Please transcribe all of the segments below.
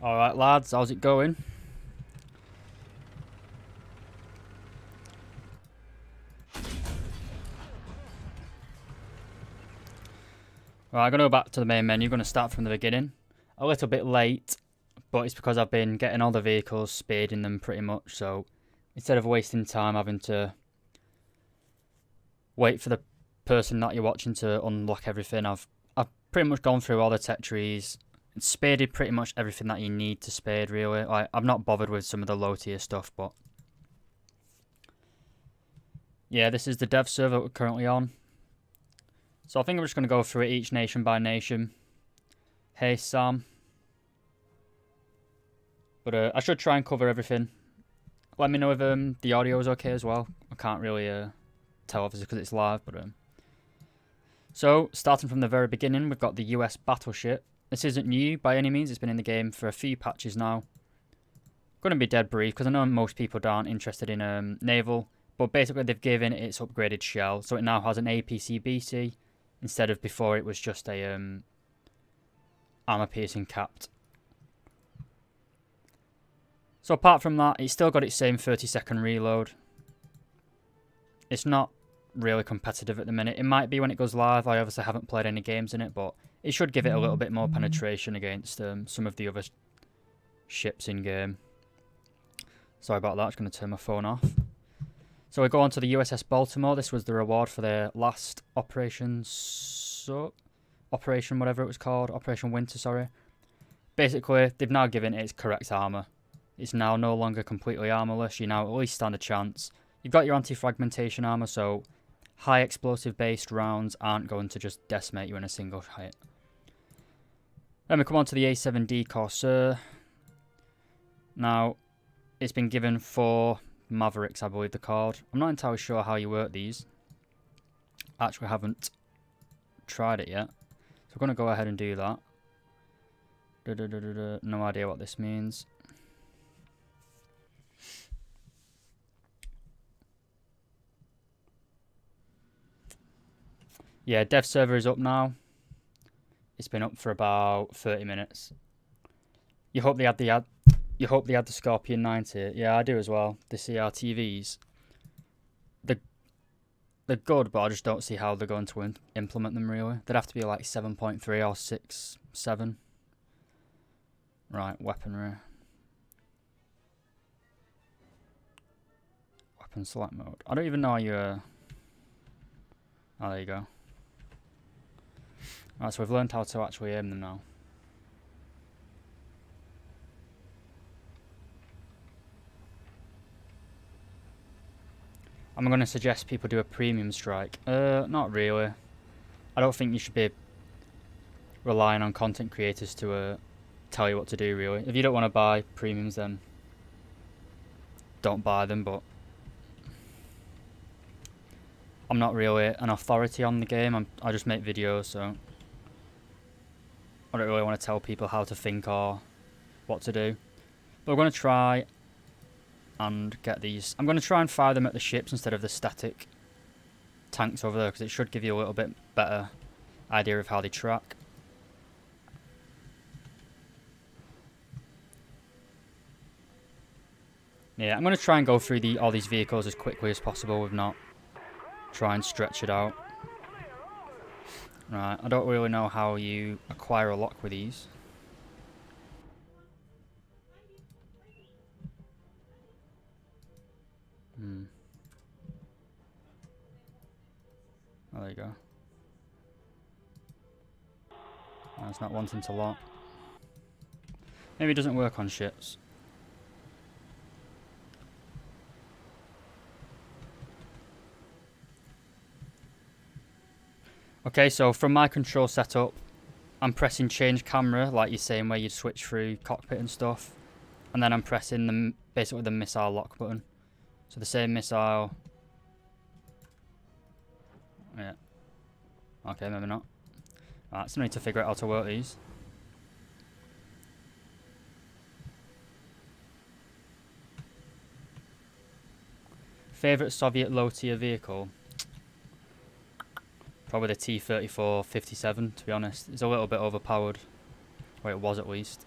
Alright lads, how's it going? Right, I'm going to go back to the main menu, going to start from the beginning. A little bit late, but it's because I've been getting all the vehicles, speeding them pretty much, so instead of wasting time having to wait for the person that you're watching to unlock everything, I've pretty much gone through all the tech trees, and spaded pretty much everything that you need to spade really. I'm not bothered with some of the low tier stuff, but yeah, this is the dev server we're currently on. So I think I'm just going to go through it each nation by nation. Hey Sam. But I should try and cover everything. Let me know if the audio is okay as well. I can't really tell obviously because it's live. But So starting from the very beginning, we've got the US Battleship. This isn't new by any means. It's been in the game for a few patches now. Going to be dead brief because I know most people aren't interested in naval. But basically they've given it its upgraded shell. So it now has an APC-BC. Instead of before it was just a armor piercing capped. So apart from that, it's still got its same 30-second reload. It's not really competitive at the minute. It might be when it goes live. I obviously haven't played any games in it, but it should give it a little bit more penetration against some of the other ships in game. Sorry about that, I'm just going to turn my phone off. So we go on to the USS Baltimore. This was the reward for their last Operation whatever it was called. Operation Winter, sorry. Basically, they've now given it its correct armour. It's now no longer completely armourless. You now at least stand a chance. You've got your anti-fragmentation armour, so high explosive based rounds aren't going to just decimate you in a single hit. Then we come on to the A7D Corsair. Now, it's been given 4 Mavericks, I believe they're called. I'm not entirely sure how you work these. Actually haven't tried it yet. So we're going to go ahead and do that. No idea what this means. Yeah, dev server is up now. It's been up for about 30 minutes. You hope they had the Scorpion 90. Yeah, I do as well. The CRTVs. They're good, but I just don't see how they're going to implement them really. They'd have to be like 7.3 or 6.7. Right, weaponry. Weapon select mode. I don't even know how you... Oh, there you go. Right, so we've learned how to actually aim them now. I'm going to suggest people do a premium strike. Not really. I don't think you should be relying on content creators to tell you what to do, really. If you don't want to buy premiums, then don't buy them, but I'm not really an authority on the game. I just make videos, so I don't really want to tell people how to think or what to do. But we're going to try and get these. I'm going to try and fire them at the ships instead of the static tanks over there, because it should give you a little bit better idea of how they track. Yeah, I'm going to try and go through all these vehicles as quickly as possible, if not try and stretch it out. Right, I don't really know how you acquire a lock with these. Oh, there you go. Oh, it's not wanting to lock. Maybe it doesn't work on ships. Okay, so from my control setup, I'm pressing change camera, like you're saying, where you switch through cockpit and stuff. And then I'm pressing basically the missile lock button. So the same missile. Yeah. Okay, maybe not. Alright, so I need to figure out how to work these. Favourite Soviet low-tier vehicle? Probably the T-34-57, to be honest. It's a little bit overpowered. Or it was, at least.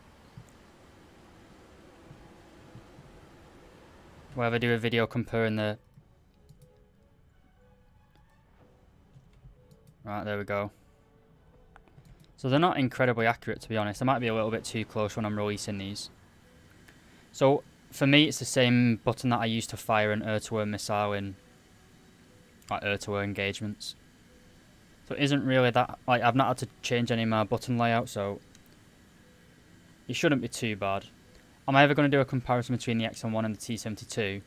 where I do a video comparing the... Right, there we go. So they're not incredibly accurate, to be honest. They might be a little bit too close when I'm releasing these. So for me, it's the same button that I use to fire an air-to-air missile in like air-to-air engagements. So it isn't really that... Like, I've not had to change any of my button layout, so it shouldn't be too bad. Am I ever going to do a comparison between the XM1 and the T-72?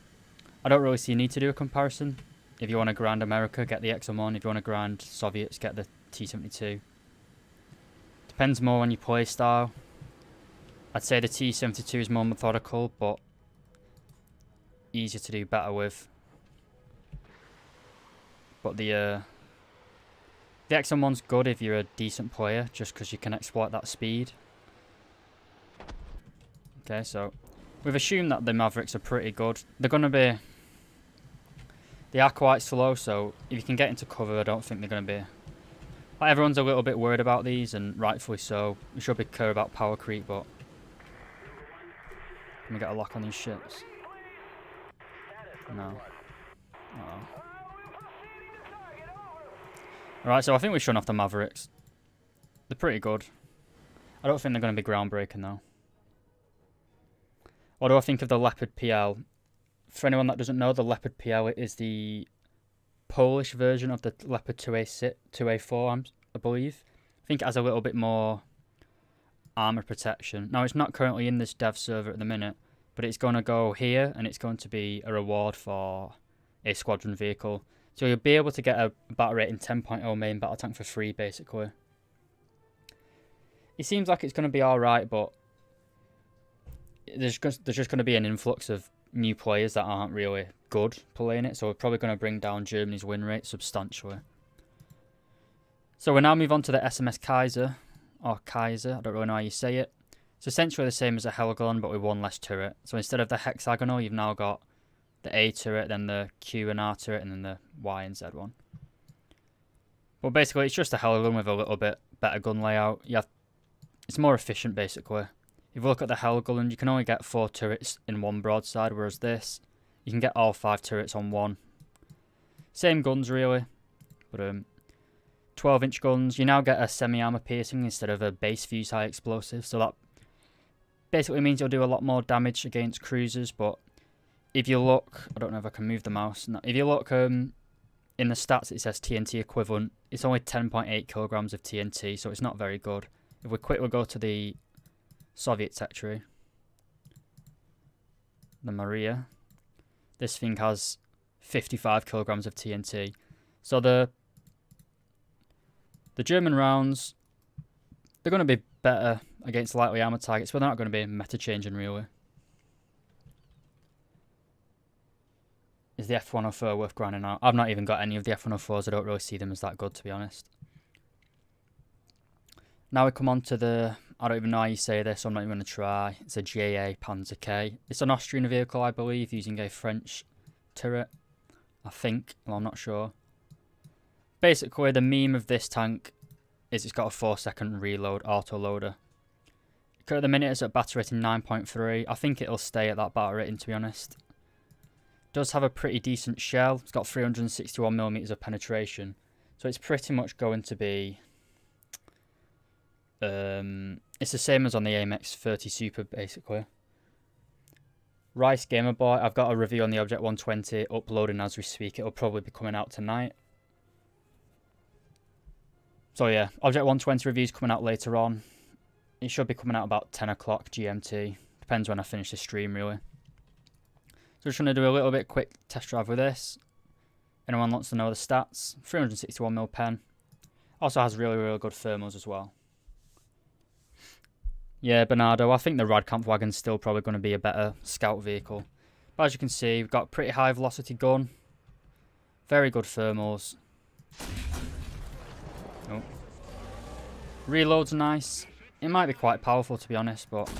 I don't really see a need to do a comparison. If you want to grind America, get the XM1. If you want to grind Soviets, get the T-72. Depends more on your play style. I'd say the T-72 is more methodical, but easier to do better with. But the XM1's good if you're a decent player, just because you can exploit that speed. Okay, so we've assumed that the Mavericks are pretty good. They're going to be... They are quite slow, so if you can get into cover, I don't think they're going to be... Like, everyone's a little bit worried about these, and rightfully so. We should be care about power creep, but... Can we get a lock on these ships? No. Uh-oh. Alright, so I think we're shutting off the Mavericks. They're pretty good. I don't think they're going to be groundbreaking, though. What do I think of the Leopard PL? For anyone that doesn't know, the Leopard PL is the Polish version of the Leopard 2A4, I believe. I think it has a little bit more armor protection. Now, it's not currently in this dev server at the minute, but it's going to go here, and it's going to be a reward for a squadron vehicle. So you'll be able to get a battle rating 10.0 main battle tank for free, basically. It seems like it's going to be alright, but there's just going to be an influx of new players that aren't really good playing it, so we're probably going to bring down Germany's win rate substantially. So we'll now move on to the SMS Kaiser, or Kaiser, I don't really know how you say it. It's essentially the same as a Helgoland, but with one less turret. So instead of the hexagonal, you've now got the A turret, then the Q and R turret, and then the Y and Z one. But basically, it's just a Helgoland with a little bit better gun layout. It's more efficient, basically. If you look at the Helgoland, you can only get 4 turrets in one broadside, whereas this, you can get all 5 turrets on one. Same guns, really, but 12-inch guns. You now get a semi-armor piercing instead of a base fuse high explosive, so that basically means you'll do a lot more damage against cruisers, but if you look... I don't know if I can move the mouse. No, if you look in the stats, it says TNT equivalent. It's only 10.8 kilograms of TNT, so it's not very good. If we quickly go to the Soviet sector, the Maria, this thing has 55 kilograms of TNT. So the German rounds, they're going to be better against lightly armoured targets, but they're not going to be meta changing really. Is the F104 worth grinding out? I've not even got any of the F104s. I don't really see them as that good, to be honest. Now we come on to the... I don't even know how you say this, so I'm not even going to try. It's a JA Panzer K. It's an Austrian vehicle, I believe, using a French turret. I think. Well, I'm not sure. Basically, the meme of this tank is it's got a 4-second reload auto-loader. At the minute, it's at battle rating 9.3. I think it'll stay at that battle rating, to be honest. It does have a pretty decent shell. It's got 361mm of penetration. So it's pretty much going to be... it's the same as on the AMX 30 Super, basically. Rice Gamer Boy, I've got a review on the Object 120 uploading as we speak. It'll probably be coming out tonight. So yeah, Object 120 review's coming out later on. It should be coming out about 10 o'clock GMT. Depends when I finish the stream, really. So just going to do a little bit quick test drive with this. Anyone wants to know the stats? 361mm pen. Also has really, really good thermals as well. Yeah, Bernardo, I think the Radkampfwagen's still probably going to be a better scout vehicle. But as you can see, we've got a pretty high velocity gun. Very good thermals. Oh. Reload's nice. It might be quite powerful, to be honest, but...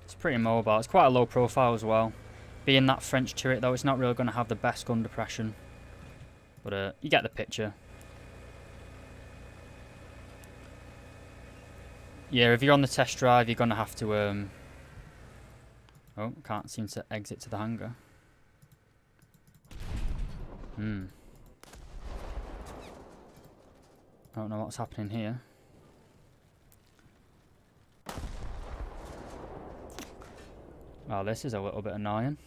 it's pretty mobile. It's quite a low profile as well. Being that French turret, though, it's not really going to have the best gun depression. But you get the picture. Yeah, if you're on the test drive, you're going to have to Oh, can't seem to exit to the hangar. I don't know what's happening here. Oh, this is a little bit annoying.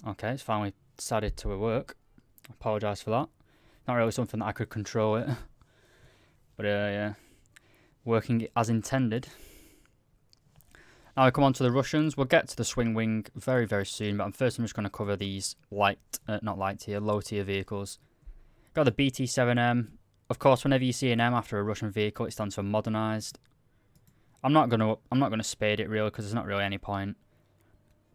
Okay, it's finally decided to work. I apologise for that. Not really something that I could control it. But yeah, working as intended. Now we come on to the Russians. We'll get to the swing wing very, very soon. But first I'm just going to cover these low tier vehicles. Got the BT-7M. Of course, whenever you see an M after a Russian vehicle, it stands for modernised. I'm not gonna spade it really because there's not really any point.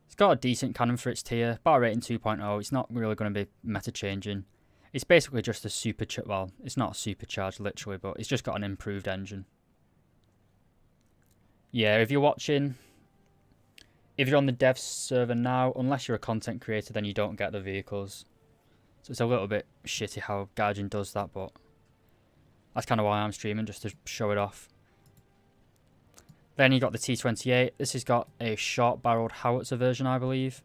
It's got a decent cannon for its tier, battle rating 2.0. It's not really going to be meta changing. It's basically just a well, it's not supercharged literally, but it's just got an improved engine. Yeah, if you're watching, if you're on the dev server now, unless you're a content creator, then you don't get the vehicles. So it's a little bit shitty how Gadget does that, but that's kind of why I'm streaming, just to show it off. Then you got the T-28. This has got a short-barreled howitzer version, I believe,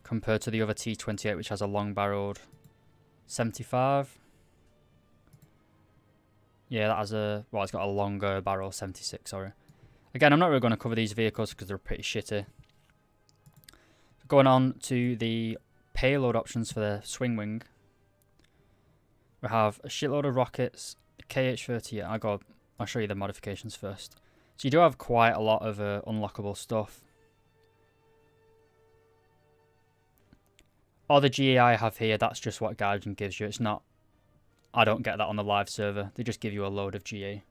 compared to the other T-28, which has a long-barreled 75. Yeah, that has a... well, it's got a longer barrel, 76, sorry. Again, I'm not really going to cover these vehicles because they're pretty shitty. Going on to the payload options for the swing wing. We have a shitload of rockets, a KH-30... I'll show you the modifications first. So you do have quite a lot of unlockable stuff. All the GA I have here, that's just what Gadget gives you. It's not... I don't get that on the live server. They just give you a load of GA.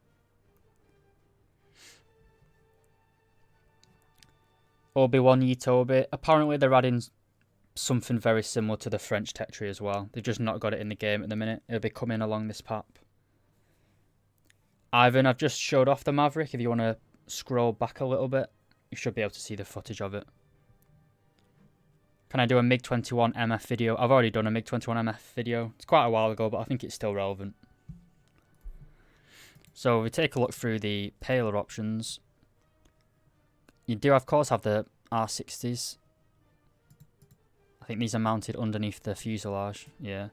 Obi-Wan Yitobi. Apparently they're adding something very similar to the French tech tree as well. They've just not got it in the game at the minute. It'll be coming along this pack. Ivan, I've just showed off the Maverick. If you want to scroll back a little bit, you should be able to see the footage of it. Can I do a MiG-21 MF video? I've already done a MiG-21 MF video. It's quite a while ago, but I think it's still relevant. So if we take a look through the payload options, you do of course have the R60s. I think these are mounted underneath the fuselage. Yeah.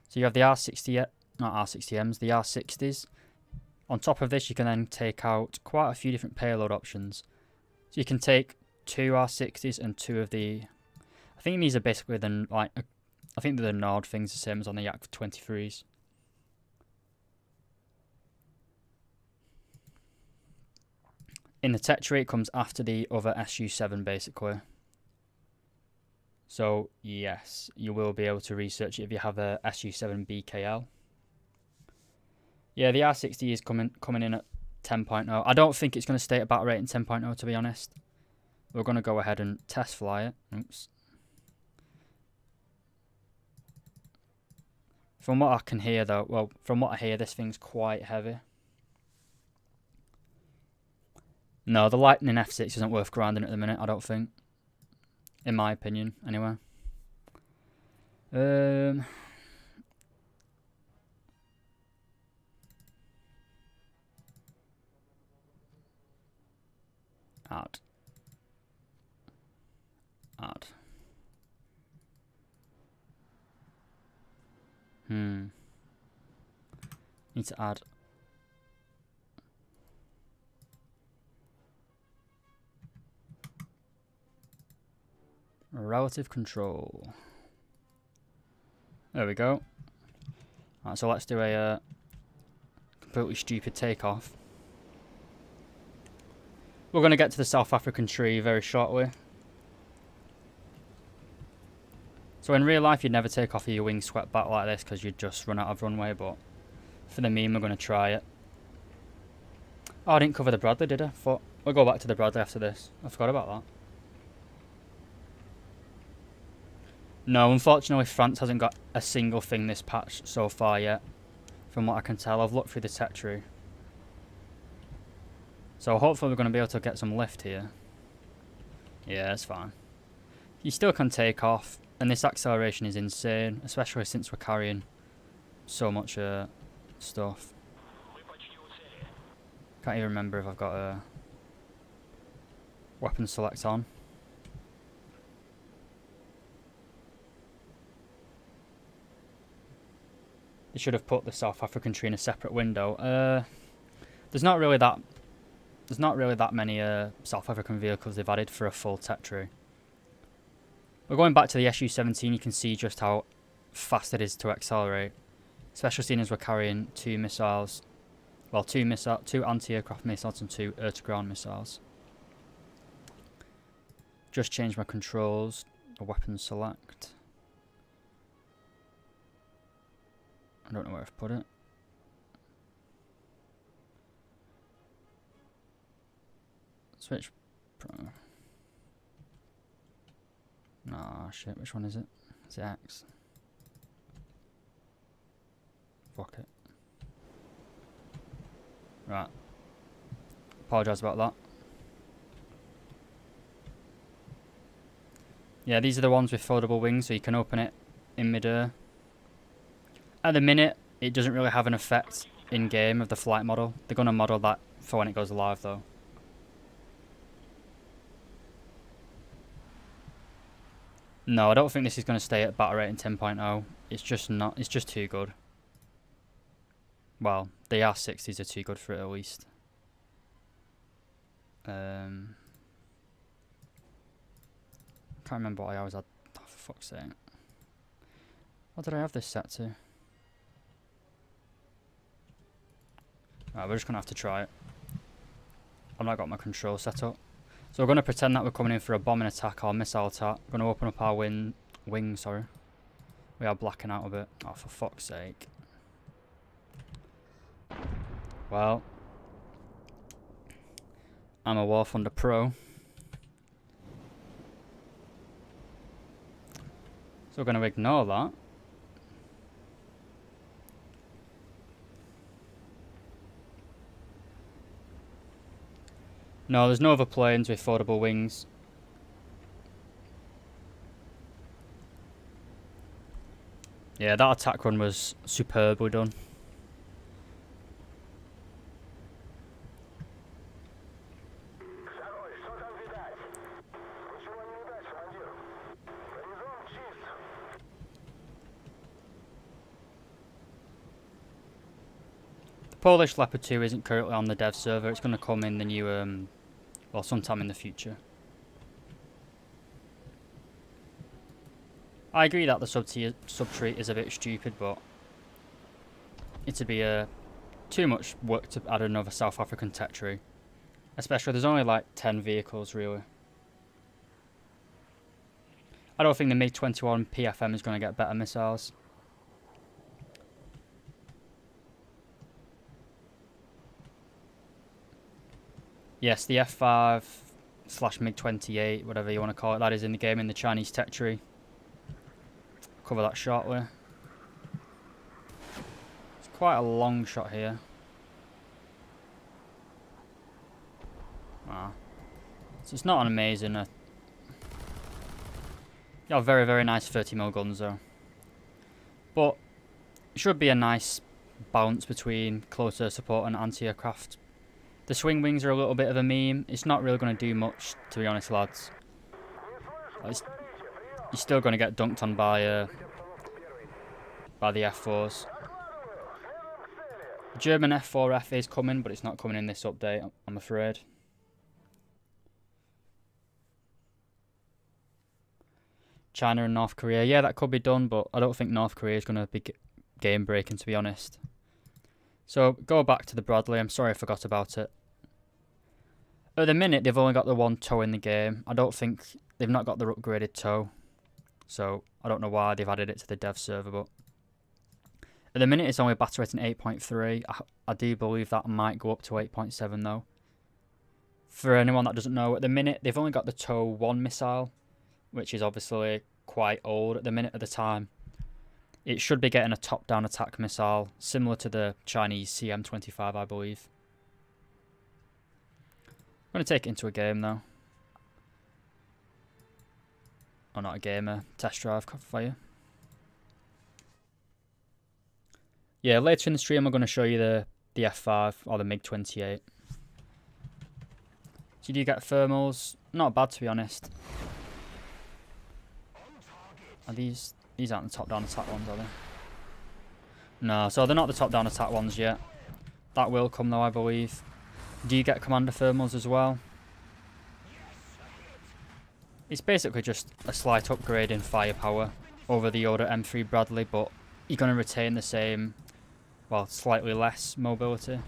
So you have the R60, not R60Ms, the R60s. On top of this, you can then take out quite a few different payload options. So you can take 2 R60s and 2 of the... I think these are basically the, like, I think they're the Nord things, the same as on the Yak 23s. In the tech tree, it comes after the other SU-7, basically. So, yes, you will be able to research it if you have a SU-7 BKL. Yeah, the R60 is coming in at 10.0. I don't think it's going to stay at battle rating 10.0, to be honest. We're going to go ahead and test fly it. Oops. From what I can hear, though, well, from what I hear, this thing's quite heavy. No, the Lightning F6 isn't worth grinding at the minute, I don't think. In my opinion, anyway. Add. Need to add. Relative control. There we go. Alright, so let's do a completely stupid takeoff. We're going to get to the South African tree very shortly. So in real life, you'd never take off your wings swept back like this because you'd just run out of runway, but for the meme, we're going to try it. Oh, I didn't cover the Bradley, did I? We'll go back to the Bradley after this. I forgot about that. No, unfortunately, France hasn't got a single thing this patch so far yet. From what I can tell, I've looked through the tech tree. So hopefully we're going to be able to get some lift here. Yeah, that's fine. You still can take off, and this acceleration is insane, especially since we're carrying so much stuff. Can't even remember if I've got a weapon select on. They should have put the South African tree in a separate window. There's not really that many South African vehicles they've added for a full tech tree. But going back to the Su-17, you can see just how fast it is to accelerate, especially seeing as we're carrying two missiles. Well, two anti-aircraft missiles and 2 air-to-ground missiles. Just change my controls. A weapon select. I don't know where I've put it. Switch pro. Nah, shit, which one is it? Is it X? Fuck it. Right. Apologise about that. Yeah, these are the ones with foldable wings, so you can open it in mid-air. At the minute, it doesn't really have an effect in-game of the flight model. They're going to model that for when it goes live, though. No, I don't think this is going to stay at battle rating 10.0. It's just not. It's just too good. Well, the R60s are too good for it, at least. Can't remember what I always had. Oh, for fuck's sake. What did I have this set to? Right, we're just going to have to try it. I've not got my control set up. So we're going to pretend that we're coming in for a bombing attack or missile attack. We're going to open up our wing, sorry. We are blacking out a bit. Oh, for fuck's sake. Well. I'm a War Thunder Pro. So we're going to ignore that. No, there's no other planes with foldable wings. Yeah, that attack run was superbly done. The Polish Leopard 2 isn't currently on the dev server. It's going to come in the new, well, sometime in the future. I agree that the sub-tree is a bit stupid, but it'd be too much work to add another South African tech tree. Especially, there's only like 10 vehicles, really. I don't think the MiG-21 PFM is going to get better missiles. Yes, the F5/MiG-28, whatever you want to call it, that is in the game in the Chinese tech tree. Cover that shortly. It's quite a long shot here. Ah. So it's not an amazing... you have very, very nice 30mm guns though. But it should be a nice balance between close air support and anti-aircraft. The swing wings are a little bit of a meme. It's not really going to do much, to be honest, lads. You're still going to get dunked on by the F4s. The German F4F is coming, but it's not coming in this update, I'm afraid. China and North Korea. Yeah, that could be done, but I don't think North Korea is going to be game breaking, to be honest. So, go back to the Bradley. I'm sorry I forgot about it. At the minute, they've only got the one tow in the game. I don't think they've not got the upgraded tow. So, I don't know why they've added it to the dev server, but at the minute, it's only battle rating 8.3. I do believe that might go up to 8.7 though. For anyone that doesn't know, at the minute, they've only got the tow 1 missile, which is obviously quite old at the minute at the time. It should be getting a top-down attack missile, similar to the Chinese CM-25, I believe. I'm going to take it into a game, though. Or not a game, a test drive for you. Yeah, later in the stream I'm going to show you the F5 or the MiG-28. So do you get thermals? Not bad, to be honest. Are these aren't the top-down attack ones, are they? No, so they're not the top-down attack ones yet. That will come though, I believe. Do you get commander thermals as well? It's basically just a slight upgrade in firepower over the Yoda M3 Bradley, but you're going to retain the same, well, slightly less mobility.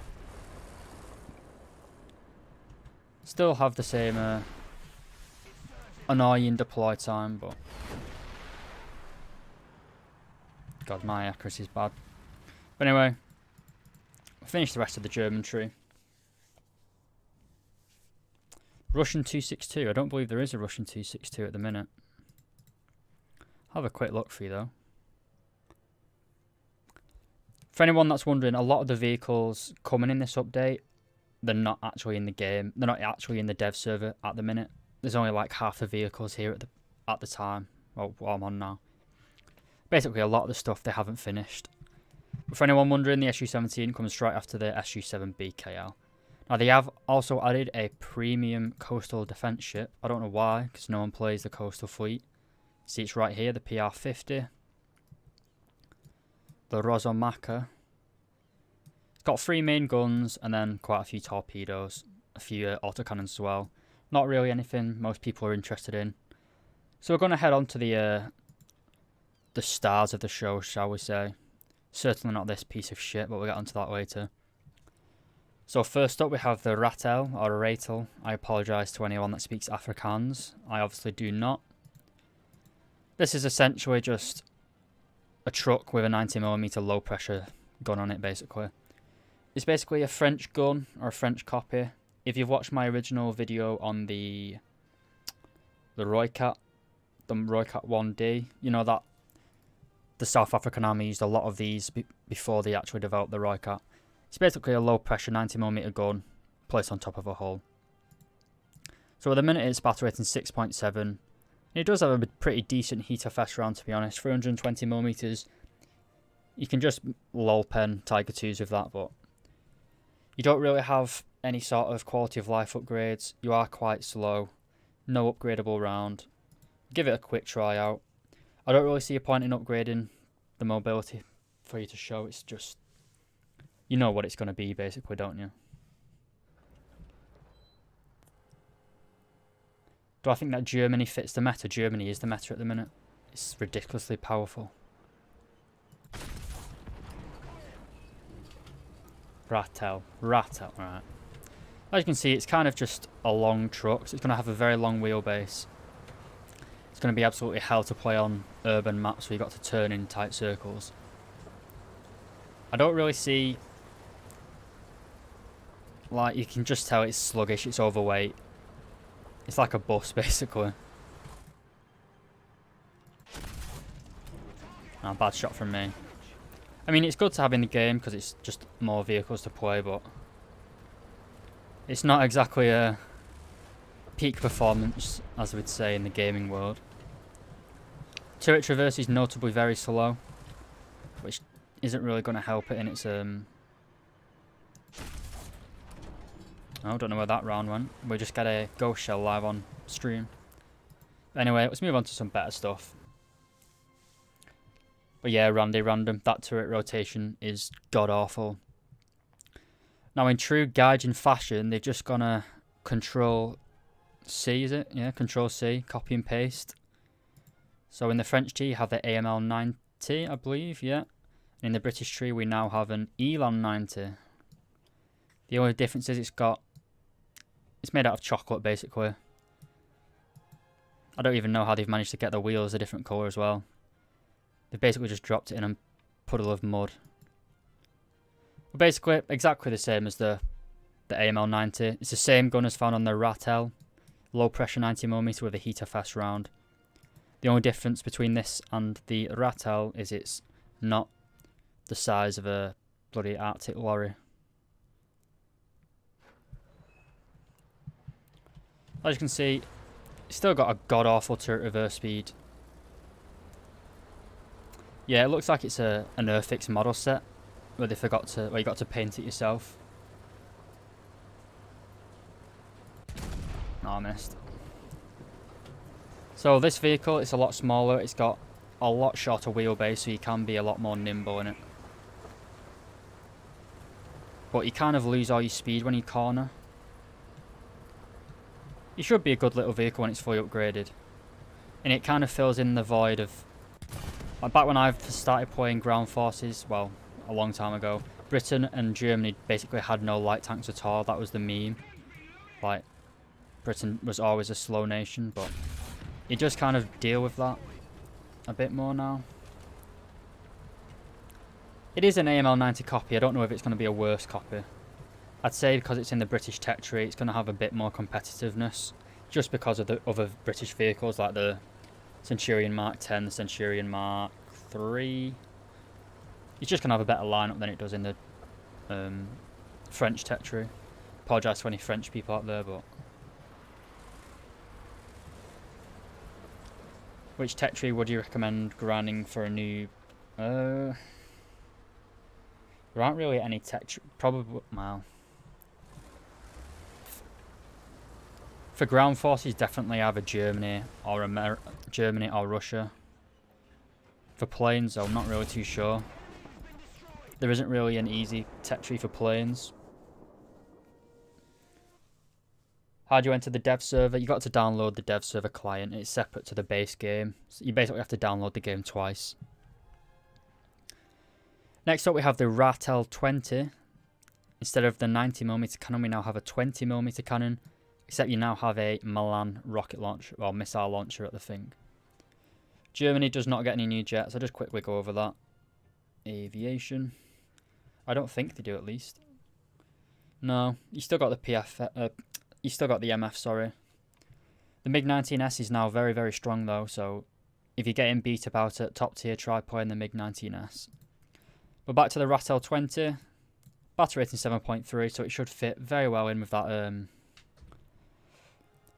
Still have the same annoying deploy time, but God, my accuracy is bad. But anyway, finish the rest of the German tree. Russian 262. I don't believe there is a Russian 262 at the minute. I'll have a quick look for you though. For anyone that's wondering, a lot of the vehicles coming in this update, they're not actually in the game. They're not actually in the dev server at the minute. There's only like half the vehicles here at the time. Well, what I'm on now. Basically, a lot of the stuff they haven't finished. But for anyone wondering, the SU-17 comes straight after the SU-7 BKL. Now, they have also added a premium coastal defense ship. I don't know why, because no one plays the coastal fleet. See, it's right here, the PR-50. The Rozomaka. It's got 3 main guns and then quite a few torpedoes. A few autocannons as well. Not really anything most people are interested in. So we're going to head on to the stars of the show, shall we say. Certainly not this piece of shit, but we'll get onto that later. So first up we have the Ratel, or Ratel. I apologise to anyone that speaks Afrikaans. I obviously do not. This is essentially just a truck with a 90mm low pressure gun on it, basically. It's basically a French gun, or a French copy. If you've watched my original video on the Roycat 1D, you know that the South African Army used a lot of these before they actually developed the Roycat. It's basically a low pressure 90mm gun placed on top of a hull. So at the minute it's battle rating 6.7. And it does have a pretty decent heat FS round, to be honest. 320mm. You can just lol pen Tiger 2s with that, but you don't really have any sort of quality of life upgrades. You are quite slow. No upgradable round. Give it a quick try out. I don't really see a point in upgrading the mobility for you to show. It's just, you know what it's going to be, basically, don't you? Do I think that Germany fits the meta? Germany is the meta at the minute. It's ridiculously powerful. Ratel, right. As you can see, it's kind of just a long truck, so it's going to have a very long wheelbase. It's going to be absolutely hell to play on urban maps where you've got to turn in tight circles. I don't really see, like, you can just tell it's sluggish, it's overweight. It's like a bus, basically. Oh, bad shot from me. I mean, it's good to have in the game because it's just more vehicles to play, but it's not exactly a peak performance, as we'd say in the gaming world. Turret traverse is notably very slow, which isn't really going to help it in its I don't know where that round went. We just got a ghost shell live on stream. Anyway, let's move on to some better stuff. But yeah, random. That turret rotation is god awful. Now, in true Gaijin fashion, they're just gonna Control C, is it? Yeah, Control C, copy and paste. So in the French tree, you have the AML 90, I believe, yeah. And in the British tree, we now have an Elan 90. The only difference is it's made out of chocolate, basically. I don't even know how they've managed to get the wheels a different colour as well. They've basically just dropped it in a puddle of mud. But basically, exactly the same as the AML 90. It's the same gun as found on the Ratel. Low pressure 90mm with a heat FS round. The only difference between this and the Ratel is it's not the size of a bloody Arctic lorry. As you can see, it's still got a god-awful turret reverse speed. Yeah, it looks like it's an Earthix model set. where they forgot to, where you got to paint it yourself. No, I missed. So this vehicle, it's a lot smaller. It's got a lot shorter wheelbase, so you can be a lot more nimble in it. But you kind of lose all your speed when you corner. It should be a good little vehicle when it's fully upgraded. And it kind of fills in the void of... Like back when I started playing ground forces, well, a long time ago, Britain and Germany basically had no light tanks at all. That was the meme. Like, Britain was always a slow nation, but you just kind of deal with that a bit more now. It is an AML90 copy. I don't know if it's going to be a worse copy. I'd say because it's in the British tech tree, it's going to have a bit more competitiveness. Just because of the other British vehicles like the Centurion Mark 10, the Centurion Mark 3. It's just going to have a better lineup than it does in the French tech tree. Apologise to any French people out there, but... Which tech tree would you recommend grinding for a new... There aren't really any tech tree... Probably... Well... For ground forces, definitely either Germany or Russia. For planes, though, I'm not really too sure. There isn't really an easy tech tree for planes. How do you enter the dev server? You got to download the dev server client. It's separate to the base game. So you basically have to download the game twice. Next up, we have the Ratel 20. Instead of the 90mm cannon, we now have a 20mm cannon. Except you now have a Milan rocket launcher, or missile launcher at the thing. Germany does not get any new jets. I'll just quickly go over that. Aviation. I don't think they do, at least. No, you still got the PF. You still got the MF. Sorry. The MiG-19S is now very, very strong though. So if you're getting beat about at top tier, try playing the MiG-19S. But back to the Ratel 20. Battle rating 7.3, so it should fit very well in with that.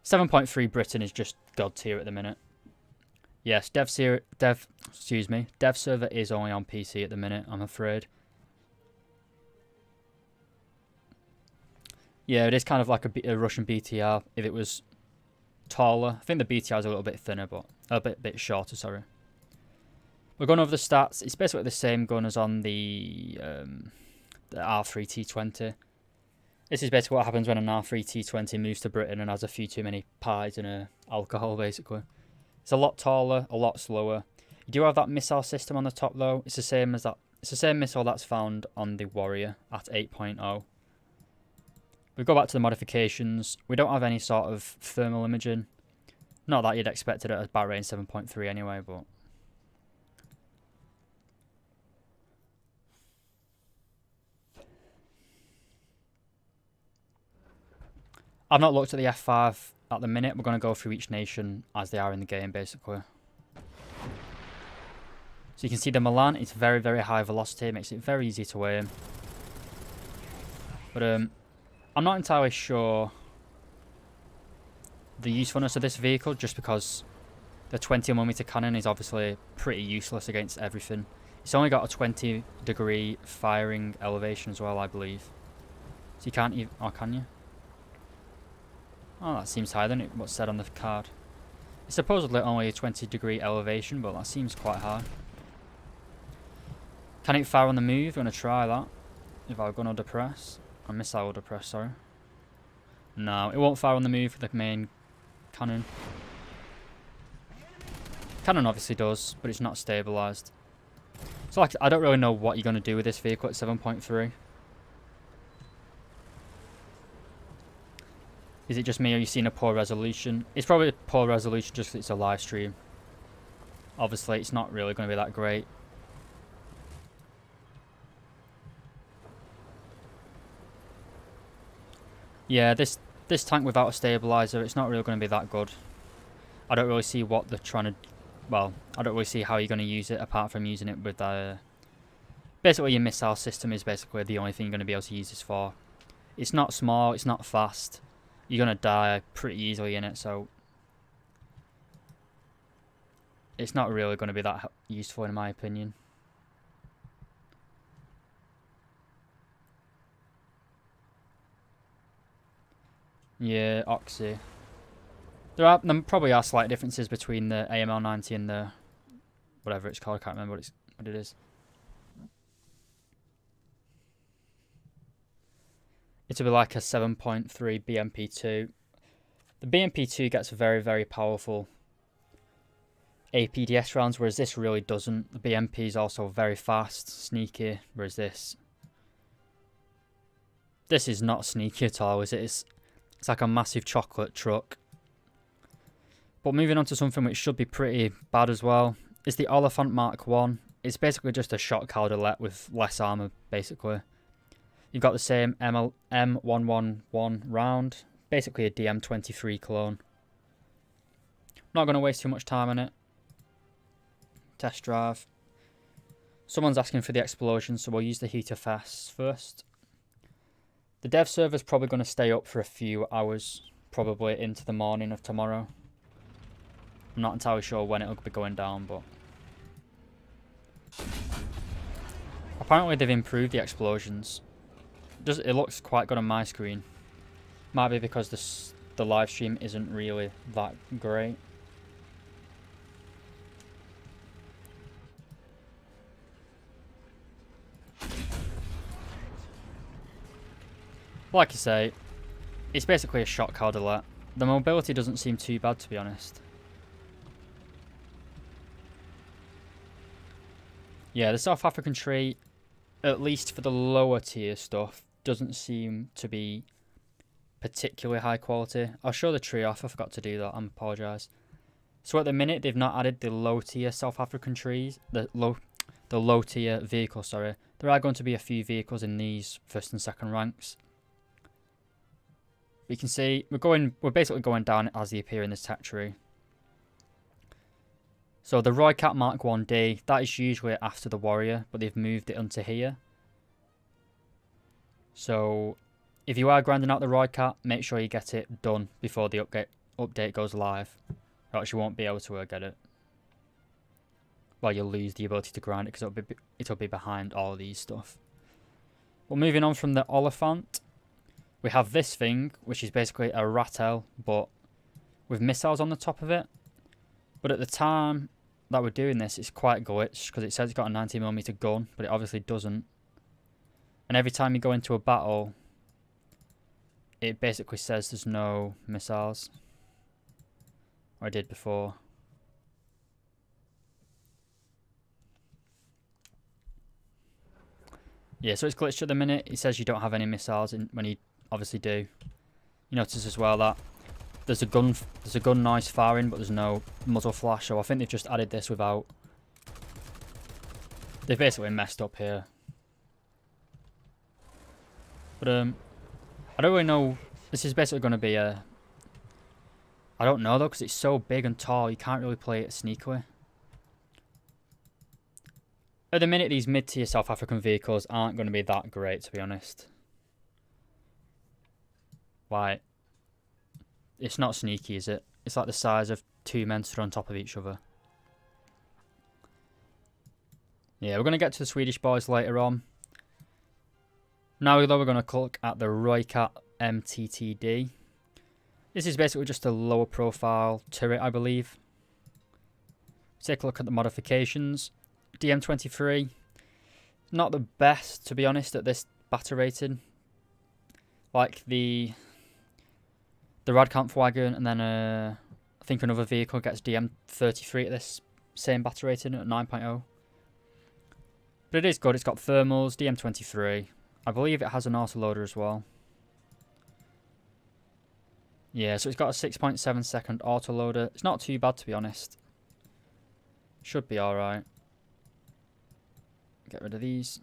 7.3 Britain is just god tier at the minute. Yes, dev server is only on PC at the minute, I'm afraid. Yeah, it is kind of like a Russian BTR if it was taller. I think the BTR is a little bit thinner, but a bit shorter, sorry. We're going over the stats. It's basically the same gun as on the R3T20. This is basically what happens when an R3T20 moves to Britain and has a few too many pies and alcohol, basically. It's a lot taller, a lot slower. You do have that missile system on the top, though. It's the same as that. It's the same missile that's found on the Warrior at 8.0. We go back to the modifications. We don't have any sort of thermal imaging. Not that you'd expect it at a battle rating 7.3 anyway, but... I've not looked at the F5 at the minute. We're going to go through each nation as they are in the game, basically. So you can see the Milan, it's very, very high velocity. It makes it very easy to aim. But I'm not entirely sure the usefulness of this vehicle, just because the 20mm cannon is obviously pretty useless against everything. It's only got a 20-degree firing elevation as well, I believe. So you can't even... Oh, can you? Oh, that seems higher than what's said on the card. It's supposedly only a 20-degree elevation, but that seems quite high. Can it fire on the move? I'm going to try that. If I'm going to depress. A missile depress, sorry. No, it won't fire on the move with the main cannon. Cannon obviously does, but it's not stabilised. So like, I don't really know what you're going to do with this vehicle at 7.3. Is it just me, or are you seeing a poor resolution? It's probably a poor resolution just because it's a live stream. Obviously, it's not really going to be that great. Yeah, this tank without a stabilizer, it's not really going to be that good. I don't really see what they're trying to... Well, I don't really see how you're going to use it apart from using it with... basically, your missile system is basically the only thing you're going to be able to use this for. It's not small, it's not fast. You're going to die pretty easily in it, so... It's not really going to be that useful in my opinion. Yeah, Oxy. There probably are slight differences between the AML-90 and the whatever it's called. I can't remember what it is. It'll be like a 7.3 BMP2. The BMP2 gets very, very powerful APDS rounds, whereas this really doesn't. The BMP is also very fast, sneaky, whereas this is not sneaky at all, is it? It's like a massive chocolate truck. But moving on to something which should be pretty bad as well, is the Oliphant Mark 1. It's basically just a shot caudelet with less armour, basically. You've got the same M111 round, basically a DM23 clone. Not going to waste too much time on it. Test drive. Someone's asking for the explosion, so we'll use the heater fast first. The dev server's probably going to stay up for a few hours, probably into the morning of tomorrow. I'm not entirely sure when it'll be going down, but apparently they've improved the explosions. It looks quite good on my screen. Might be because the live stream isn't really that great. Like I say, it's basically a shot caudelet. The mobility doesn't seem too bad, to be honest. Yeah, the South African tree, at least for the lower tier stuff, doesn't seem to be particularly high quality. I'll show the tree off. I forgot to do that. I apologise. So at the minute, they've not added the low tier South African trees, the low tier vehicles. Sorry, there are going to be a few vehicles in these first and second ranks. We can see we're basically going down as they appear in this tech tree. So the Roycat Mark 1D, that is usually after the Warrior, but they've moved it onto here. So if you are grinding out the Roycat, make sure you get it done before the update goes live, or else you won't be able to get it. Well, you'll lose the ability to grind it because it'll be behind all of these stuff. Well, moving on from the Oliphant, we have this thing, which is basically a Ratel, but with missiles on the top of it. But at the time that we're doing this, it's quite glitched because it says it's got a 90mm gun, but it obviously doesn't. And every time you go into a battle, it basically says there's no missiles. Or I did before. Yeah, so it's glitched at the minute. It says you don't have any missiles when you obviously do. You notice as well that there's a gun noise firing, but there's no muzzle flash. So I think they've just added this without. They've basically messed up here. But I don't really know. This is basically going to be a. I don't know though, because it's so big and tall, you can't really play it sneakily. At the minute, these mid-tier South African vehicles aren't going to be that great, to be honest. Like, it's not sneaky, is it? It's like the size of two men stood on top of each other. Yeah, we're going to get to the Swedish boys later on. Now, though, we're going to look at the Roycat Mttd. This is basically just a lower profile turret, I believe. Take a look at the modifications. DM23, not the best, to be honest, at this batter rating. Like the Radkampfwagen, and then I think another vehicle gets DM33 at this same batter rating at 9.0. But it is good. It's got thermals, DM23. I believe it has an autoloader as well. Yeah, so it's got a 6.7 second autoloader. It's not too bad, to be honest. Should be alright. Get rid of these.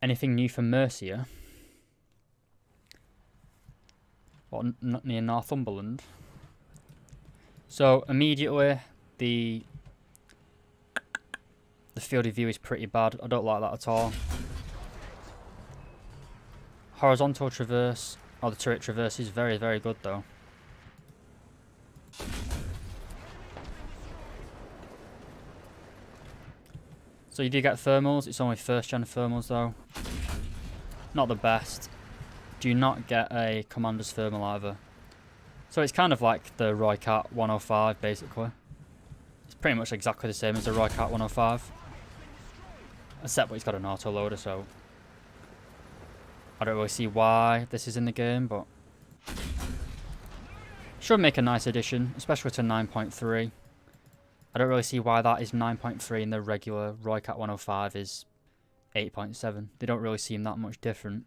Anything new from Mercia? What, near Northumberland? So immediately the field of view is pretty bad. I don't like that at all. Horizontal traverse, or the turret traverse, is very, very good though. So you do get thermals. It's only first gen thermals though. Not the best. Do not get a commander's thermal either. So it's kind of like the Roycat 105 basically. It's pretty much exactly the same as the Roycat 105. Except it's got an autoloader, so I don't really see why this is in the game, but should make a nice addition, especially to 9.3. I don't really see why that is 9.3 and the regular Roycat 105 is 8.7. They don't really seem that much different.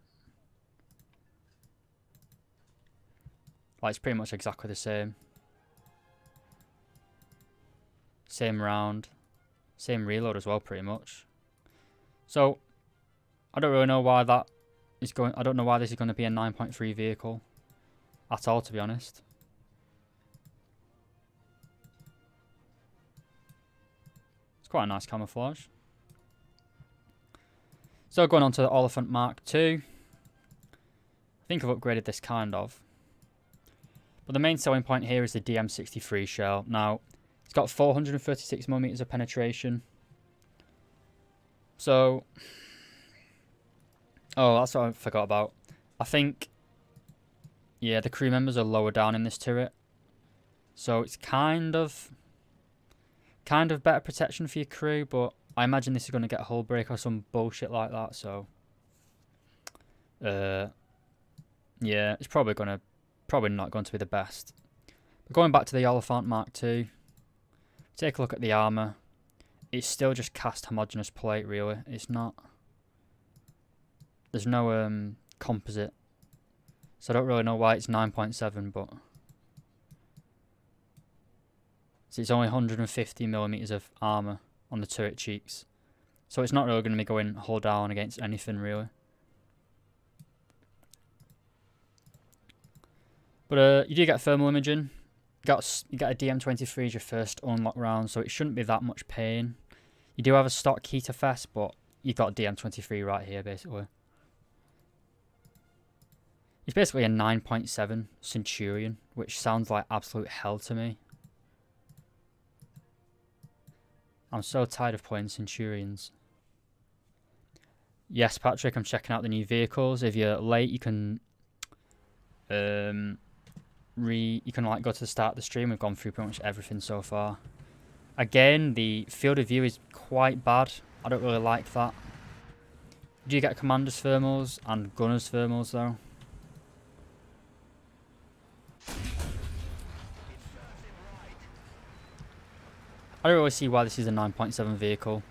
Like, it's pretty much exactly the same. Same round. Same reload as well, pretty much. So, I don't really know why that is going... I don't know why this is going to be a 9.3 vehicle. At all, to be honest. It's quite a nice camouflage. So, going on to the Oliphant Mark II. I think I've upgraded this kind of. But the main selling point here is the DM63 shell. Now, it's got 436mm of penetration. So, oh, that's what I forgot about. I think, yeah, the crew members are lower down in this turret. So it's kind of better protection for your crew, but I imagine this is going to get a hull break or some bullshit like that, so yeah, it's probably not going to be the best. But going back to the Oliphant Mark II, take a look at the armour. It's still just cast homogeneous plate, really. It's not... There's no composite. So I don't really know why it's 9.7, but... So it's only 150mm of armour on the turret cheeks. So it's not really going to be going hull down against anything, really. But you do get thermal imaging. You get a DM23 as your first unlock round, so it shouldn't be that much pain. You do have a stock key to fest, but you've got DM23 right here, basically. It's basically a 9.7 Centurion, which sounds like absolute hell to me. I'm so tired of playing Centurions. Yes, Patrick, I'm checking out the new vehicles. If you're late, you can like go to the start of the stream. We've gone through pretty much everything so far. Again, the field of view is quite bad. I don't really like that. Do you get commander's thermals and gunner's thermals though? I don't really see why this is a 9.7 vehicle.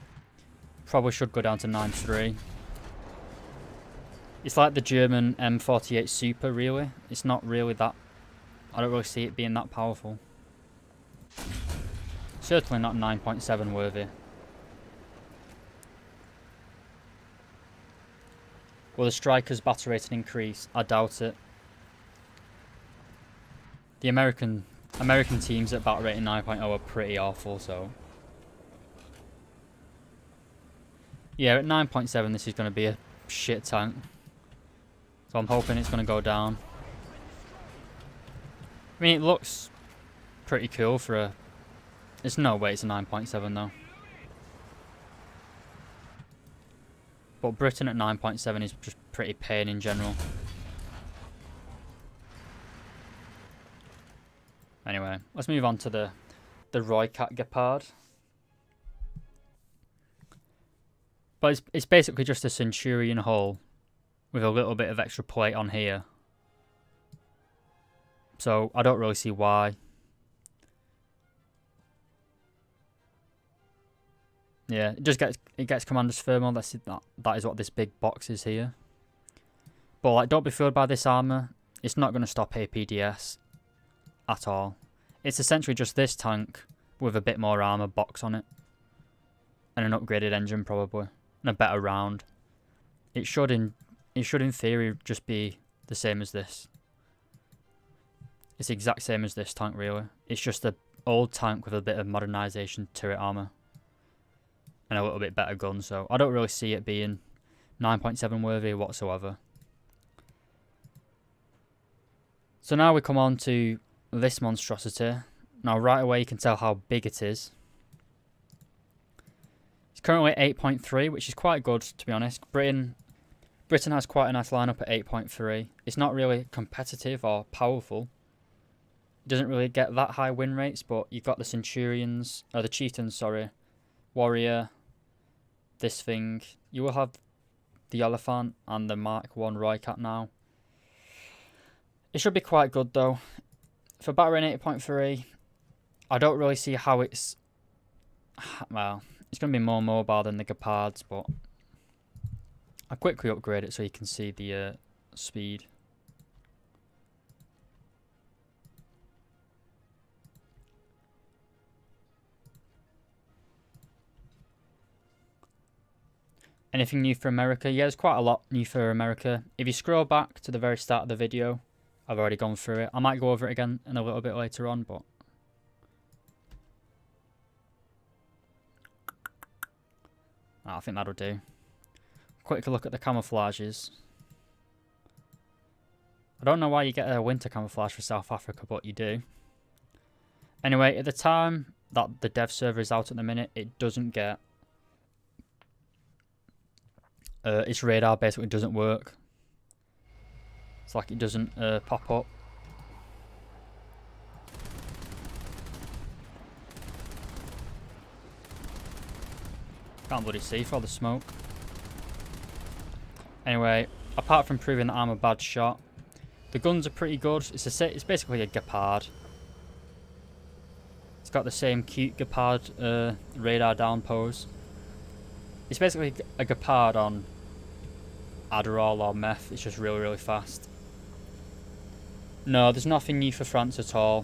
Probably should go down to 9.3. It's like the German M48 Super, really. It's not really that... I don't really see it being that powerful. Certainly not 9.7 worthy. Will the Striker's battle rating increase? I doubt it. The American teams at battle rating 9.0 are pretty awful, so... Yeah, at 9.7 this is going to be a shit tank. So I'm hoping it's going to go down. I mean, it looks pretty cool for a... There's no way it's a 9.7 though. But Britain at 9.7 is just pretty pain in general. Anyway, let's move on to the Roycat Leopard. But it's basically just a Centurion hull with a little bit of extra plate on here. So I don't really see why. Yeah, it gets commander's thermal. That is what this big box is here. But like, don't be fooled by this armor. It's not going to stop APDS at all. It's essentially just this tank with a bit more armor box on it, and an upgraded engine probably, and a better round. It should in theory just be the same as this. It's the exact same as this tank, really. It's just an old tank with a bit of modernization turret armor and a little bit better gun, so I don't really see it being 9.7 worthy whatsoever. So now we come on to this monstrosity. Now right away you can tell how big it is. currently 8.3, which is quite good, to be honest. Britain has quite a nice lineup at 8.3. It's not really competitive or powerful. It doesn't really get that high win rates, but you've got the Centurions, or the Chieftains, sorry, Warrior, this thing. You will have the Elephant and the Mark 1 Roycat now. It should be quite good though. For Battering 8.3, I don't really see how it's... Well, it's going to be more mobile than the Gepards, but I'll quickly upgrade it so you can see the speed. Anything new for America? Yeah, there's quite a lot new for America. If you scroll back to the very start of the video, I've already gone through it. I might go over it again in a little bit later on, but... I think that'll do. Quick look at the camouflages. I don't know why you get a winter camouflage for South Africa, but you do. Anyway, at the time that the dev server is out at the minute, it doesn't get... its radar basically doesn't work. It's like it doesn't pop up. Can't bloody see for all the smoke. Anyway, apart from proving that I'm a bad shot, the guns are pretty good. It's basically a Gepard. It's got the same cute Gepard radar down pose. It's basically a Gepard on Adderall or meth. It's just really, really fast. No, there's nothing new for France at all.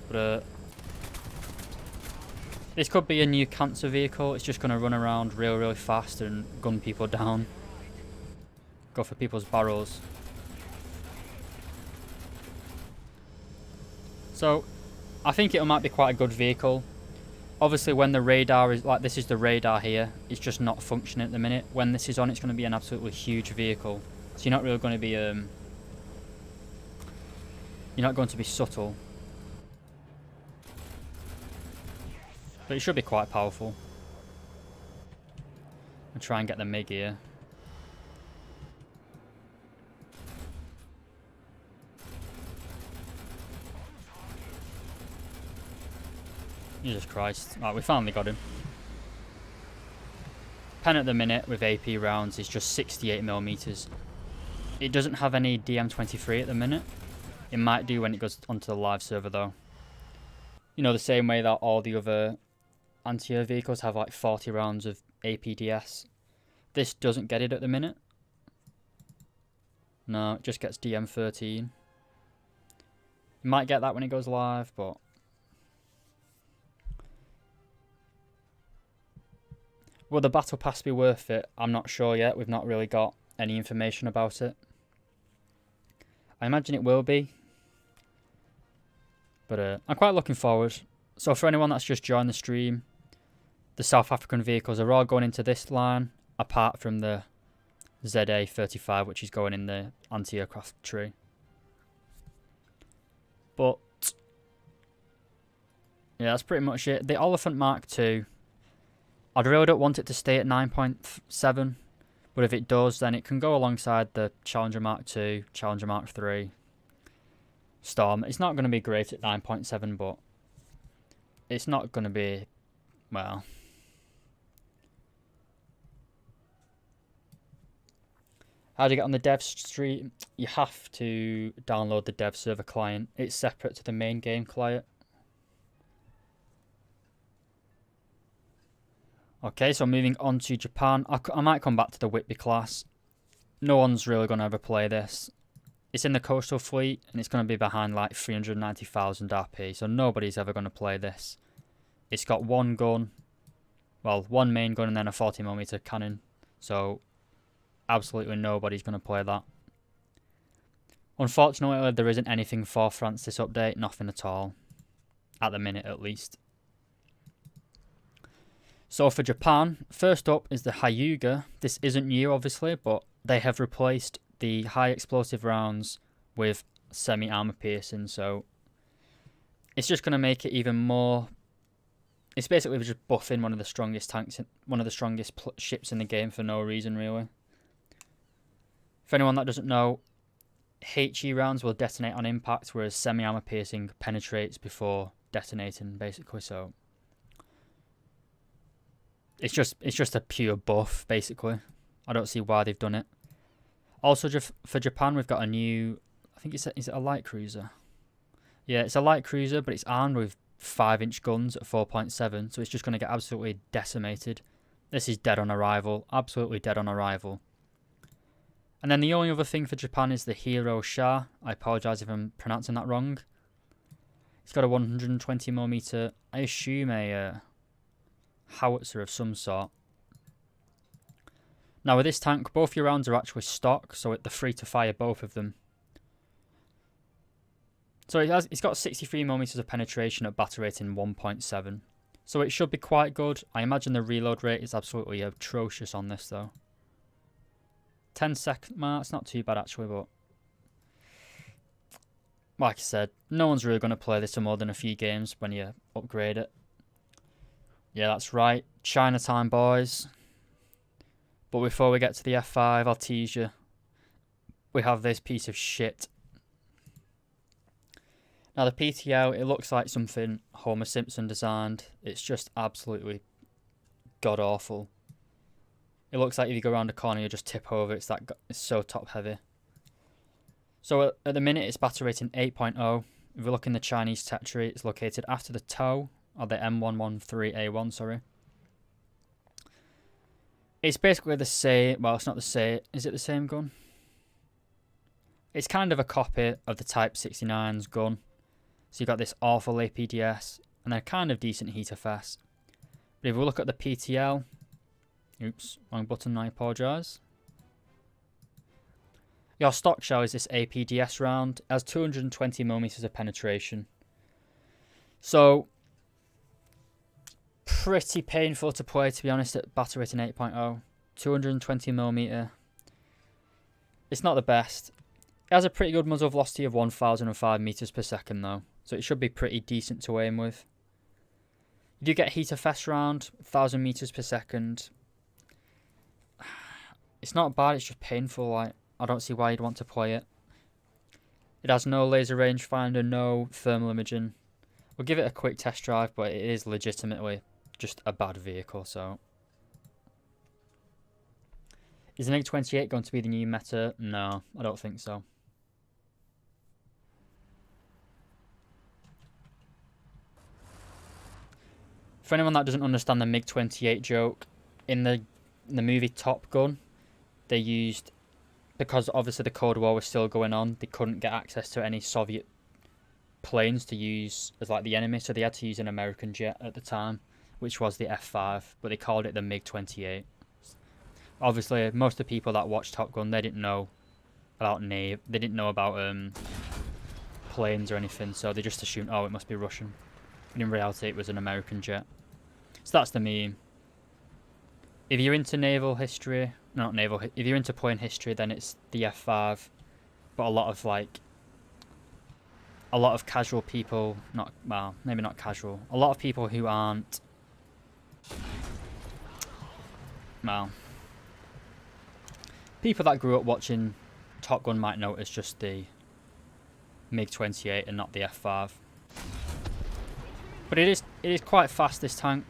But this could be a new cancer vehicle. It's just going to run around really, really fast and gun people down. Go for people's barrels. So, I think it might be quite a good vehicle. Obviously, when the radar is, like this is the radar here, it's just not functioning at the minute. When this is on, it's going to be an absolutely huge vehicle. So you're not really going to be, you're not going to be subtle. But it should be quite powerful. I'll try and get the MiG here. Jesus Christ. Right, we finally got him. Pen at the minute with AP rounds is just 68mm. It doesn't have any DM23 at the minute. It might do when it goes onto the live server though. You know, the same way that all the other anti-air vehicles have like 40 rounds of APDS. This doesn't get it at the minute. No, it just gets DM13. You might get that when it goes live, but... Will the battle pass be worth it? I'm not sure yet. We've not really got any information about it. I imagine it will be. But I'm quite looking forward. So for anyone that's just joined the stream, the South African vehicles are all going into this line, apart from the ZA-35, which is going in the anti-aircraft tree. But yeah, that's pretty much it. The Elephant Mark II, I really don't want it to stay at 9.7, but if it does, then it can go alongside the Challenger Mark II, Challenger Mark III, Storm. It's not going to be great at 9.7, but it's not going to be, well... How do you get on the dev stream? You have to download the dev server client. It's separate to the main game client. Okay, so moving on to Japan. I might come back to the Whitby class. No one's really going to ever play this. It's in the coastal fleet, and it's going to be behind like 390,000 RP, so nobody's ever going to play this. It's got one gun, well, one main gun and then a 40mm cannon, so absolutely nobody's going to play that. Unfortunately, there isn't anything for France this update, nothing at all. At the minute, at least. So for Japan, first up is the Hyuga. This isn't new, obviously, but they have replaced the high explosive rounds with semi-armor piercing, so it's just going to make it even more It's basically just buffing one of the strongest tanks, one of the strongest ships in the game for no reason, really. For anyone that doesn't know, HE rounds will detonate on impact, whereas semi-armor piercing penetrates before detonating, basically. So it's just a pure buff, basically. I don't see why they've done it. Also, for Japan, we've got a new, I think is it a light cruiser? Yeah, it's a light cruiser, but it's armed with 5-inch guns at 4.7, so it's just going to get absolutely decimated. This is dead on arrival, absolutely dead on arrival. And then the only other thing for Japan is the Hero Shah. I apologise if I'm pronouncing that wrong. It's got a 120mm, I assume a howitzer of some sort. Now with this tank, both your rounds are actually stock, so they're free to fire both of them. So it's got 63mm of penetration at batter rating 1.7. So it should be quite good. I imagine the reload rate is absolutely atrocious on this though. 10-second mark, it's not too bad actually, but like I said, no one's really going to play this for more than a few games when you upgrade it. Yeah, that's right. Chinatown, boys. But before we get to the F5, I'll tease you. We have this piece of shit. Now the PTL, it looks like something Homer Simpson designed. It's just absolutely god-awful. It looks like if you go around a corner, you just tip over. It's so top-heavy. So at the minute, it's batter rating 8.0. If we look in the Chinese tech tree, it's located after the TOW, or the M113A1, sorry. It's basically the same, well, it's not the same, is it the same gun? It's kind of a copy of the Type 69's gun. So you've got this awful APDS, and then a kind of decent heat FS. But if we look at the PTL, oops, wrong button, I apologise. Your stock shell is this APDS round, it has 220mm of penetration. So, pretty painful to play, to be honest, at batter rating 8.0. 220mm. It's not the best. It has a pretty good muzzle velocity of 1005 meters per second though, so it should be pretty decent to aim with. You do get heat FS round, 1000 meters per second. It's not bad, it's just painful. Like, I don't see why you'd want to play it. It has no laser rangefinder, no thermal imaging. We'll give it a quick test drive, but it is legitimately just a bad vehicle. So, is the MiG-28 going to be the new meta? No, I don't think so. For anyone that doesn't understand the MiG-28 joke, in the movie Top Gun, they used, because obviously the Cold War was still going on, they couldn't get access to any Soviet planes to use as like the enemy, so they had to use an American jet at the time, which was the F5, but they called it the MiG-28. Obviously, most of the people that watched Top Gun, they didn't know about they didn't know about planes or anything, so they just assumed, oh, it must be Russian. But in reality, it was an American jet. So that's the meme. If you're into naval history, not naval, if you're into plane history, then it's the F5. But a lot of casual people, well, maybe not casual, a lot of people who aren't, well, people that grew up watching Top Gun might notice just the MiG-28 and not the F5. But it is quite fast, this tank.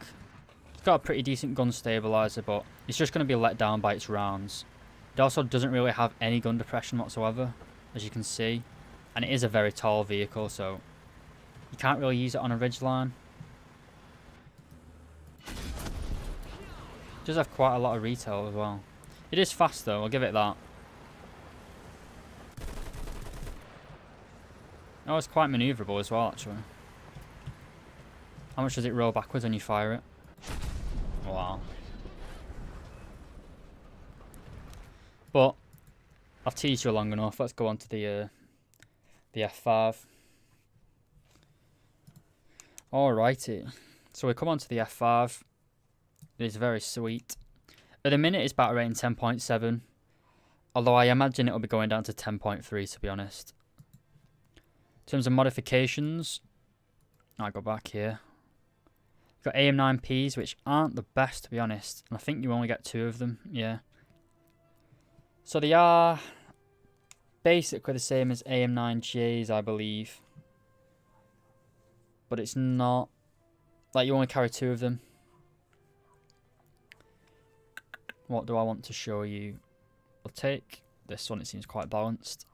It's got a pretty decent gun stabilizer, but it's just going to be let down by its rounds. It also doesn't really have any gun depression whatsoever, as you can see. And it is a very tall vehicle, so you can't really use it on a ridgeline. It does have quite a lot of retail as well. It is fast though, I'll give it that. Oh, it's quite manoeuvrable as well, actually. How much does it roll backwards when you fire it? Wow. But I've teased you long enough. Let's go on to the F5. Alrighty. So we come on to the F5. It is very sweet. At the minute, it's batter rating 10.7. Although I imagine it'll be going down to 10.3, to be honest. In terms of modifications, I'll go back here. You've got AM9Ps, which aren't the best, to be honest. And I think you only get 2 of them. Yeah. So they are basically the same as AM9Js, I believe. But it's not. Like, you only carry 2 of them. What do I want to show you? I'll take this one. It seems quite balanced.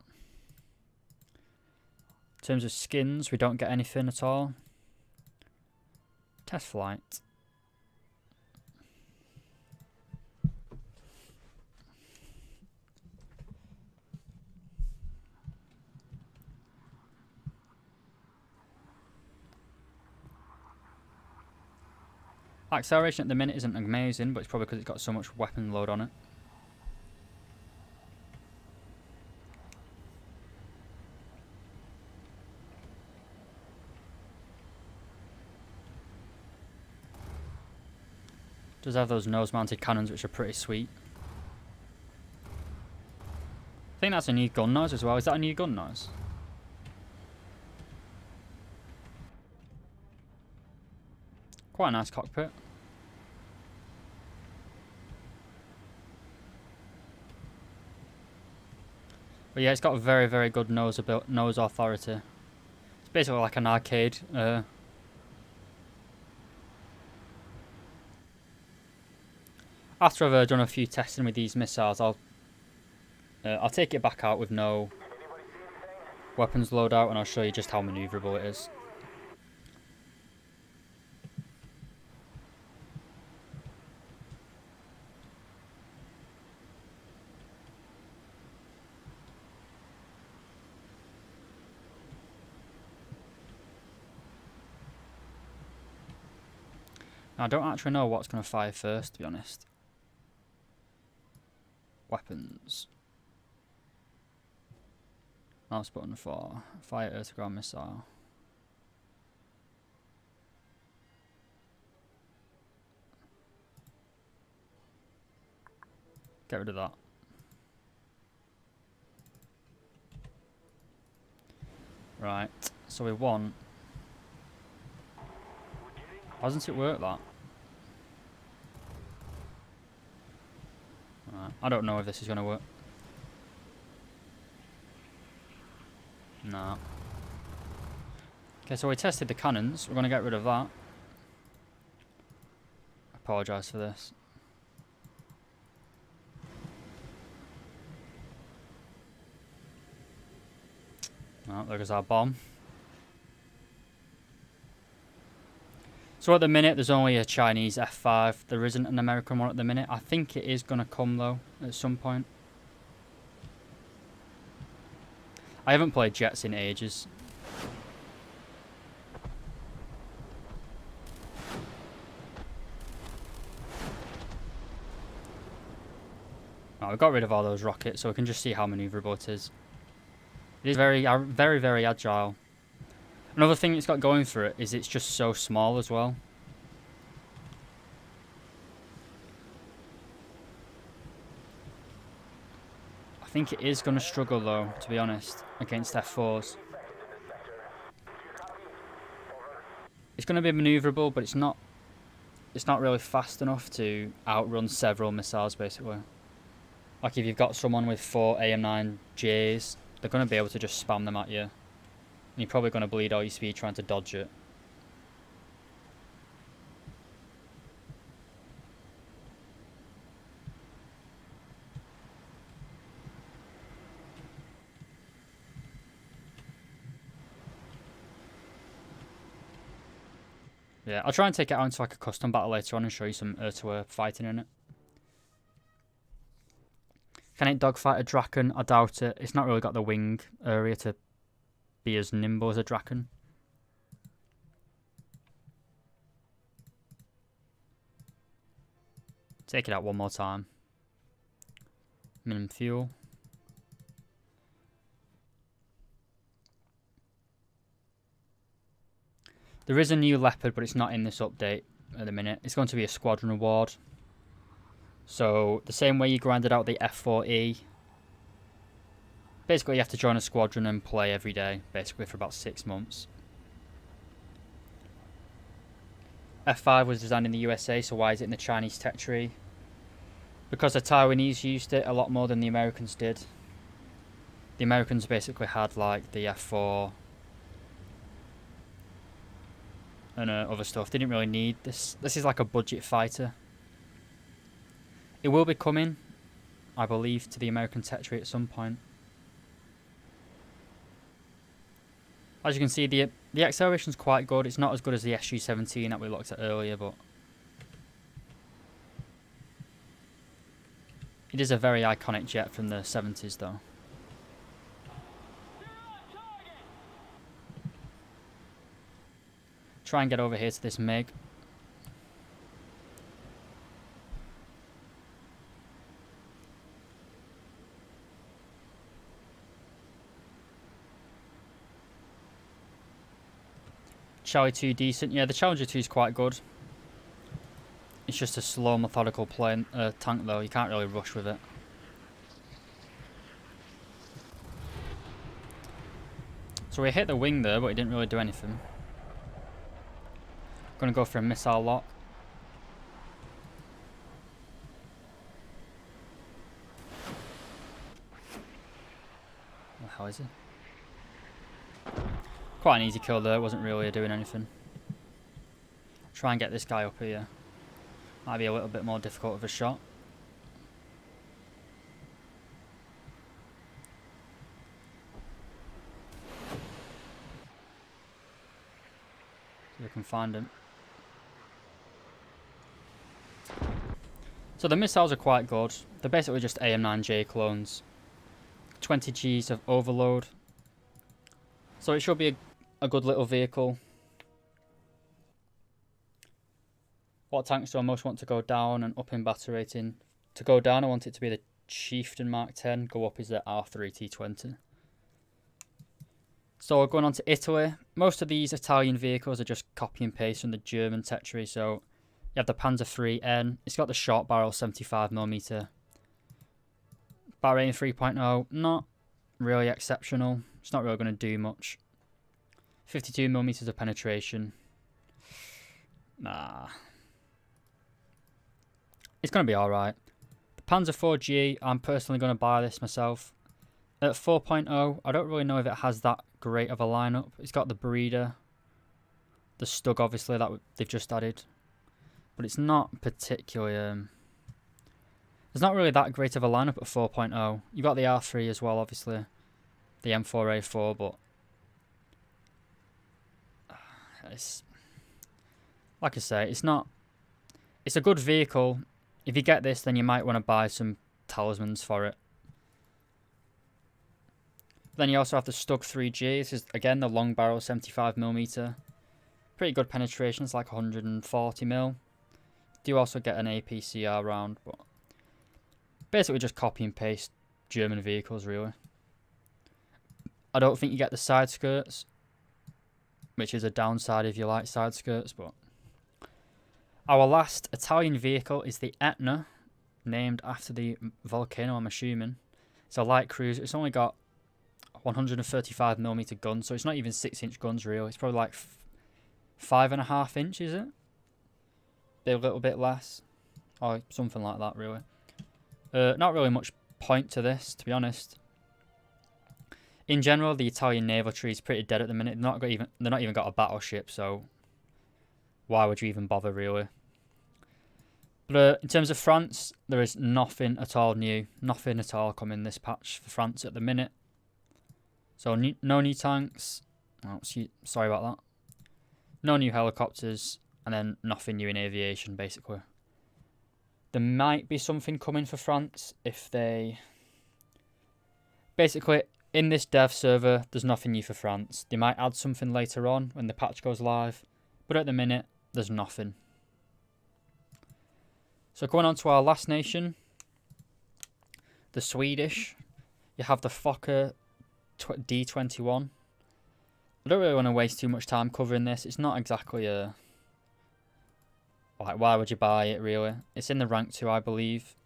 In terms of skins, we don't get anything at all. Test flight. Acceleration at the minute isn't amazing, but it's probably because it's got so much weapon load on it. Does have those nose-mounted cannons, which are pretty sweet. I think that's a new gun noise as well. Is that a new gun noise? Quite a nice cockpit. But yeah, it's got a very, very good nose authority. It's basically like an arcade. After I've done a few testing with these missiles, I'll take it back out with no weapons loadout, and I'll show you just how maneuverable it is. Now, I don't actually know what's going to fire first, to be honest. Weapons. Mouse button for fire air-to-ground missile. Get rid of that. Right, so we want... Why doesn't it work that? Right, I don't know if this is going to work. No. Okay, so we tested the cannons. We're going to get rid of that. Apologise for this. Oh, there goes our bomb. So at the minute, there's only a Chinese F5. There isn't an American one at the minute. I think it is going to come, though, at some point. I haven't played jets in ages. Oh, we got rid of all those rockets, so we can just see how maneuverable it is. It is very, very, very agile. Another thing it's got going for it is it's just so small as well. I think it is going to struggle though, to be honest, against F4s. It's going to be maneuverable, but it's not really fast enough to outrun several missiles, basically. Like if you've got someone with 4 AM9Js, they're going to be able to just spam them at you. And you're probably going to bleed all your speed trying to dodge it. Yeah, I'll try and take it out into like a custom battle later on and show you some air-to-air fighting in it. Can it dogfight a Draken? I doubt it. It's not really got the wing area to be as nimble as a Draken. Take it out one more time. Minimum fuel. There is a new Leopard, but it's not in this update at the minute. It's going to be a squadron award. So, the same way you grinded out the F4E. Basically, you have to join a squadron and play every day, basically, for about 6 months. F5 was designed in the USA, so why is it in the Chinese tech tree? Because the Taiwanese used it a lot more than the Americans did. The Americans basically had like the F4 and other stuff. They didn't really need this. This is like a budget fighter. It will be coming, I believe, to the American tech tree at some point. As you can see, the acceleration is quite good. It's not as good as the SU-17 that we looked at earlier, but it is a very iconic jet from the 70s, though. Try and get over here to this MiG. Charlie 2 decent. Yeah, the Challenger 2 is quite good. It's just a slow, methodical tank, though. You can't really rush with it. So we hit the wing there, but it didn't really do anything. Gonna go for a missile lock. What the hell is it? Quite an easy kill there, wasn't really doing anything. Try and get this guy up here. Might be a little bit more difficult of a shot. So we can find him. So the missiles are quite good. They're basically just AM9J clones. 20 Gs of overload. So it should be a good little vehicle. What tanks do I most want to go down and up in battle rating? To go down, I want it to be the Chieftain Mark 10. Go up is the R3 T20. So we're going on to Italy. Most of these Italian vehicles are just copy and paste from the German tech tree. So you have the Panzer 3N. It's got the short barrel 75mm. Barrel rating 3.0. Not really exceptional. It's not really going to do much. 52mm of penetration. Nah. It's going to be alright. The Panzer 4G, I'm personally going to buy this myself. At 4.0, I don't really know if it has that great of a lineup. It's got the breeder. The Stug, obviously, that they've just added. But it's not particularly... there's not really that great of a lineup at 4.0. You've got the R3 as well, obviously. The M4A4, but... it's... like I say, it's not... it's a good vehicle. If you get this, then you might want to buy some talismans for it. Then you also have the Stug 3G. This is, again, the long barrel 75mm. Pretty good penetration. It's like 140mm. Do also get an APCR round, but... basically just copy and paste German vehicles, really. I don't think you get the side skirts, which is a downside if you like side skirts, but... our last Italian vehicle is the Aetna, named after the volcano, I'm assuming. It's a light cruiser. It's only got 135mm guns, so it's not even 6-inch guns, really. It's probably like 5.5 inches, is it? Be a little bit less, or something like that, really. Not really much point to this, to be honest. In general, the Italian naval tree is pretty dead at the minute. They're not even got a battleship, so why would you even bother, really? But in terms of France, there is nothing at all new. Nothing at all coming this patch for France at the minute. So no new tanks. Oh, sorry about that. No new helicopters. And then nothing new in aviation, basically. There might be something coming for France if they... basically, in this dev server, there's nothing new for France. They might add something later on when the patch goes live. But at the minute, there's nothing. So going on to our last nation, the Swedish. You have the Fokker D21. I don't really want to waste too much time covering this. It's not exactly a... like, why would you buy it, really? It's in the rank 2, I believe.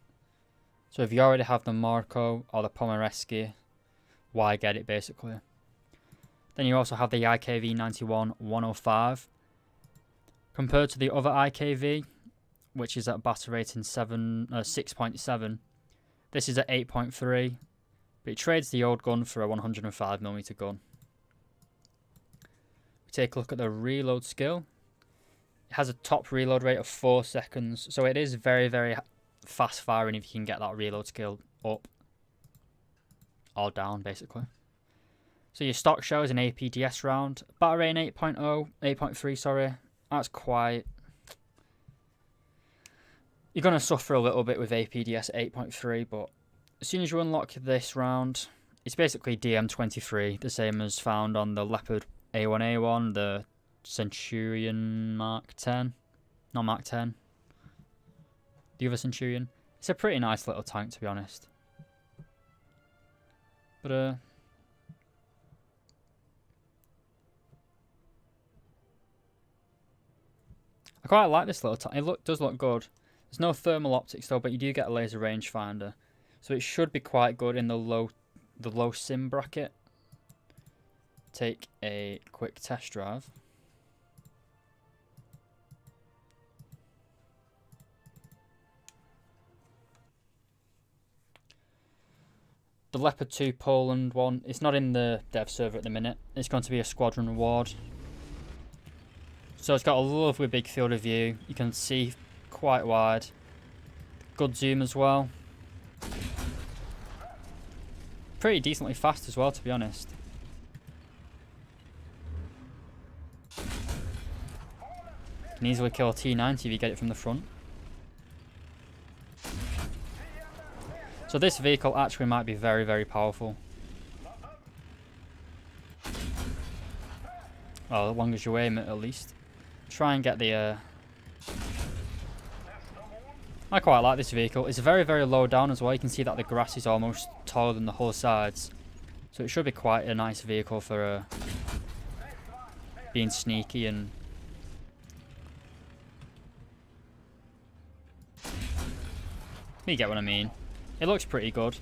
So if you already have the Marco or the Pomereski, why get it, basically? Then you also have the IKV 91 105. Compared to the other IKV, which is at battle rating 6.7, this is at 8.3, but it trades the old gun for a 105mm gun. We take a look at the reload skill. It has a top reload rate of 4 seconds, so it is very, very fast firing if you can get that reload skill up or down, basically. So your stock shell is an APDS round, battle rating 8.3, sorry. That's quite... You're going to suffer a little bit with APDS 8.3, but as soon as you unlock this round, it's basically DM23, the same as found on the Leopard A1A1, the Centurion Mark 10. Not Mark 10. The other Centurion. It's a pretty nice little tank, to be honest. But, I quite like this little tank. It does look good. There's no thermal optics though, but you do get a laser rangefinder. So it should be quite good in the low sim bracket. Take a quick test drive. The Leopard 2 Poland one, it's not in the dev server at the minute. It's going to be a squadron reward. So it's got a lovely big field of view. You can see quite wide. Good zoom as well. Pretty decently fast as well, to be honest. You can easily kill a T90 if you get it from the front. So this vehicle actually might be very, very powerful. Well, as long as you aim it, at least. Try and get the... I quite like this vehicle. It's very, very low down as well. You can see that the grass is almost taller than the whole sides. So it should be quite a nice vehicle for being sneaky and... You get what I mean. It looks pretty good.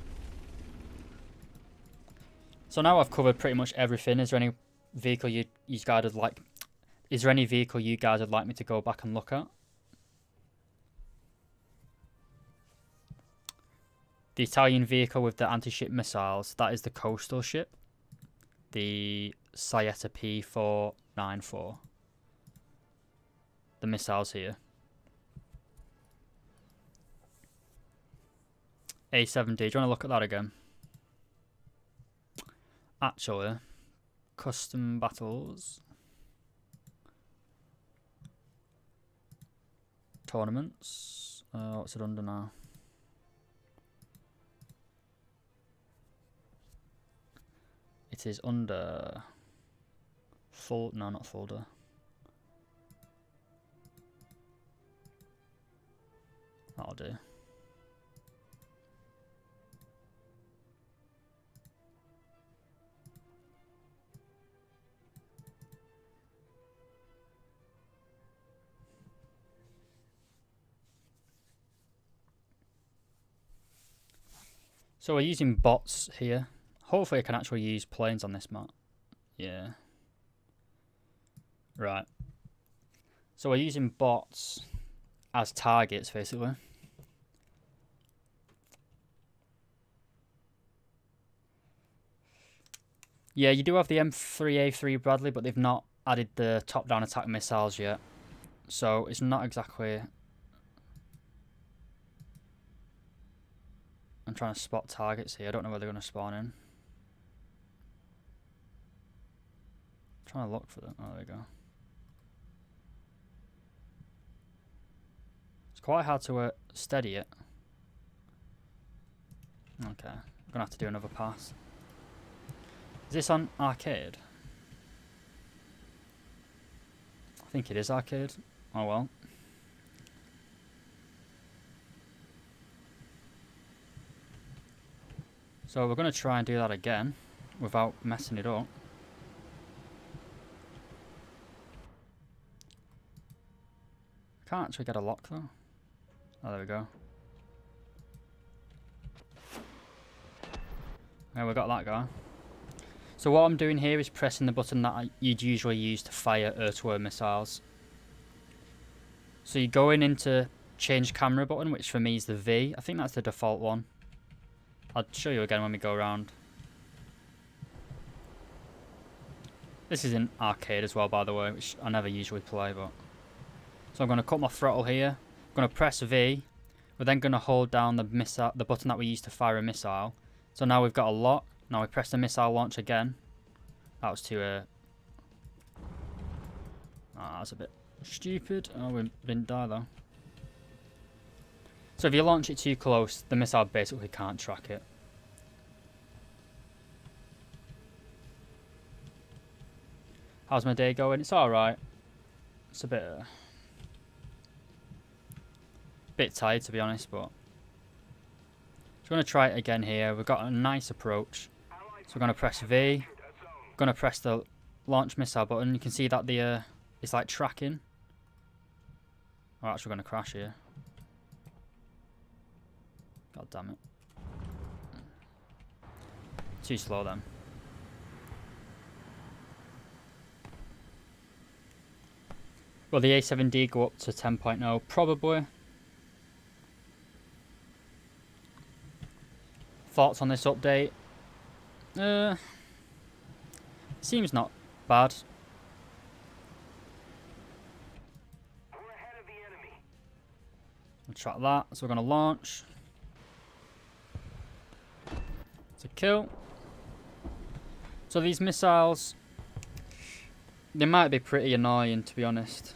So now I've covered pretty much everything. Is there any vehicle you guys would like? Is there any vehicle you guys would like me to go back and look at? The Italian vehicle with the anti-ship missiles. That is the coastal ship. The Saeta P494. The missiles here. A7D. Do you want to look at that again? Actually, custom battles, tournaments. What's it under now? It is under no, not folder. That'll do. So we're using bots here. Hopefully I can actually use planes on this map. Yeah. Right. So we're using bots as targets, basically. Yeah, you do have the M3A3 Bradley, but they've not added the top-down attack missiles yet. So it's not exactly... I'm trying to spot targets here. I don't know where they're going to spawn in. I'm trying to look for them. Oh, there we go. It's quite hard to steady it. Okay. I'm going to have to do another pass. Is this on arcade? I think it is arcade. Oh well. So we're going to try and do that again without messing it up. Can't actually get a lock though. Oh, there we go. Yeah, we got that guy. So what I'm doing here is pressing the button that you'd usually use to fire air-to-air missiles. So you go into change camera button, which for me is the V. I think that's the default one. I'll show you again when we go around. This is in arcade as well, by the way, which I never usually play, but... So I'm going to cut my throttle here. I'm going to press V. We're then going to hold down the button that we used to fire a missile. So now we've got a lock. Now we press the missile launch again. That was too... that's a bit stupid. Oh, we didn't die though. So if you launch it too close, the missile basically can't track it. How's my day going? It's alright. It's a bit tired to be honest, but just going to try it again here. We've got a nice approach. So we're going to press V. We're going to press the launch missile button. You can see that the it's like tracking. We're actually going to crash here. God damn it. Too slow then. Will the A7D go up to 10.0? Probably. Thoughts on this update? Seems not bad. We'll track that. So we're going to launch. It's a kill. So these missiles, they might be pretty annoying to be honest.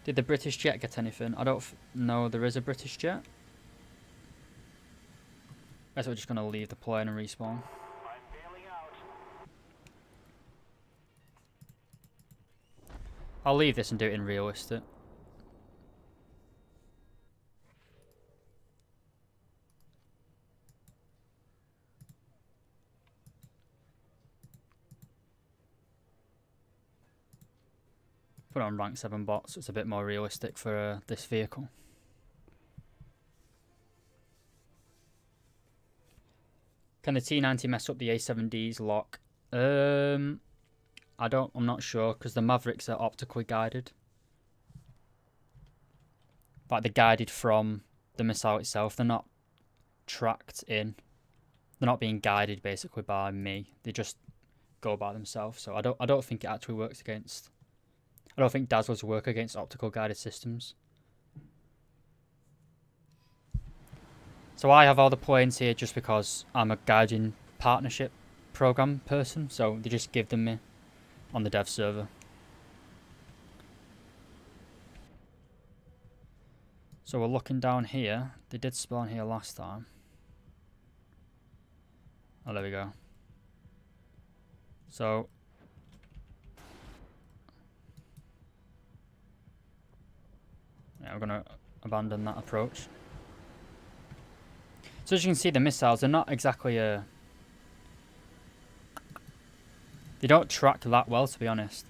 Did the British jet get anything? I don't know there is a British jet. I guess we're just going to leave the plane and respawn. I'll leave this and do it in realistic. Put it on rank 7 bots, it's a bit more realistic for this vehicle. Can the T90 mess up the A7D's lock? I'm not sure, because the Mavericks are optically guided. Like they're guided from the missile itself, they're not tracked in. They're not being guided basically by me. They just go by themselves. So I don't think it actually works against... I don't think dazzlers work against optical guided systems. So I have all the planes here just because I'm a guiding partnership program person. So they just give them me on the dev server. So we're looking down here. They did spawn here last time. Oh, there we go. So... yeah, we're going to abandon that approach. So as you can see, the missiles are not exactly they don't track that well, to be honest.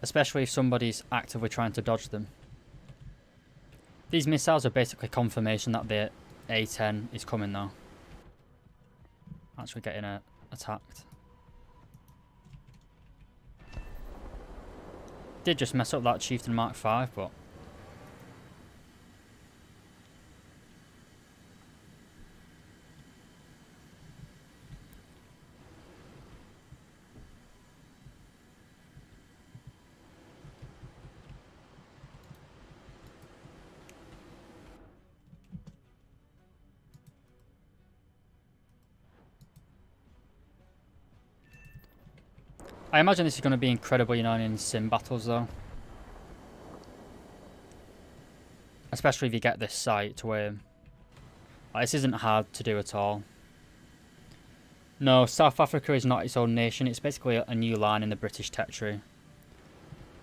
Especially if somebody's actively trying to dodge them. These missiles are basically confirmation that the A10 is coming though. Actually getting attacked. Did just mess up that Chieftain Mark 5, but... I imagine this is going to be incredibly annoying in sim battles though. Especially if you get this sight to aim. Like, this isn't hard to do at all. No, South Africa is not its own nation. It's basically a new line in the British territory.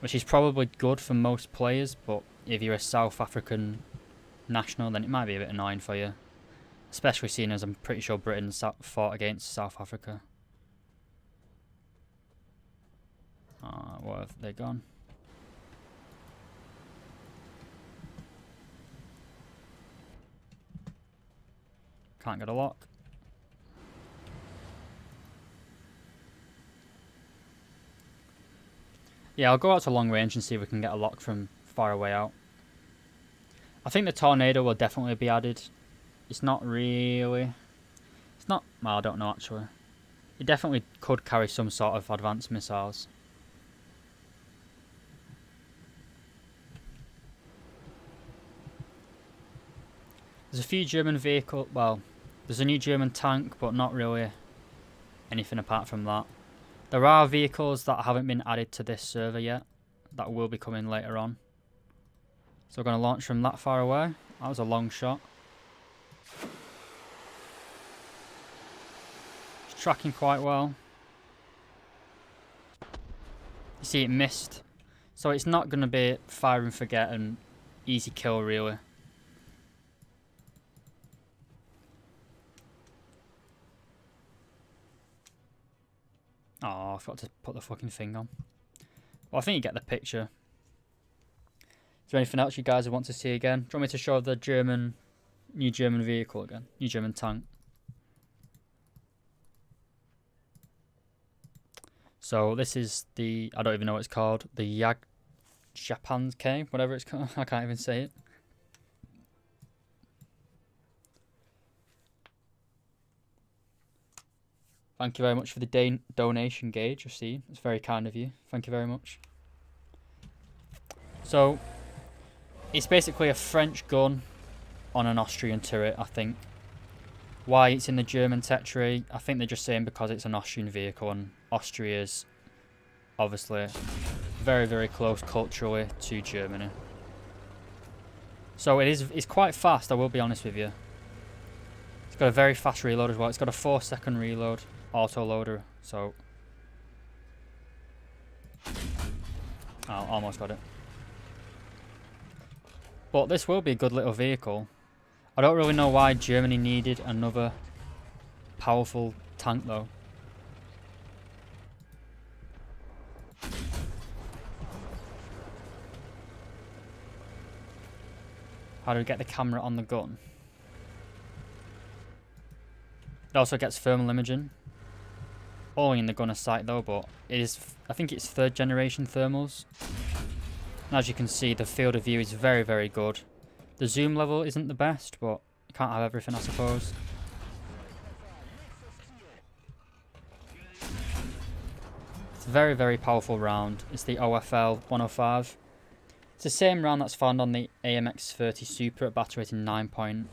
Which is probably good for most players, but if you're a South African national, then it might be a bit annoying for you. Especially seeing as I'm pretty sure Britain fought against South Africa. Where have they gone? Can't get a lock. Yeah, I'll go out to long range and see if we can get a lock from far away out. I think the tornado will definitely be added. It's not really... It's not... Well, I don't know actually. It definitely could carry some sort of advanced missiles. There's a few German vehicles. Well, there's a new German tank, but not really anything apart from that. There are vehicles that haven't been added to this server yet that will be coming later on. So we're going to launch from that far away. That was a long shot. It's tracking quite well. You see it missed. So it's not going to be fire and forget and easy kill really. Oh, I forgot to put the fucking thing on. Well, I think you get the picture. Is there anything else you guys want to see again? Do you want me to show the new German vehicle again? New German tank. So this is the, I don't even know what it's called, the Japan's K, whatever it's called. I can't even say it. Thank you very much for the donation, Gage. I see. It's very kind of you. Thank you very much. So, it's basically a French gun on an Austrian turret, I think. Why it's in the German tech tree, I think they're just saying because it's an Austrian vehicle, and Austria's obviously very, very close culturally to Germany. So it's quite fast, I will be honest with you. It's got a very fast reload as well. It's got a 4-second reload. Auto loader, so oh, almost got it. But this will be a good little vehicle. I don't really know why Germany needed another powerful tank though. How do we get the camera on the gun? It also gets thermal imaging. Only in the gunner sight though, but it is, I think it's 3rd generation thermals. And as you can see, the field of view is very, very good. The zoom level isn't the best, but you can't have everything, I suppose. It's a very, very powerful round. It's the OFL 105. It's the same round that's found on the AMX-30 Super at battle rating 9.0.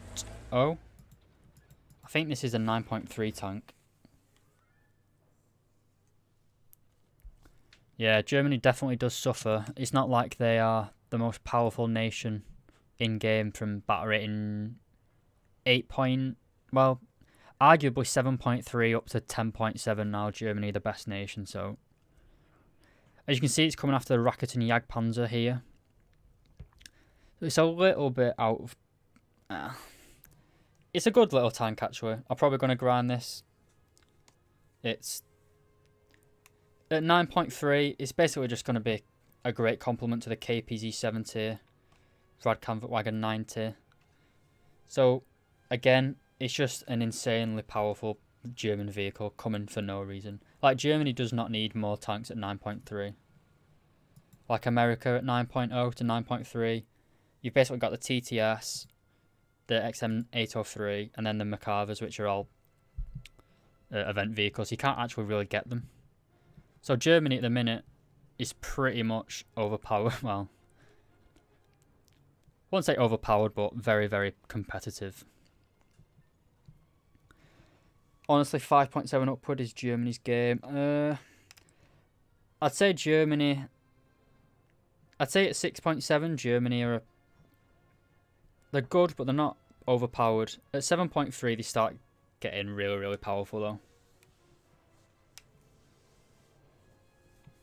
I think this is a 9.3 tank. Yeah, Germany definitely does suffer. It's not like they are the most powerful nation in-game from battle rating 8 point... Well, arguably 7.3 up to 10.7 now. Germany the best nation, so... As you can see, it's coming after the Raketen Jagdpanzer here. So it's a little bit out of... It's a good little tank, actually. I'm probably going to grind this. It's... At 9.3, it's basically just going to be a great complement to the KPZ 70, Radkampfwagen 90. So, again, it's just an insanely powerful German vehicle coming for no reason. Like, Germany does not need more tanks at 9.3. Like America at 9.0 to 9.3, you've basically got the TTS, the XM803, and then the Merkavas, which are all event vehicles. You can't actually really get them. So Germany at the minute is pretty much overpowered. Well, I won't say overpowered, but very, very competitive. Honestly, 5.7 upward is Germany's game. I'd say Germany... I'd say at 6.7, Germany are... They're good, but they're not overpowered. At 7.3, they start getting really, really powerful, though.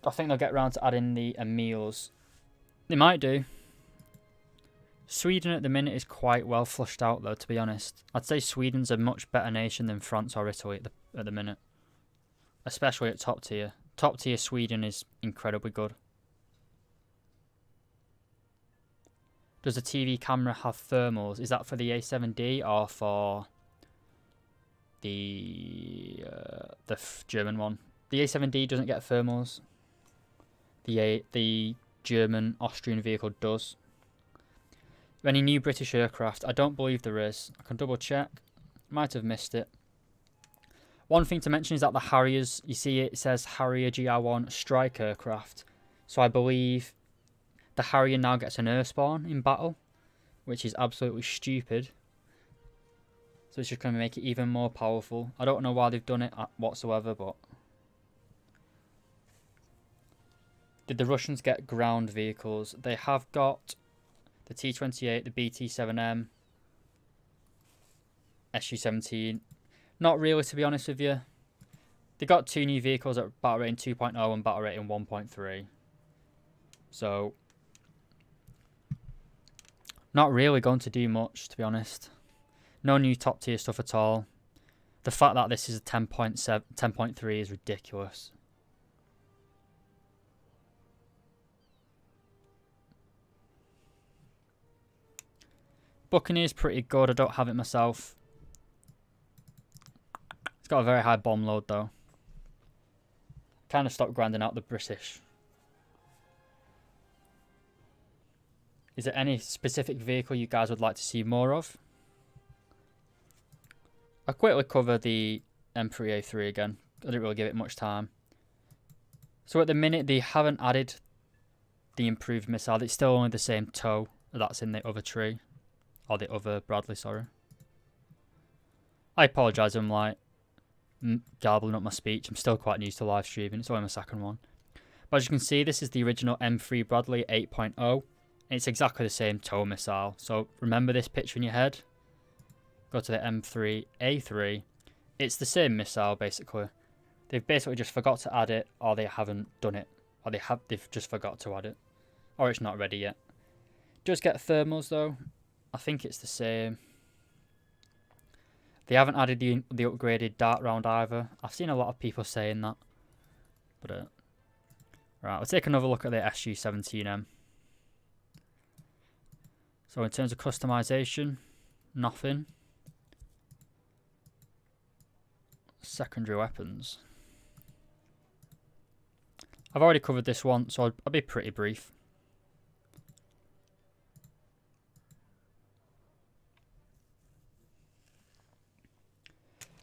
I think they'll get around to adding the Emils. They might do. Sweden at the minute is quite well flushed out, though, to be honest. I'd say Sweden's a much better nation than France or Italy at the minute. Especially at top tier. Top tier Sweden is incredibly good. Does the TV camera have thermals? Is that for the A7D or for the German one? The A7D doesn't get thermals. the German Austrian vehicle does. Any new British aircraft? I don't believe there is. I can double check. Might have missed it. One thing to mention is that the Harriers, you see it says Harrier GR1 strike aircraft. So I believe the Harrier now gets an air spawn in battle, which is absolutely stupid. So it's just going to make it even more powerful. I don't know why they've done it whatsoever, but... Did the Russians get ground vehicles? They have got the T-28, the BT-7M, Su-17. Not really, to be honest with you. They got 2 new vehicles at battle rating 2.0 and battle rating 1.3. So, not really going to do much, to be honest. No new top tier stuff at all. The fact that this is a 10.3 is ridiculous. Buccaneer's pretty good. I don't have it myself. It's got a very high bomb load though. Kind of stopped grinding out the British. Is there any specific vehicle you guys would like to see more of? I'll quickly cover the M3A3 again. I didn't really give it much time. So at the minute they haven't added the improved missile. It's still only the same tow that's in the other tree. Or the other Bradley, sorry. I apologise, I'm like garbling up my speech. I'm still quite new to live streaming. It's only my second one. But as you can see, this is the original M3 Bradley 8.0. And it's exactly the same tow missile. So remember this picture in your head. Go to the M3A3. It's the same missile, basically. They've basically just forgot to add it, or they haven't done it. Or they've just forgot to add it. Or it's not ready yet. Just get thermals, though. I think it's the same. They haven't added the upgraded dart round either. I've seen a lot of people saying that. But, right, we'll take another look at the Su-17M. So in terms of customization, nothing. Secondary weapons. I've already covered this one, so I'll be pretty brief.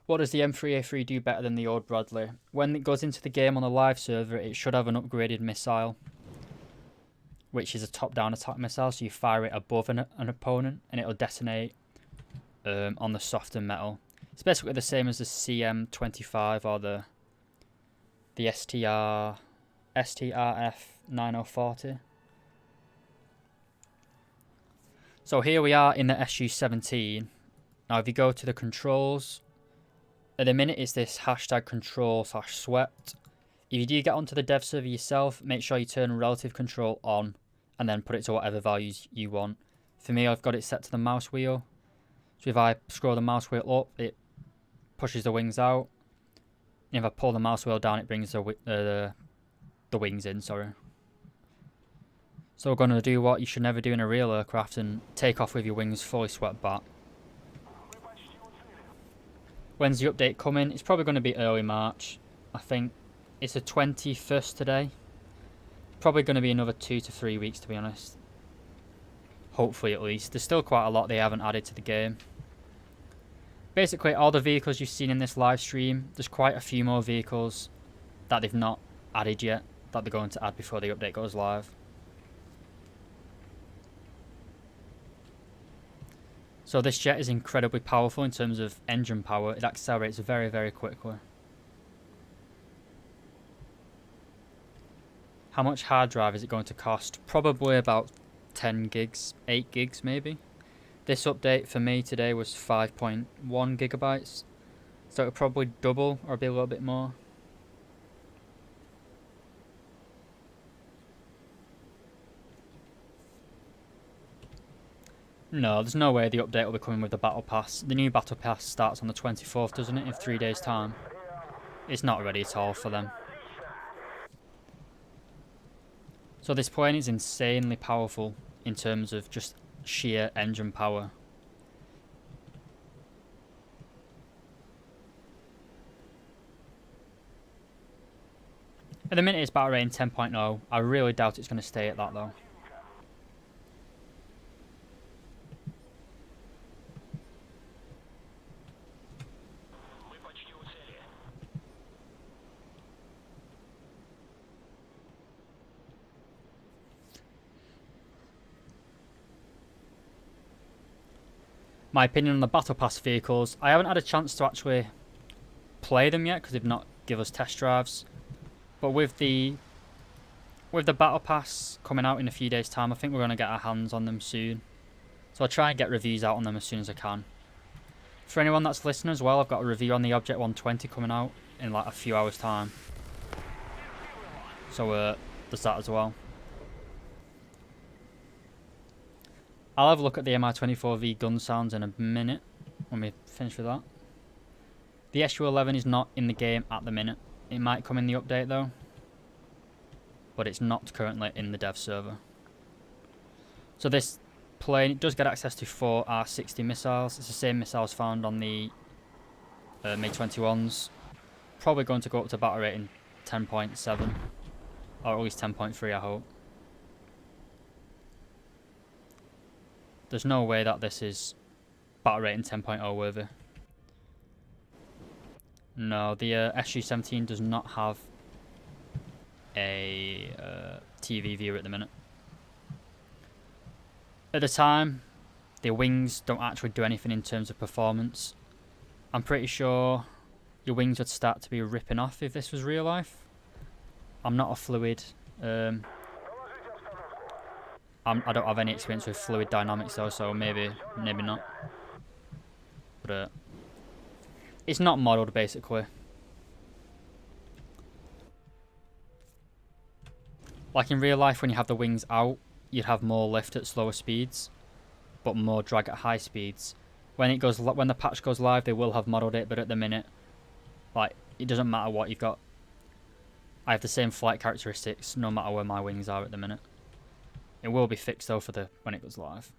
What does the M3A3 do better than the old Bradley? When it goes into the game on the live server, it should have an upgraded missile, which is a top-down attack missile, so you fire it above an opponent and it'll detonate on the softer metal. It's basically the same as the CM25 or the STRF 9040. So here we are in the Su-17. Now if you go to the controls, at the minute it's this hashtag control/swept. If you do get onto the dev server yourself, make sure you turn relative control on and then put it to whatever values you want. For me, I've got it set to the mouse wheel. So if I scroll the mouse wheel up, it pushes the wings out. And if I pull the mouse wheel down, it brings the wings in, sorry. So we're going to do what you should never do in a real aircraft and take off with your wings fully swept back. When's the update coming? It's probably going to be early March. I think it's the 21st today. Probably going to be another 2 to 3 weeks, to be honest. Hopefully, at least. There's still quite a lot they haven't added to the game. Basically, all the vehicles you've seen in this live stream, there's quite a few more vehicles that they've not added yet, that they're going to add before the update goes live. So this jet is incredibly powerful in terms of engine power. It accelerates very, very quickly. How much hard drive is it going to cost? Probably about 10 gigs, 8 gigs maybe. This update for me today was 5.1 gigabytes. So it'll probably double or be a little bit more. No, there's no way the update will be coming with the battle pass. The new battle pass starts on the 24th, doesn't it? In 3 days' time. It's not ready at all for them. So this plane is insanely powerful in terms of just sheer engine power. At the minute it's battle rating 10.0. I really doubt it's going to stay at that though. My opinion on the Battle Pass vehicles. I haven't had a chance to actually play them yet because they've not give us test drives. But with the Battle Pass coming out in a few days' time, I think we're going to get our hands on them soon. So I'll try and get reviews out on them as soon as I can. For anyone that's listening as well, I've got a review on the Object 120 coming out in like a few hours' time. So there's that as well. I'll have a look at the Mi-24V gun sounds in a minute when we finish with that. The SU-11 is not in the game at the minute. It might come in the update though, but it's not currently in the dev server. So this plane, it does get access to 4 R-60 missiles. It's the same missiles found on the MiG-21s. Probably going to go up to battle rating 10.7, or at least 10.3 I hope. There's no way that this is battle rating 10.0 worthy. No, the SU-17 does not have a TV viewer at the minute. At the time, the wings don't actually do anything in terms of performance. I'm pretty sure your wings would start to be ripping off if this was real life. I'm not a fluid... I don't have any experience with fluid dynamics though, so maybe not. But it's not modelled basically. Like in real life, when you have the wings out, you'd have more lift at slower speeds, but more drag at high speeds. When the patch goes live, they will have modelled it, but at the minute, like it doesn't matter what you've got. I have the same flight characteristics no matter where my wings are at the minute. It will be fixed though when it goes live.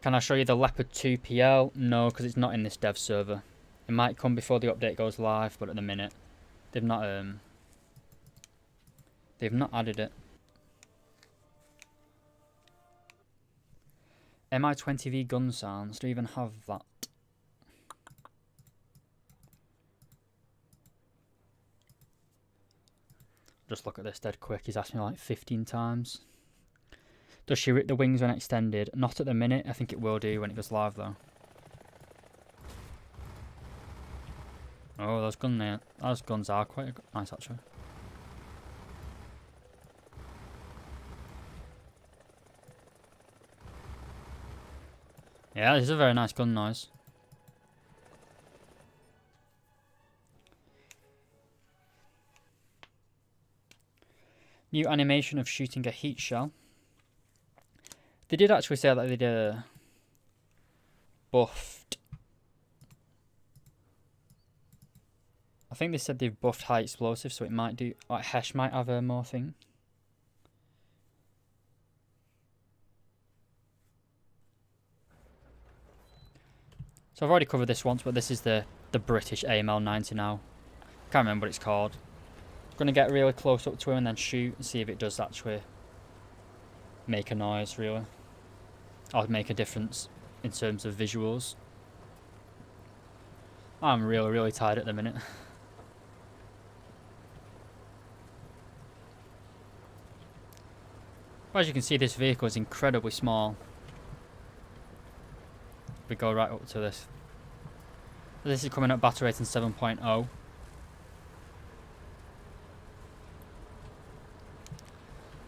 Can I show you the Leopard 2 PL? No, because it's not in this dev server. It might come before the update goes live, but at the minute they've not added it. Mi-20V gun sounds. Do you even have that? Just look at this dead quick. He's asked me like 15 times. Does she rip the wings when extended? Not at the minute. I think it will do when it goes live though. Oh, those guns are quite nice actually. Yeah, this is a very nice gun noise. New animation of shooting a heat shell. They did actually say that they'd buffed. I think they said they've buffed high explosive, so it might do. Like Hesh might have a more thing. So I've already covered this once, but this is the British AML-90 now. Can't remember what it's called. Going to get really close up to him and then shoot and see if it does actually make a noise, really. Or make a difference in terms of visuals. I'm really, really tired at the minute. But as you can see, this vehicle is incredibly small. We go right up to this. This is coming up battle rating 7.0.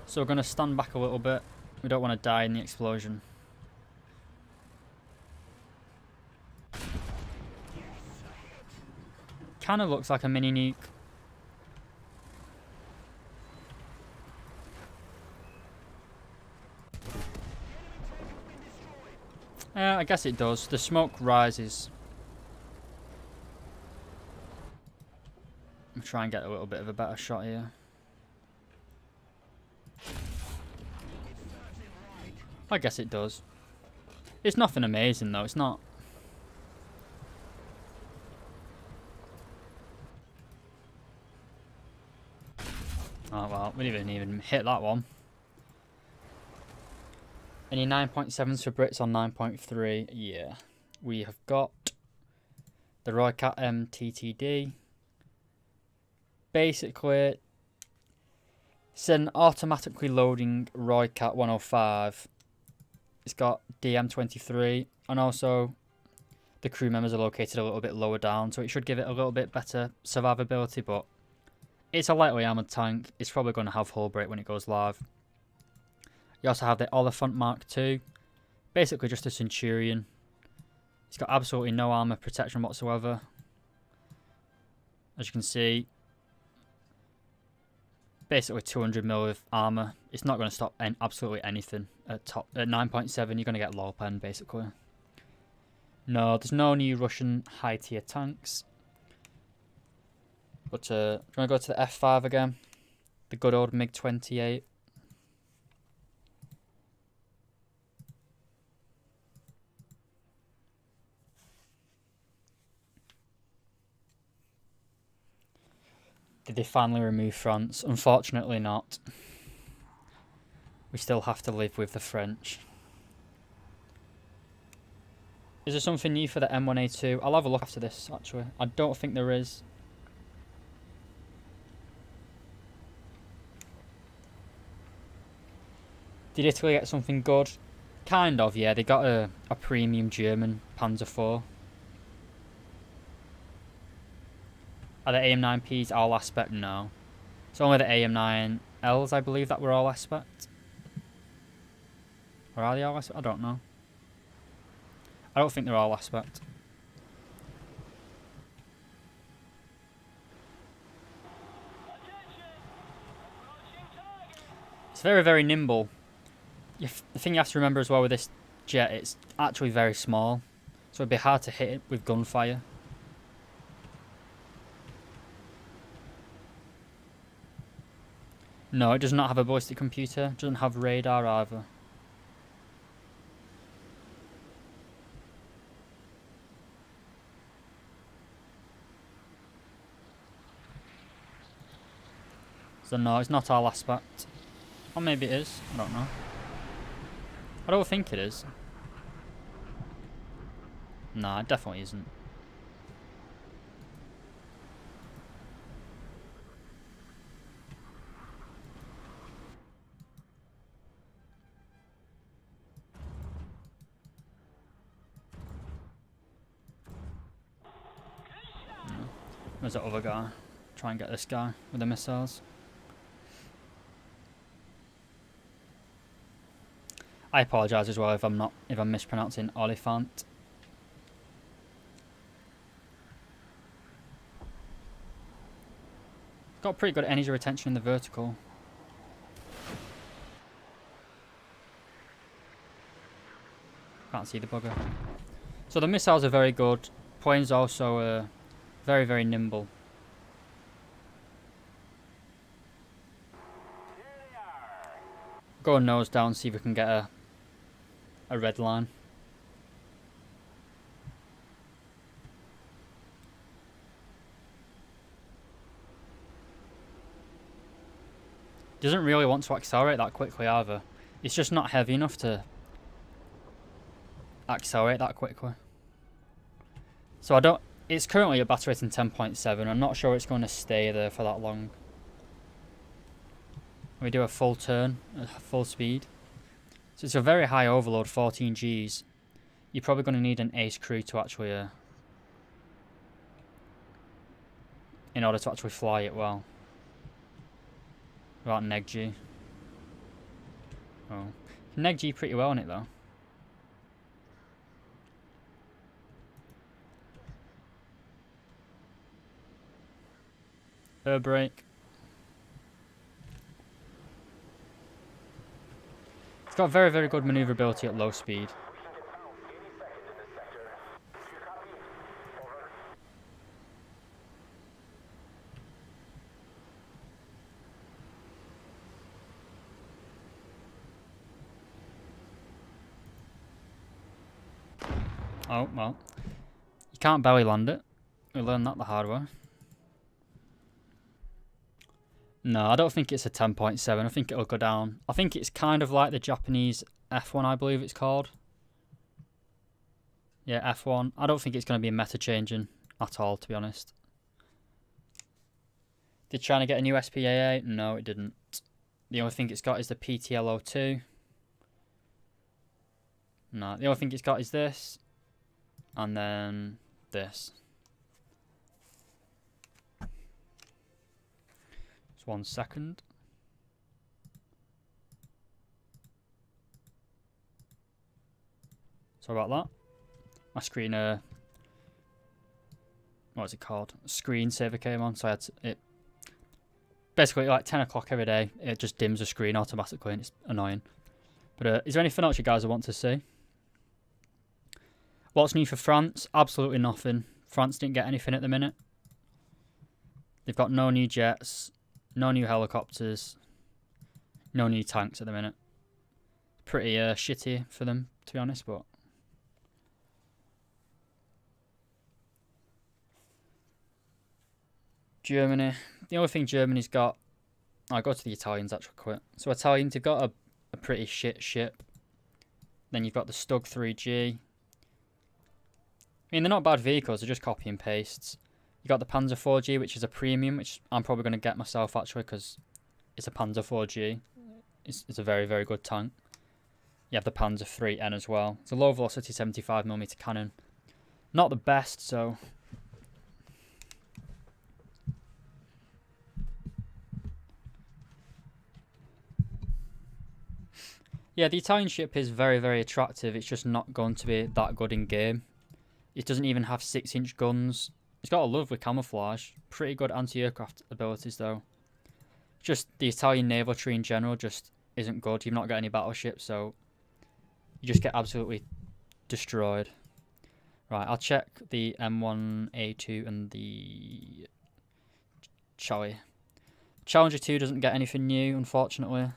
So we're going to stand back a little bit. We don't want to die in the explosion. Kind of looks like a mini nuke. I guess it does. The smoke rises. I'll try and get a little bit of a better shot here. I guess it does. It's nothing amazing though, it's not. Well, we didn't even hit that one. Any 9.7s for Brits on 9.3? Yeah. We have got the Roycat Mttd. Basically, it's an automatically loading Roycat 105. It's got DM23, and also the crew members are located a little bit lower down, so it should give it a little bit better survivability, but it's a lightly armoured tank. It's probably going to have hull break when it goes live. You also have the Oliphant Mark II, basically just a Centurion. It's got absolutely no armour protection whatsoever. As you can see, basically 200mm of armour. It's not going to stop absolutely anything. At 9.7, you're going to get low pen, basically. No, there's no new Russian high-tier tanks. But do you want to go to the F5 again? The good old MiG-28. Did they finally remove France? Unfortunately not. We still have to live with the French. Is there something new for the M1A2? I'll have a look after this, actually. I don't think there is. Did Italy get something good? Kind of, yeah. They got a premium German Panzer IV. Are the AM9Ps all aspect? No. It's only the AM9Ls, I believe, that were all aspect. Or are they all aspect? I don't know. I don't think they're all aspect. It's very, very nimble. The thing you have to remember as well with this jet, it's actually very small. So it'd be hard to hit it with gunfire. No, it does not have a ballistic computer. It doesn't have radar either. So no, it's not all aspect. Or maybe it is. I don't know. I don't think it is. Nah, it definitely isn't. There's that other guy. Try and get this guy with the missiles. I apologise as well if I'm mispronouncing Oliphant. Got pretty good energy retention in the vertical. Can't see the bugger. So the missiles are very good. Planes also very, very nimble. Go nose down, see if we can get a red line. Doesn't really want to accelerate that quickly either. It's just not heavy enough to accelerate that quickly. So it's currently at battle rating 10.7. I'm not sure it's going to stay there for that long. We do a full turn at full speed. So it's a very high overload, 14 Gs. You're probably going to need an ace crew to actually in order to actually fly it well. Without neg G. Oh. Neg G pretty well on it though. Air brake. It's got very, very good manoeuvrability at low speed. Oh, well. You can't belly land it. We learned that the hard way. No, I don't think it's a 10.7. I think it'll go down. I think it's kind of like the Japanese F1, I believe it's called. Yeah, F1. I don't think it's going to be meta changing at all, to be honest. Did China get a new SPAA? No, it didn't. The only thing it's got is the PTLO2. No, the only thing it's got is this. And then this. Just 1 second. Sorry about that. My screen, what is it called? Screensaver came on, so I had to, it. Basically, like 10 o'clock every day, it just dims the screen automatically, and it's annoying. But is there anything else you guys want to see? What's new for France? Absolutely nothing. France didn't get anything at the minute. They've got no new jets, no new helicopters, no new tanks at the minute. Pretty shitty for them, to be honest, but... Germany. The only thing Germany's got... I'll go to the Italians actually quick. So Italians, they've got a pretty shit ship. Then you've got the Stug 3G. I mean, they're not bad vehicles, they're just copy and pastes. You got the Panzer 4G, which is a premium, which I'm probably going to get myself actually, because it's a Panzer 4G. It's a very, very good tank. You have the Panzer 3N as well. It's a low velocity 75mm cannon. Not the best, so... Yeah, the Italian ship is very, very attractive. It's just not going to be that good in game. It doesn't even have 6-inch guns. It's got a lovely camouflage. Pretty good anti-aircraft abilities, though. Just the Italian naval tree in general just isn't good. You've not got any battleships, so you just get absolutely destroyed. Right, I'll check the M1A2 and the Charlie. Challenger 2 doesn't get anything new, unfortunately.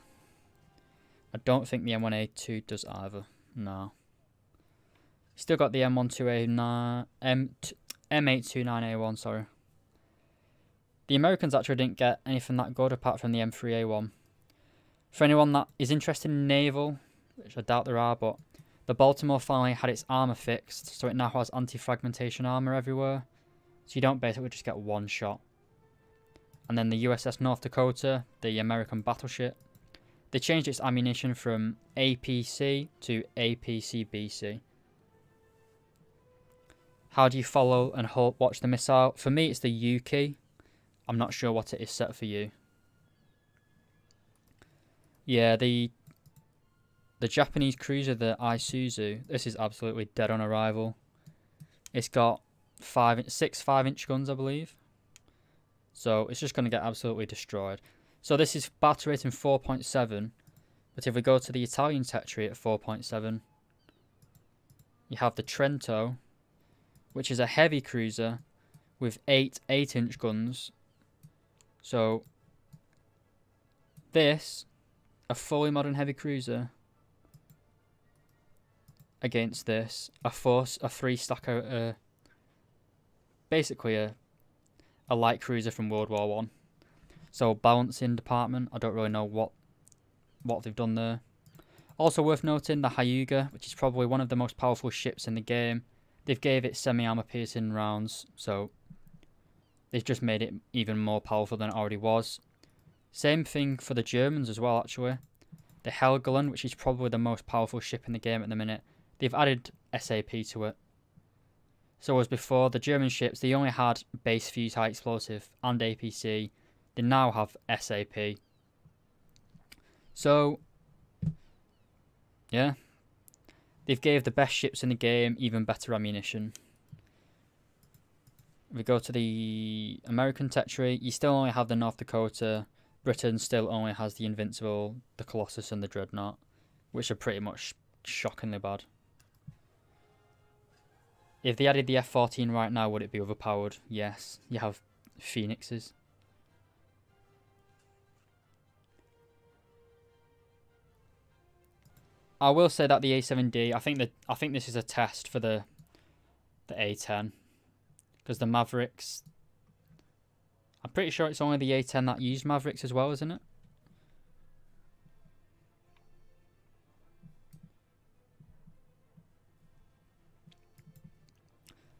I don't think the M1A2 does either. No. Still got the M829A1, sorry. The Americans actually didn't get anything that good apart from the M3A1. For anyone that is interested in naval, which I doubt there are, but the Baltimore finally had its armour fixed, so it now has anti-fragmentation armour everywhere. So you don't basically just get one shot. And then the USS North Dakota, the American battleship, they changed its ammunition from APC to APC-BC. How do you follow and watch the missile? For me, it's the U key. I'm not sure what it is set for you. Yeah, the Japanese cruiser, the Isuzu, this is absolutely dead on arrival. It's got 6 5-inch guns, I believe. So it's just going to get absolutely destroyed. So this is battle rating 4.7. But if we go to the Italian territory at 4.7, you have the Trento, which is a heavy cruiser with 8 8-inch guns. So this, a fully modern heavy cruiser, against this, a 3-stacker, basically a light cruiser from World War One. So balancing department, I don't really know what they've done there. Also worth noting, the Hyuga, which is probably one of the most powerful ships in the game. They've gave it semi-armor piercing rounds, so they've just made it even more powerful than it already was. Same thing for the Germans as well, actually. The Helgoland, which is probably the most powerful ship in the game at the minute, they've added SAP to it. So as before, the German ships, they only had base fuse high explosive and APC. They now have SAP. So, yeah. They've gave the best ships in the game even better ammunition. If we go to the American territory, you still only have the North Dakota. Britain still only has the Invincible, the Colossus and the Dreadnought, which are pretty much shockingly bad. If they added the F-14 right now, would it be overpowered? Yes. You have Phoenixes. I will say that the A7D, I think this is a test for the A10, because the Mavericks, I'm pretty sure it's only the A10 that used Mavericks as well, isn't it?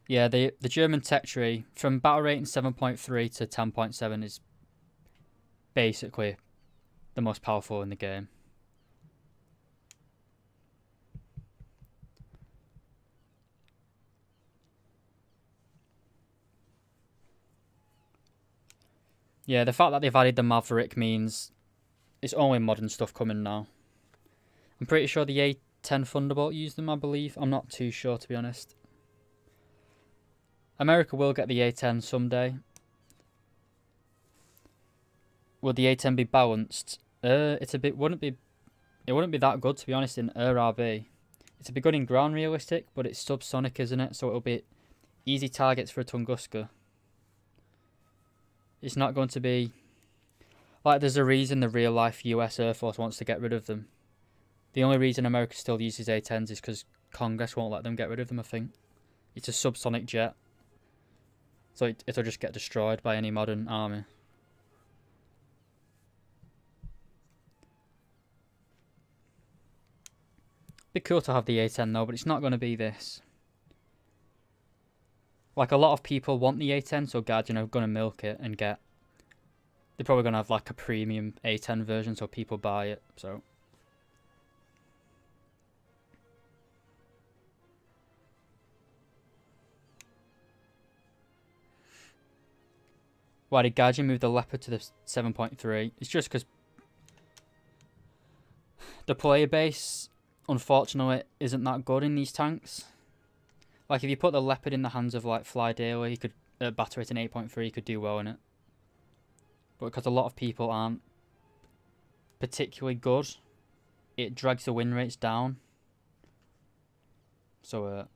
Yeah, the German tech tree from battle rating 7.3 to 10.7 is basically the most powerful in the game. Yeah, the fact that they've added the Maverick means it's only modern stuff coming now. I'm pretty sure the A10 Thunderbolt used them, I believe. I'm not too sure, to be honest. America will get the A10 someday. Will the A10 be balanced? It wouldn't be that good, to be honest, in RB. It'd be good in ground realistic, but it's subsonic, isn't it? So it'll be easy targets for a Tunguska. It's not going to be like there's a reason the real life US Air Force wants to get rid of them. The only reason America still uses A10s is because Congress won't let them get rid of them, I think. It's a subsonic jet. So it'll just get destroyed by any modern army. Be cool to have the A10 though, but it's not going to be this. Like, a lot of people want the A10, so Gadget are going to milk it and get... They're probably going to have, like, a premium A10 version, so people buy it, so... Why did Gadget move the Leopard to the 7.3? It's just because... the player base, unfortunately, isn't that good in these tanks. Like, if you put the Leopard in the hands of, like, Fly Daily, he could, batter it in 8.3, he could do well in it. But because a lot of people aren't particularly good, it drags the win rates down. So,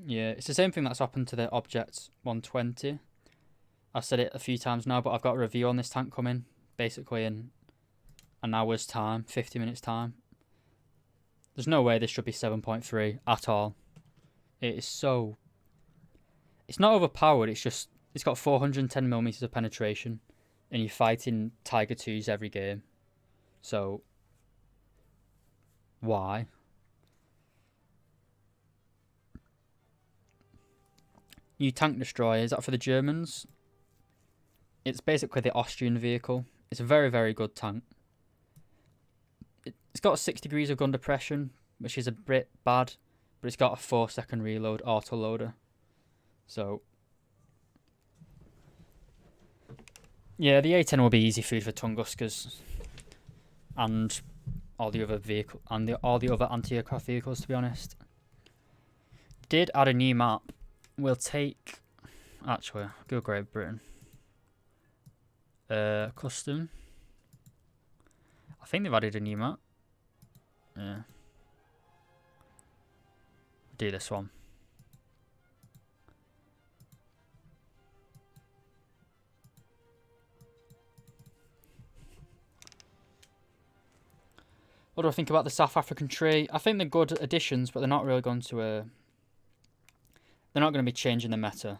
yeah, it's the same thing that's happened to the Object 120. I've said it a few times now, but I've got a review on this tank coming, basically in an hour's time, 50 minutes time. There's no way this should be 7.3 at all. It is so... It's not overpowered, it's just... It's got 410mm of penetration. And you're fighting Tiger 2s every game. So... Why? New tank destroyer, is that for the Germans? It's basically the Austrian vehicle. It's a very, very good tank. It's got 6 degrees of gun depression, which is a bit bad. But it's got a 4-second reload autoloader. So... Yeah, the A10 will be easy food for Tunguskas. And all the other all the other anti-aircraft vehicles, to be honest. Did add a new map. We'll take... Actually, go Great Britain. Custom. I think they've added a new map. Yeah. Do this one. What do I think about the South African tree? I think they're good additions, but they're not really going to... they're not going to be changing the meta.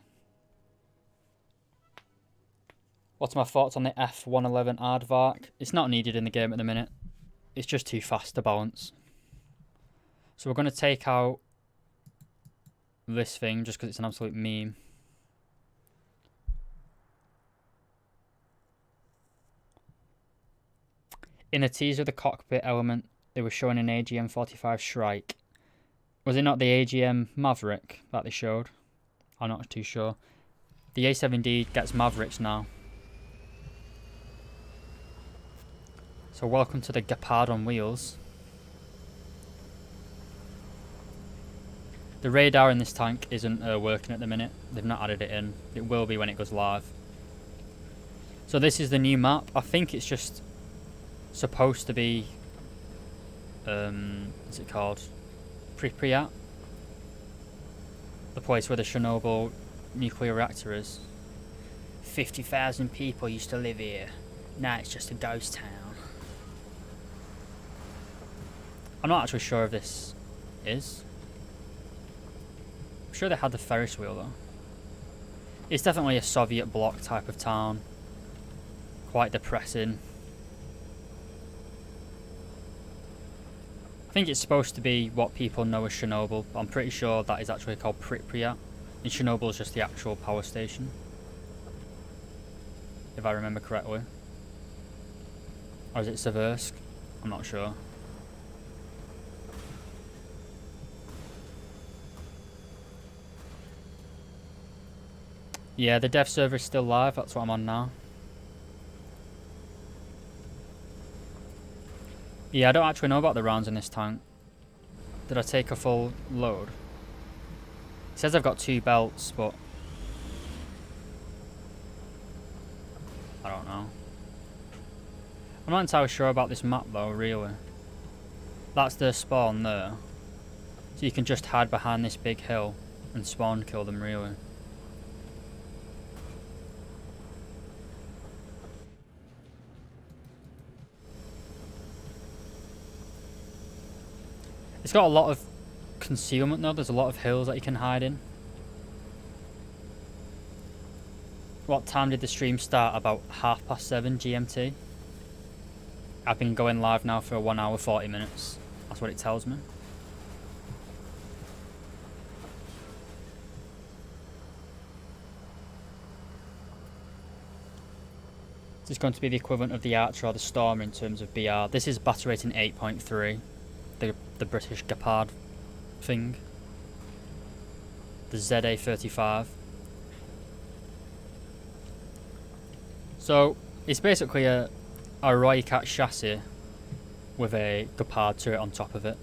What are my thoughts on the F111 Aardvark? It's not needed in the game at the minute. It's just too fast to balance. So we're going to take out this thing just because it's an absolute meme. In a teaser of the cockpit element, they were showing an AGM-45 Shrike. Was it not the AGM Maverick that they showed? I'm not too sure. The A7D gets Mavericks now. So welcome to the Leopard on wheels. The radar in this tank isn't working at the minute. They've not added it in. It will be when it goes live. So this is the new map. I think it's just supposed to be... what's it called? Pripyat. The place where the Chernobyl nuclear reactor is. 50,000 people used to live here. Now it's just a ghost town. I'm not actually sure if this is. I'm sure they had the Ferris wheel though. It's definitely a Soviet bloc type of town. quite depressing. I think it's supposed to be what people know as Chernobyl, but I'm pretty sure that is actually called Pripyat, and Chernobyl is just the actual power station, if I remember correctly. Or is it Seversk? I'm not sure. Yeah, the dev server is still live, that's what I'm on now. Yeah, I don't actually know about the rounds in this tank. Did I take a full load? It says I've got 2 belts, but I don't know. I'm not entirely sure about this map though, really. That's the spawn there. So you can just hide behind this big hill and spawn kill them, really. It's got a lot of concealment though, there's a lot of hills that you can hide in. What time did the stream start? About 7:30 GMT. I've been going live now for 1 hour 40 minutes. That's what it tells me. This is going to be the equivalent of the Archer or the Stormer in terms of BR. This is battle rating 8.3. The British Leopard thing. The ZA-35. So it's basically a Roycat chassis with a Leopard turret on top of it.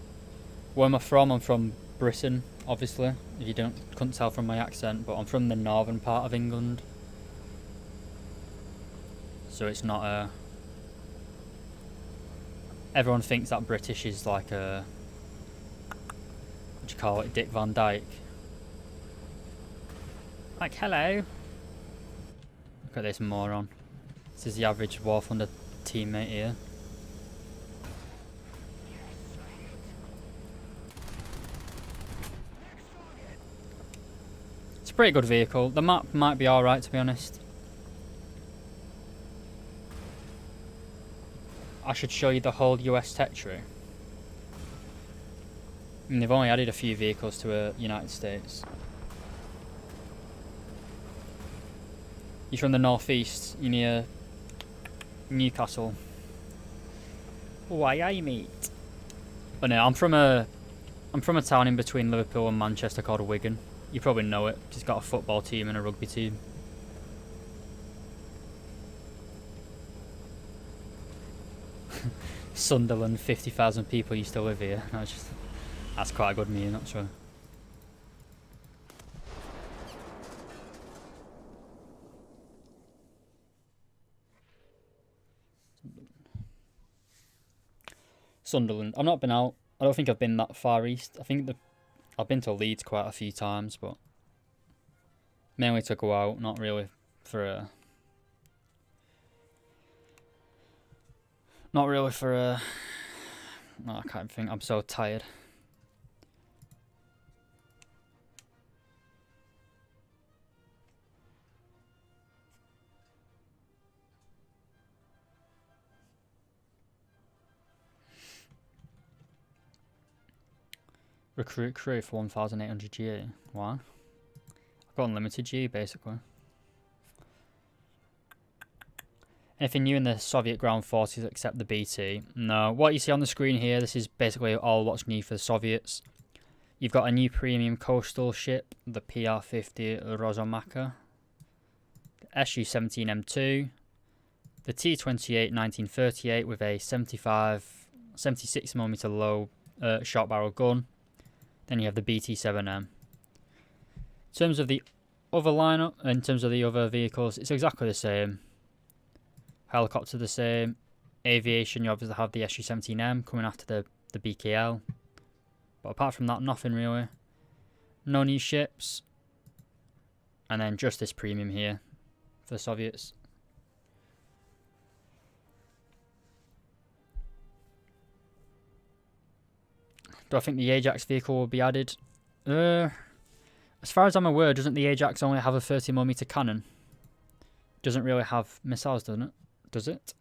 Where am I from? I'm from Britain, obviously. If you couldn't tell from my accent, but I'm from the northern part of England. So it's not a... Everyone thinks that British is like a... What do you call it? Dick Van Dyke. Like, hello. Look at this moron. This is the average War Thunder teammate here. It's a pretty good vehicle. The map might be alright, to be honest. I should show you the whole US tech tree. I mean, they've only added a few vehicles to the United States. You're from the northeast. You're near Newcastle. Why, aye, mate? But no, I'm from a town in between Liverpool and Manchester called Wigan. You probably know it. It's got a football team and a rugby team. Sunderland, 50,000 people used to live here. That's quite a good meme, not sure. Sunderland. I've not been out. I don't think I've been that far east. I think I've been to Leeds quite a few times, but mainly to go out, not really for a... Not really for a... Oh, I can't think. I'm so tired. Recruit crew for 1,800 GE. Why? I've got unlimited GE basically. Anything new in the Soviet ground forces except the BT? No. What you see on the screen here, this is basically all what's new for the Soviets. You've got a new premium coastal ship, the PR-50 Rozomaka, the Su-17M2, the T-28 1938 with a 76mm low short barrel gun. Then you have the BT-7M. In terms of the other lineup, in terms of the other vehicles, it's exactly the same. Helicopter the same. Aviation, you obviously have the Su-17M coming after the BKL. But apart from that, nothing really. No new ships. And then just this premium here for the Soviets. Do I think the Ajax vehicle will be added? As far as I'm aware, doesn't the Ajax only have a 30mm cannon? Doesn't really have missiles, doesn't it? Does it?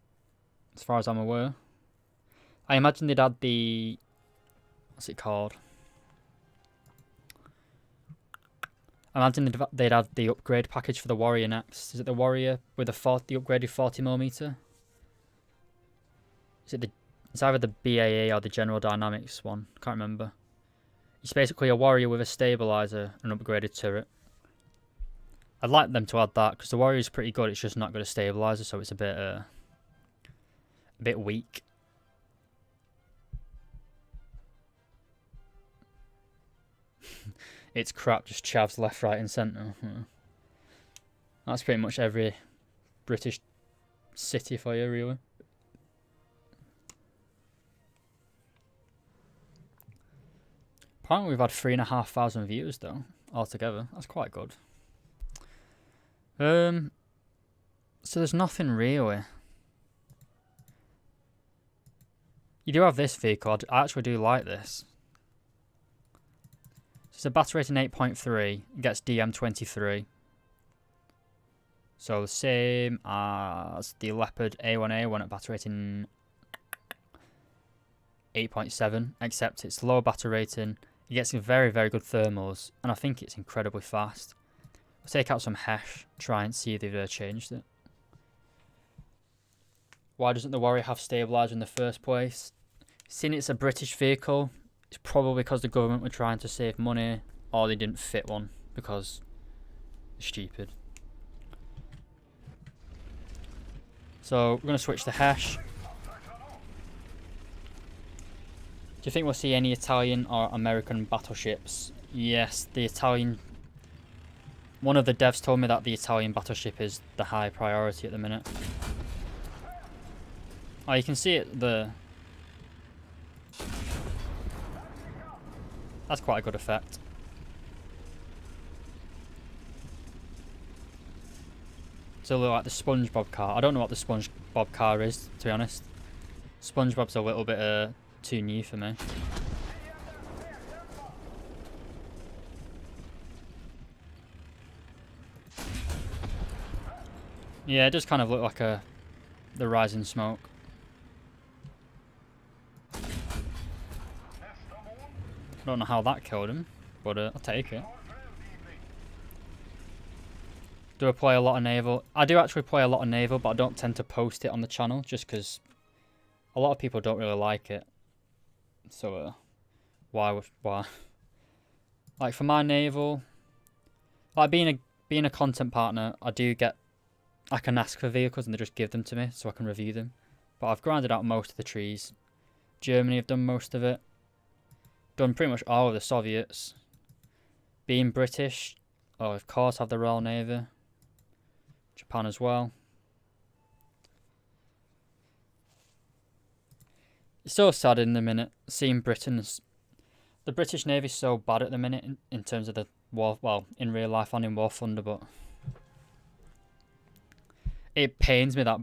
As far as I'm aware. I imagine they'd add the... What's it called? I imagine they'd add the upgrade package for the Warrior next. Is it the Warrior with the upgraded 40mm? It's either the BAE or the General Dynamics one. Can't remember. It's basically a Warrior with a stabilizer and upgraded turret. I'd like them to add that because the Warrior is pretty good. It's just not got a stabilizer, so it's a bit weak. It's crap, just chavs left, right, and centre. That's pretty much every British city for you, really. Apparently we've had 3,500 views though, altogether. That's quite good. So there's nothing really. You do have this vehicle. I actually do like this. It's a battle rating 8.3. It gets DM23. So the same as the Leopard A1A1 at battle rating 8.7, except it's low battle rating. It gets very, very good thermals, and I think it's incredibly fast. I'll take out some hash, try and see if they've changed it. Why doesn't the Warrior have stabilizer in the first place? Seeing it's a British vehicle, it's probably because the government were trying to save money, or they didn't fit one because they're stupid. So we're going to switch to hash. Do you think we'll see any Italian or American battleships? Yes, the Italian... One of the devs told me that the Italian battleship is the high priority at the minute. Oh, you can see it there. That's quite a good effect. So look like the SpongeBob car. I don't know what the SpongeBob car is, to be honest. SpongeBob's a little bit too new for me. Yeah, it does kind of look like the rising smoke. I don't know how that killed him, but I'll take it. Do I play a lot of naval? I do actually play a lot of naval, but I don't tend to post it on the channel just because a lot of people don't really like it. So why? Like for my naval, like being a content partner, I can ask for vehicles and they just give them to me so I can review them. But I've grinded out most of the trees. Germany have done most of it. Done pretty much all of the Soviets. Being British, oh, of course, have the Royal Navy. Japan as well. It's so sad in the minute seeing Britain's... The British Navy's so bad at the minute in terms of the war, well, in real life and in War Thunder, but it pains me that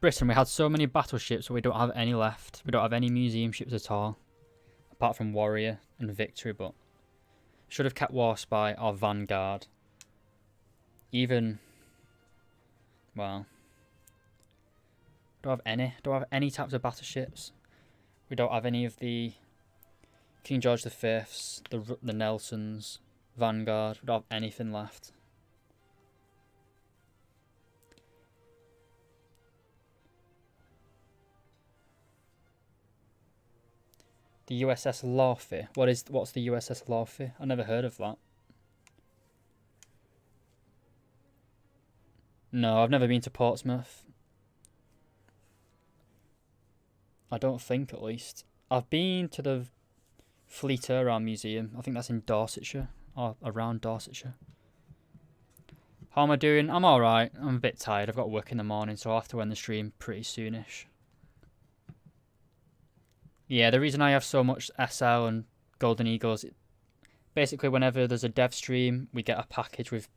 Britain, we had so many battleships, but we don't have any left. We don't have any museum ships at all, apart from Warrior and Victory, but should have kept War Spy or Vanguard. Even, well, don't have any types of battleships. We don't have any of the King George V's, the Nelsons, Vanguard. We don't have anything left. The USS Laufey. What's the USS Laufey? I never heard of that. No, I've never been to Portsmouth. I don't think, at least. I've been to the Fleet Air Museum. I think that's in Dorsetshire, or around Dorsetshire. How am I doing? I'm alright. I'm a bit tired. I've got work in the morning, so I'll have to end the stream pretty soonish. Yeah, the reason I have so much SL and Golden Eagles, basically whenever there's a dev stream, we get a package with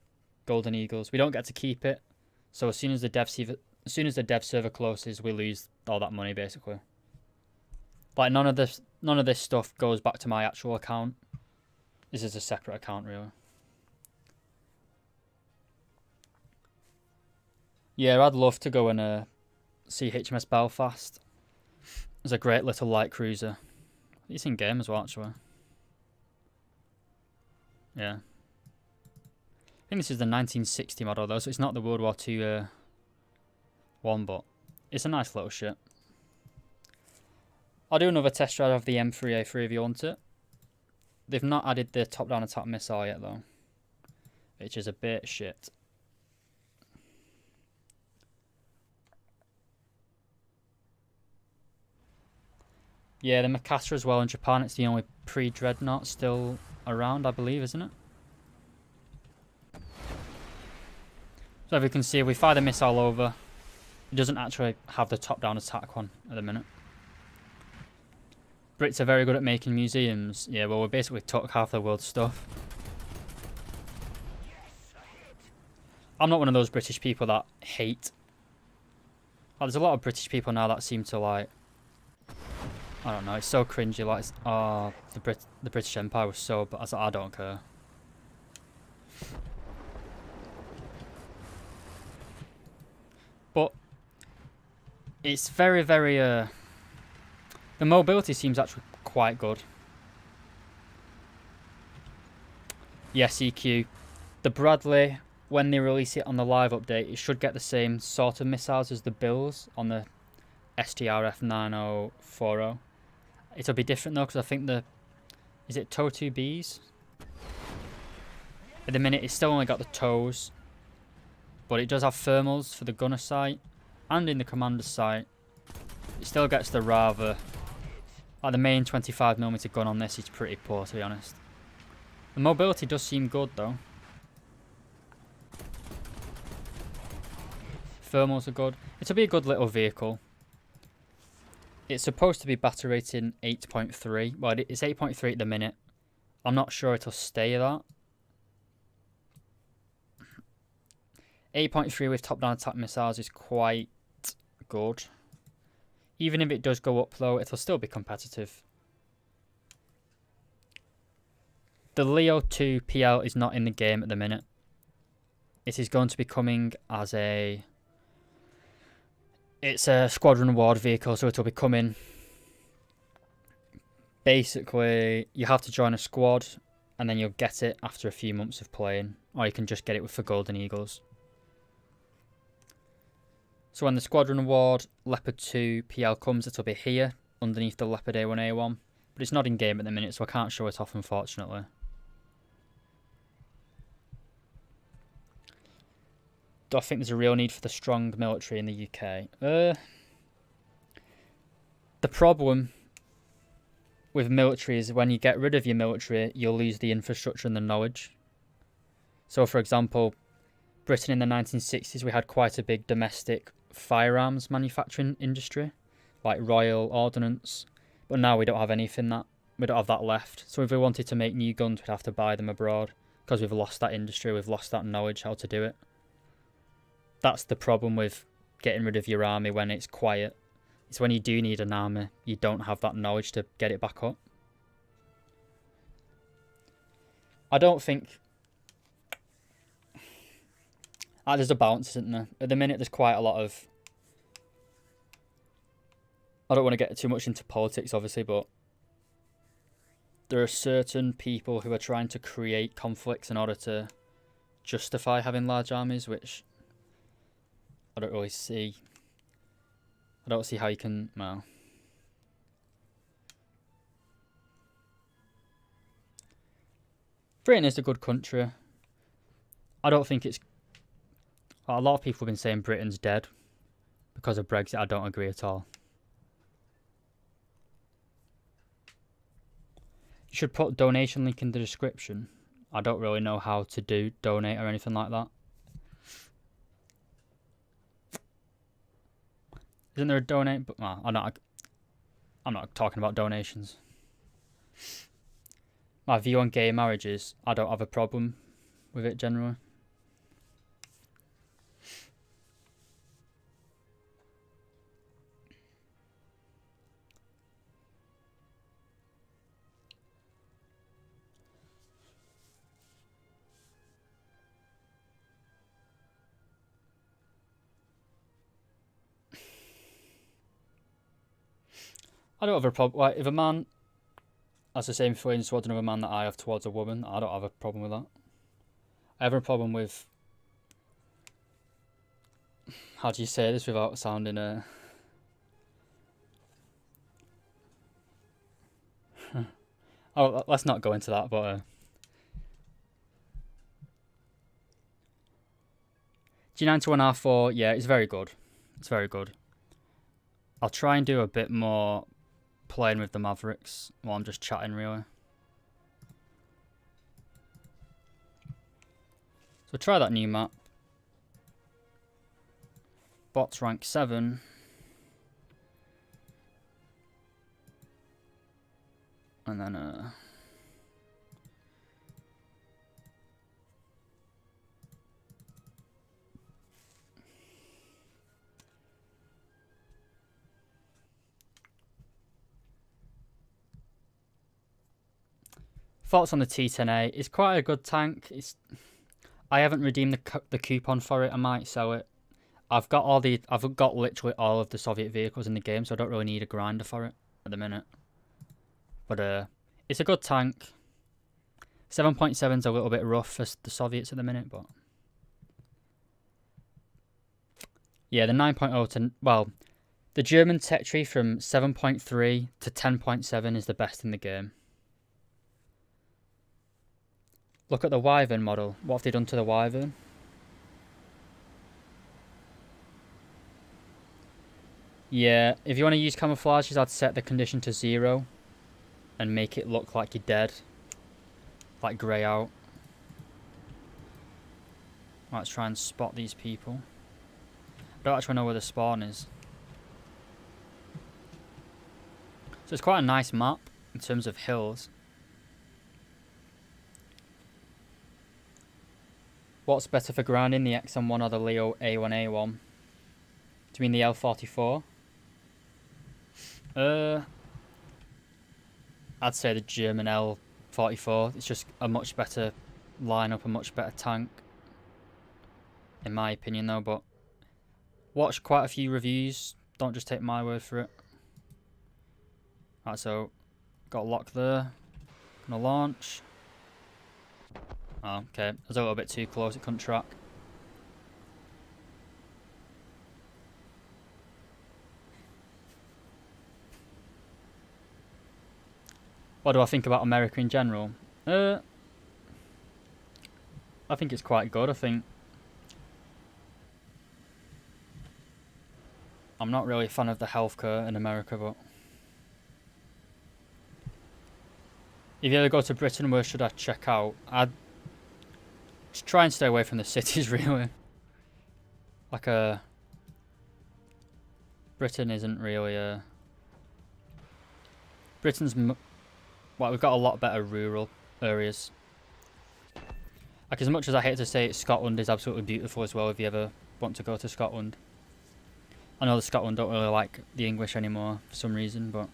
Golden Eagles. We don't get to keep it, so as soon as the dev server closes, we lose all that money basically. Like none of this stuff goes back to my actual account. This is a separate account, really. Yeah, I'd love to go and see HMS Belfast. It's a great little light cruiser. It's in game as well, actually. Yeah. I think this is the 1960 model though, so it's not the World War II one, but it's a nice little ship. I'll do another test drive of the M3A3 if you want it. They've not added the top-down attack missile yet though, which is a bit shit. Yeah, the Mikasa as well in Japan. It's the only pre-dreadnought still around, I believe, isn't it? So if you can see, we fire the missile over. It doesn't actually have the top-down attack one at the minute. Brits are very good at making museums. Yeah, well, we basically took half the world's stuff. I'm not one of those British people that hate. Oh, there's a lot of British people now that seem to like... I don't know, it's so cringy, like, oh, the British Empire was so... But I don't care. But it's very, very... the mobility seems actually quite good. Yes, EQ. The Bradley, when they release it on the live update, it should get the same sort of missiles as the Bills on the STRF 9040. It'll be different though, because I think the... Is it TOW 2Bs? At the minute, it's still only got the TOWs. But it does have thermals for the gunner sight. And in the commander sight. It still gets the rather... Like the main 25mm gun on this is pretty poor, to be honest. The mobility does seem good though. Thermals are good. It'll be a good little vehicle. It's supposed to be battle rating 8.3. Well, it's 8.3 at the minute. I'm not sure it'll stay that. 8.3 with top-down attack missiles is quite good. Even if it does go up though, it'll still be competitive. The Leo 2 PL is not in the game at the minute. It is going to be coming as a... It's a squadron award vehicle, so it'll be coming... Basically, you have to join a squad, and then you'll get it after a few months of playing. Or you can just get it with the Golden Eagles. So when the Squadron Award Leopard 2 PL comes, it'll be here, underneath the Leopard A1A1. But it's not in game at the minute, so I can't show it off, unfortunately. Do I think there's a real need for the strong military in the UK? The problem with military is when you get rid of your military, you'll lose the infrastructure and the knowledge. So, for example, Britain in the 1960s, we had quite a big domestic firearms manufacturing industry, like Royal Ordnance. But now we don't have anything that... We don't have that left. So if we wanted to make new guns, we'd have to buy them abroad. Because we've lost that industry, we've lost that knowledge how to do it. That's the problem with getting rid of your army when it's quiet. It's when you do need an army, you don't have that knowledge to get it back up. I don't think... there's a balance, isn't there? At the minute, there's quite a lot of... I don't want to get too much into politics, obviously, but... There are certain people who are trying to create conflicts in order to justify having large armies, which... I don't really see... I don't see how you can... Well... Britain is a good country. I don't think it's... A lot of people have been saying Britain's dead because of Brexit. I don't agree at all. You should put donation link in the description. I don't really know how to donate or anything like that. Isn't there a donate? But well, I'm not talking about donations. My view on gay marriages, I don't have a problem with it generally. I don't have a problem. Like, if a man has the same feelings towards another man that I have towards a woman, I don't have a problem with that. I have a problem with... How do you say this without sounding... Oh, let's not go into that, but... G91R4, yeah, it's very good. It's very good. I'll try and do a bit more playing with the Mavericks while I'm just chatting, really. So try that new map. Bots rank 7. And then thoughts on the T10A. It's quite a good tank. I haven't redeemed the coupon for it. I might sell it. I've got literally all of the Soviet vehicles in the game, so I don't really need a grinder for it at the minute. But it's a good tank. 7.7 is a little bit rough for the Soviets at the minute, but yeah, the 9.0 to, well, the German tech tree from 7.3 to 10.7 is the best in the game. Look at the Wyvern model. What have they done to the Wyvern? Yeah, if you want to use camouflages, I'd set the condition to 0 and make it look like you're dead. Like grey out. Let's try and spot these people. I don't actually know where the spawn is. So it's quite a nice map in terms of hills. What's better for grinding, the XM1 or the Leo A1A1? Do you mean the L44? I'd say the German L44. It's just a much better lineup, a much better tank. In my opinion though, but watch quite a few reviews. Don't just take my word for it. Right, so got a lock there. Gonna launch. Oh, okay. I was a little bit too close, it couldn't track. What do I think about America in general? I think it's quite good. I think I'm not really a fan of the healthcare in America, but if you ever go to Britain, where should I check out? I'd just try and stay away from the cities, really. Like Britain isn't really Britain's well, we've got a lot better rural areas. Like, as much as I hate to say it, Scotland is absolutely beautiful as well if you ever want to go to Scotland. I know that Scotland don't really like the English anymore for some reason, but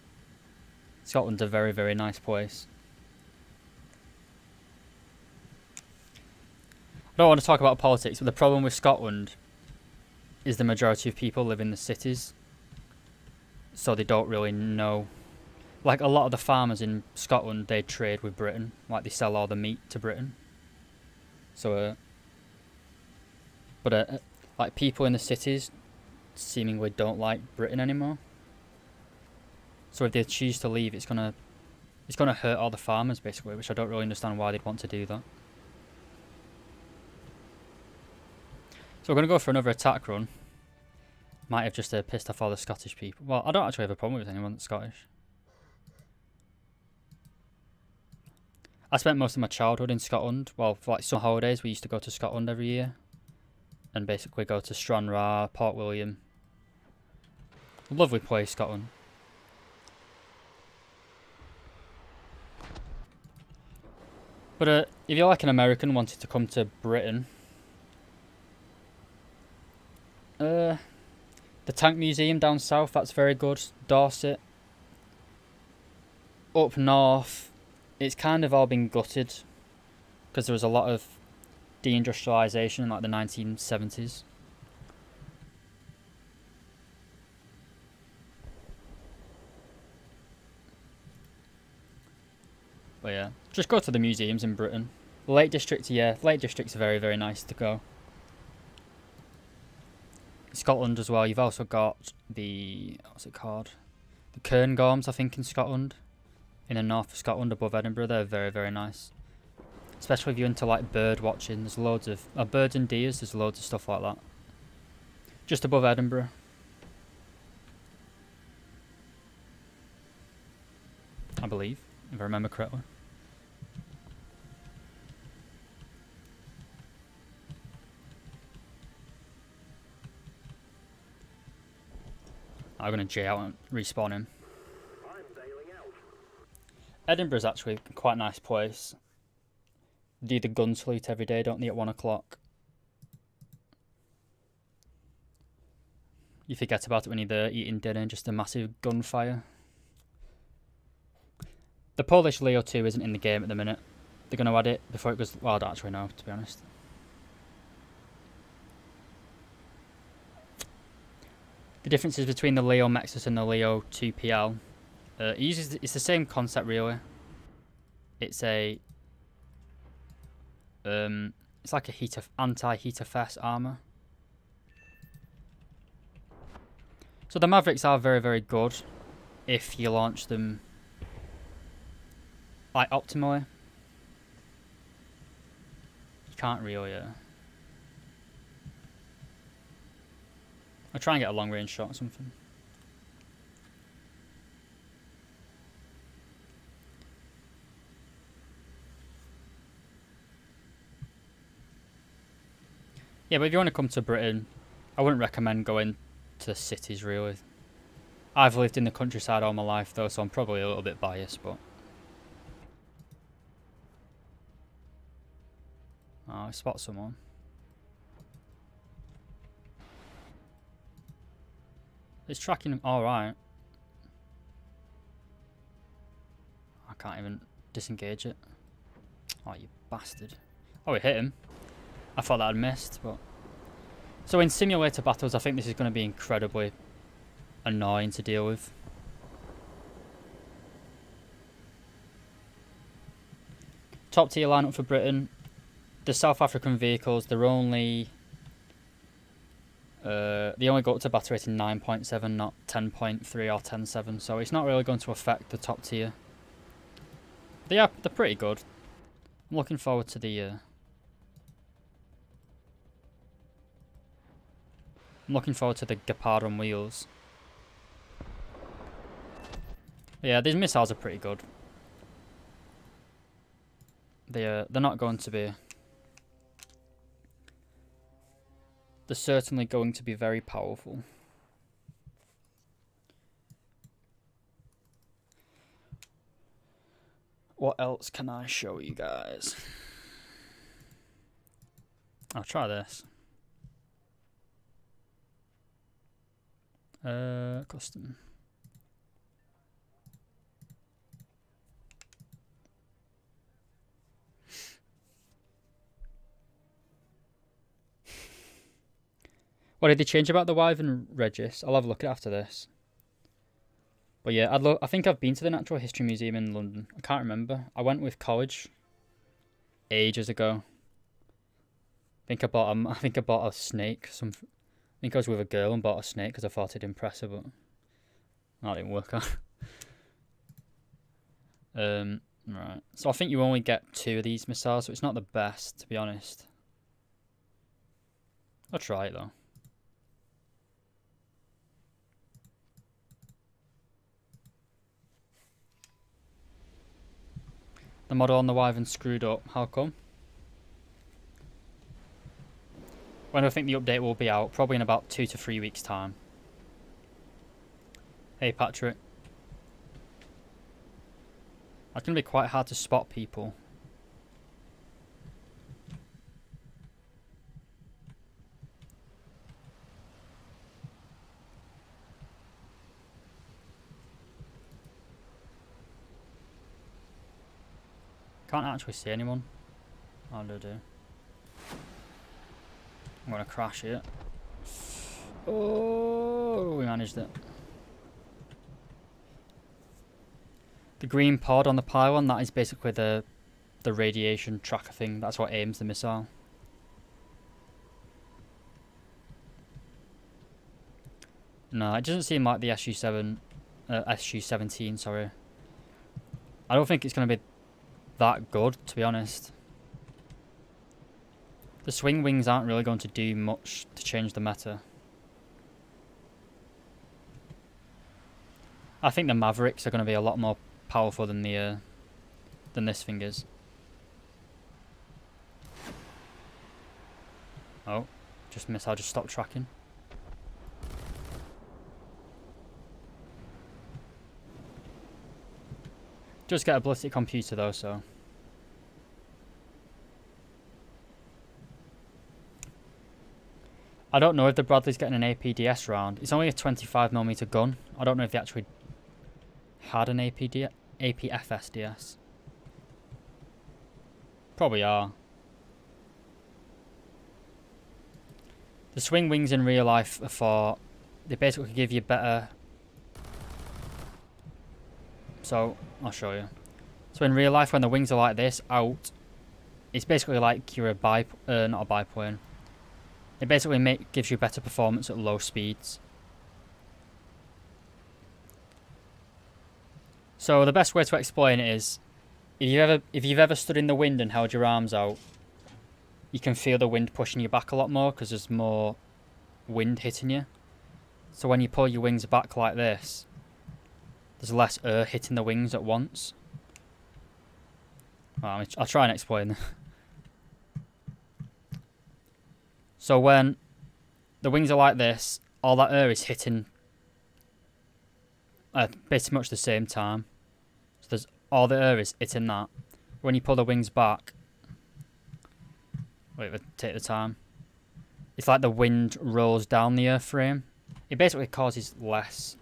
Scotland's a very, very nice place. I don't want to talk about politics, but the problem with Scotland is the majority of people live in the cities, so they don't really know. Like, a lot of the farmers in Scotland, they trade with Britain. Like, they sell all the meat to Britain. So, like, people in the cities seemingly don't like Britain anymore. So if they choose to leave, it's gonna hurt all the farmers, basically, which I don't really understand why they'd want to do that. So we're going to go for another attack run. Might have just pissed off all the Scottish people. Well, I don't actually have a problem with anyone that's Scottish. I spent most of my childhood in Scotland. Well, for like summer holidays, we used to go to Scotland every year. And basically go to Stranraer, Port William. Lovely place, Scotland. But if you're like an American wanting to come to Britain, the Tank Museum down south, that's very good. Dorset. Up north, it's kind of all been gutted because there was a lot of deindustrialisation in like the 1970s. But yeah, just go to the museums in Britain. Lake District, yeah, Lake District's very, very nice to go. Scotland as well, you've also got the, what's it called? The Cairngorms, I think, in Scotland. In the north of Scotland, above Edinburgh, they're very, very nice. Especially if you're into like bird watching, there's loads of, birds and deers, there's loads of stuff like that. Just above Edinburgh. I believe, if I remember correctly. I'm going to J out and respawn him. Edinburgh's actually a quite a nice place. Do the gun salute every day, don't they, at 1 o'clock? You forget about it when you're there eating dinner, just a massive gunfire. The Polish Leo 2 isn't in the game at the minute. They're going to add it before it goes... Well, I don't actually know, to be honest. The differences between the Leo Mexus and the Leo 2PL. It's the same concept, really. It's a... it's like a anti-heater fest armor. So the Mavericks are very, very good if you launch them like optimally. You can't really. I'll try and get a long range shot or something. Yeah, but if you want to come to Britain, I wouldn't recommend going to the cities, really. I've lived in the countryside all my life, though, so I'm probably a little bit biased, but... Oh, I spot someone. It's tracking him. Alright. I can't even disengage it. Oh, you bastard. Oh, it hit him. I thought that had missed, but... So in simulator battles, I think this is going to be incredibly annoying to deal with. Top tier lineup for Britain. The South African vehicles, they're only... they only go up to battle rating 9.7, not 10.3 or 10.7, so it's not really going to affect the top tier. They're pretty good. I'm looking forward to the... I'm looking forward to the Leopard on wheels. But yeah, these missiles are pretty good. They're not going to be... They're certainly going to be very powerful. What else can I show you guys? I'll try this. Custom. What did they change about the Wyvern Regis? I'll have a look at it after this. But yeah, I think I've been to the Natural History Museum in London. I can't remember. I went with college ages ago. I think I bought a snake. I think I was with a girl and bought a snake because I thought it'd impress her, but that didn't work out. Right. So I think you only get 2 of these missiles, so it's not the best, to be honest. I'll try it though. The model on the Wyvern screwed up. How come? When do I think the update will be out? Probably in about 2 to 3 weeks' time. Hey, Patrick. That's going to be quite hard to spot people. Can't actually see anyone. How do I do? I'm going to crash it. Oh, we managed it. The green pod on the pylon, that is basically the radiation tracker thing. That's what aims the missile. No, it doesn't seem like the SU-17, sorry. I don't think it's going to be that good, to be honest. The swing wings aren't really going to do much to change the meta. I think the Mavericks are going to be a lot more powerful than this thing is. Oh, just missed. I'll just stop tracking. Just get a ballistic computer though, so. I don't know if the Bradley's getting an APDS round. It's only a 25mm gun. I don't know if they actually had an APFSDS. Probably are. The swing wings in real life are for... They basically give you better... So, I'll show you. So in real life, when the wings are like this, out, it's basically like you're not a biplane. It basically gives you better performance at low speeds. So the best way to explain it is, if you've ever stood in the wind and held your arms out, you can feel the wind pushing you back a lot more because there's more wind hitting you. So when you pull your wings back like this, there's less air hitting the wings at once. Well, I'll try and explain. So when the wings are like this, all that air is hitting at pretty much the same time. So there's all the air is hitting that. When you pull the wings back, wait, take the time. It's like the wind rolls down the airframe. It basically causes less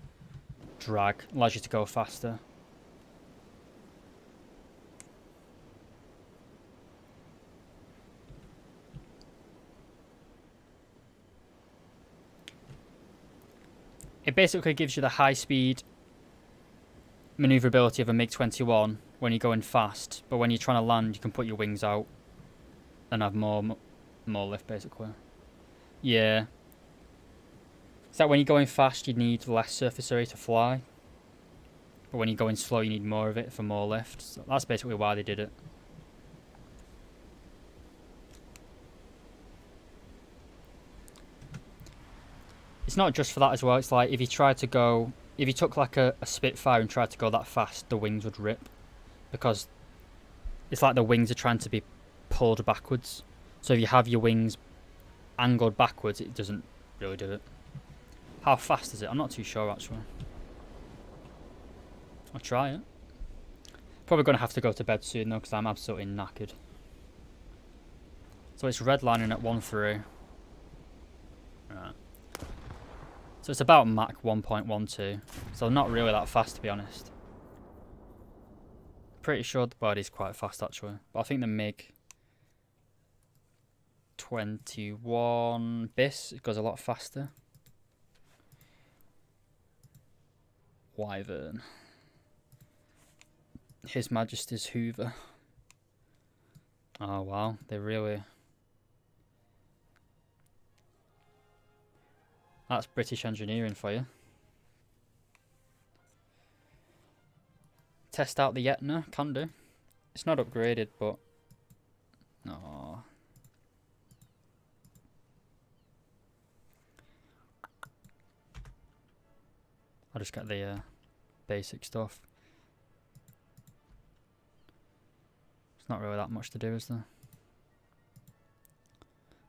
drag, allows you to go faster. It basically gives you the high speed maneuverability of a MiG-21 when you're going fast, but when you're trying to land, you can put your wings out and have more lift, basically. Yeah. It's like when you're going fast, you need less surface area to fly, but when you're going slow, you need more of it for more lift. So that's basically why they did it. It's not just for that as well. It's like if you took like a Spitfire and tried to go that fast, the wings would rip, because it's like the wings are trying to be pulled backwards. So if you have your wings angled backwards, it doesn't really do it. How fast is it? I'm not too sure actually. I'll try it. Probably going to have to go to bed soon though, because I'm absolutely knackered. So it's redlining at 1.3. Right. So it's about Mach 1.12. So not really that fast, to be honest. Pretty sure the body is quite fast actually. But I think the MiG 21 bis, it goes a lot faster. Wyvern. His Majesty's Hoover. Oh wow, they really... That's British engineering for you. Test out the Aetna, can do. It's not upgraded, but... No. I'll just get the basic stuff. It's not really that much to do, is there?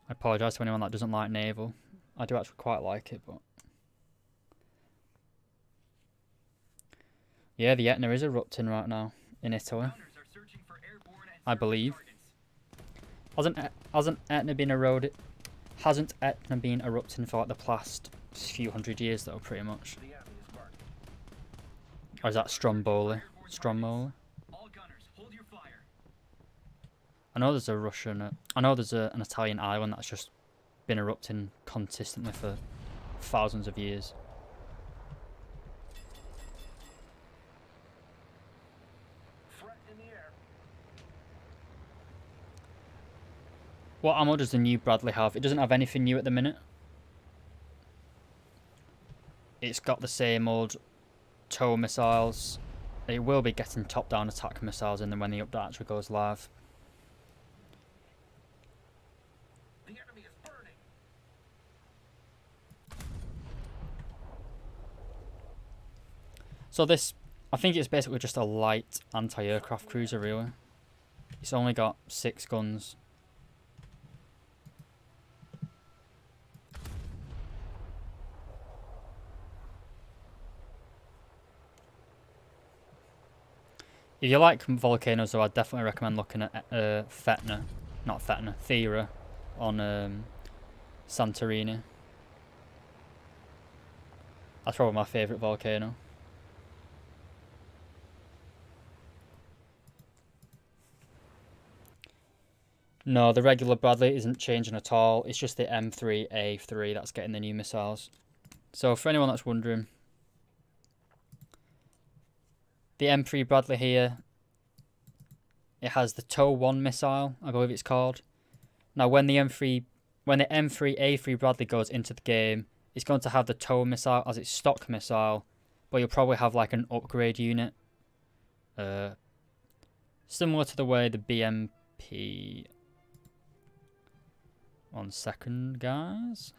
I apologise to anyone that doesn't like naval. I do actually quite like it, but... Yeah, the Aetna is erupting right now in Italy, I believe. Hasn't Aetna been eroded? Hasn't Aetna been erupting for like the past few hundred years though, pretty much? Or is that Stromboli? Stromboli? I know there's a Russian... I know there's an Italian island that's just been erupting consistently for thousands of years. What ammo does the new Bradley have? It doesn't have anything new at the minute. It's got the same old tow missiles. It will be getting top-down attack missiles in them when the update actually goes live. The enemy is burning. So this, I think it's basically just a light anti-aircraft cruiser, really. It's only got 6 guns. If you like volcanoes, though, I'd definitely recommend looking at Aetna, not Aetna, Thera on Santorini. That's probably my favourite volcano. No, the regular Bradley isn't changing at all. It's just the M3A3 that's getting the new missiles. So for anyone that's wondering, the M3 Bradley here, it has the TOW 1 missile, I believe it's called. Now when the M3A3 Bradley goes into the game, it's going to have the TOW missile as its stock missile, but you'll probably have like an upgrade unit. Similar to the way the BMP... 1 second, guys.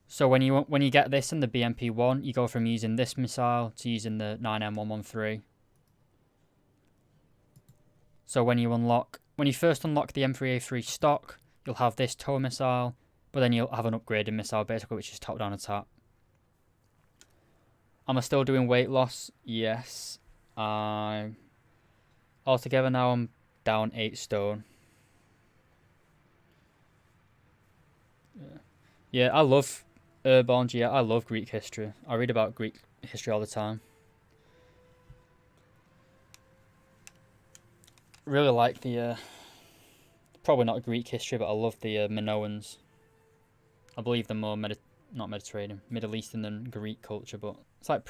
So when you get this in the BMP-1, you go from using this missile to using the 9M113. So when you first unlock the M3A3 stock, you'll have this TOW missile, but then you'll have an upgraded missile, basically, which is top-down attack. Am I still doing weight loss? Yes. Altogether now I'm down 8 stone. Yeah, I love Airborne. Yeah, I love Greek history. I read about Greek history all the time. Really like the probably not Greek history, but I love the Minoans. I believe they're more not Mediterranean, Middle Eastern than Greek culture, but it's like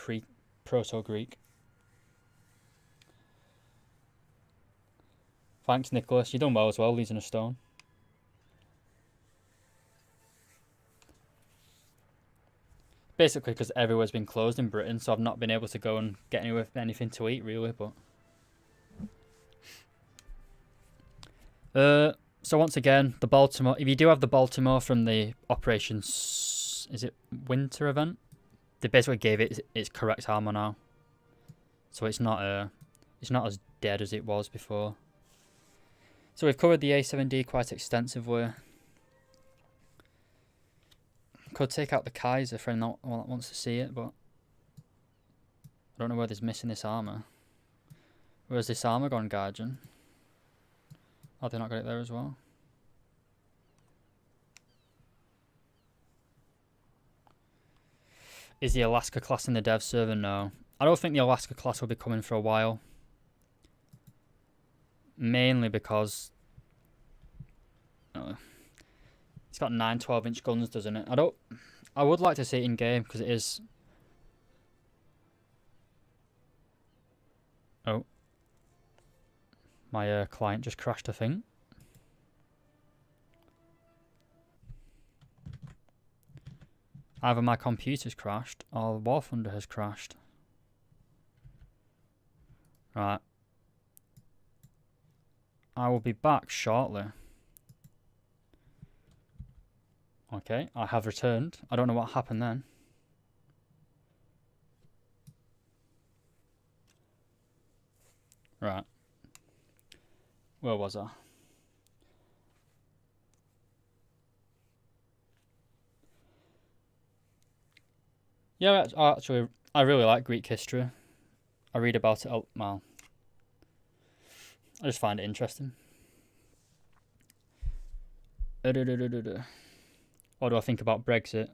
proto-Greek. Thanks, Nicholas. You've done well as well, losing a stone. Basically because everywhere's been closed in Britain, so I've not been able to go and get anything to eat, really, but... So once again, the Baltimore... If you do have the Baltimore from the Operation... Is it Winter event? They basically gave it its correct armor now. So it's not as dead as it was before. So we've covered the A7D quite extensively. Could take out the Kaiser for anyone that wants to see it, but I don't know where there's missing this armor. Where's this armor gone, Guardian? Oh, they not got it there as well. Is the Alaska class in the dev server? No. I don't think the Alaska class will be coming for a while. Mainly because... it's got 9 12-inch guns, doesn't it? I would like to see it in game because it is. Oh, my client just crashed, I think. Either my computer's crashed or War Thunder has crashed. Right. I will be back shortly. Okay, I have returned. I don't know what happened then. Right. Where was I? Yeah, actually, I really like Greek history. I read about it, well, I just find it interesting. What do I think about Brexit?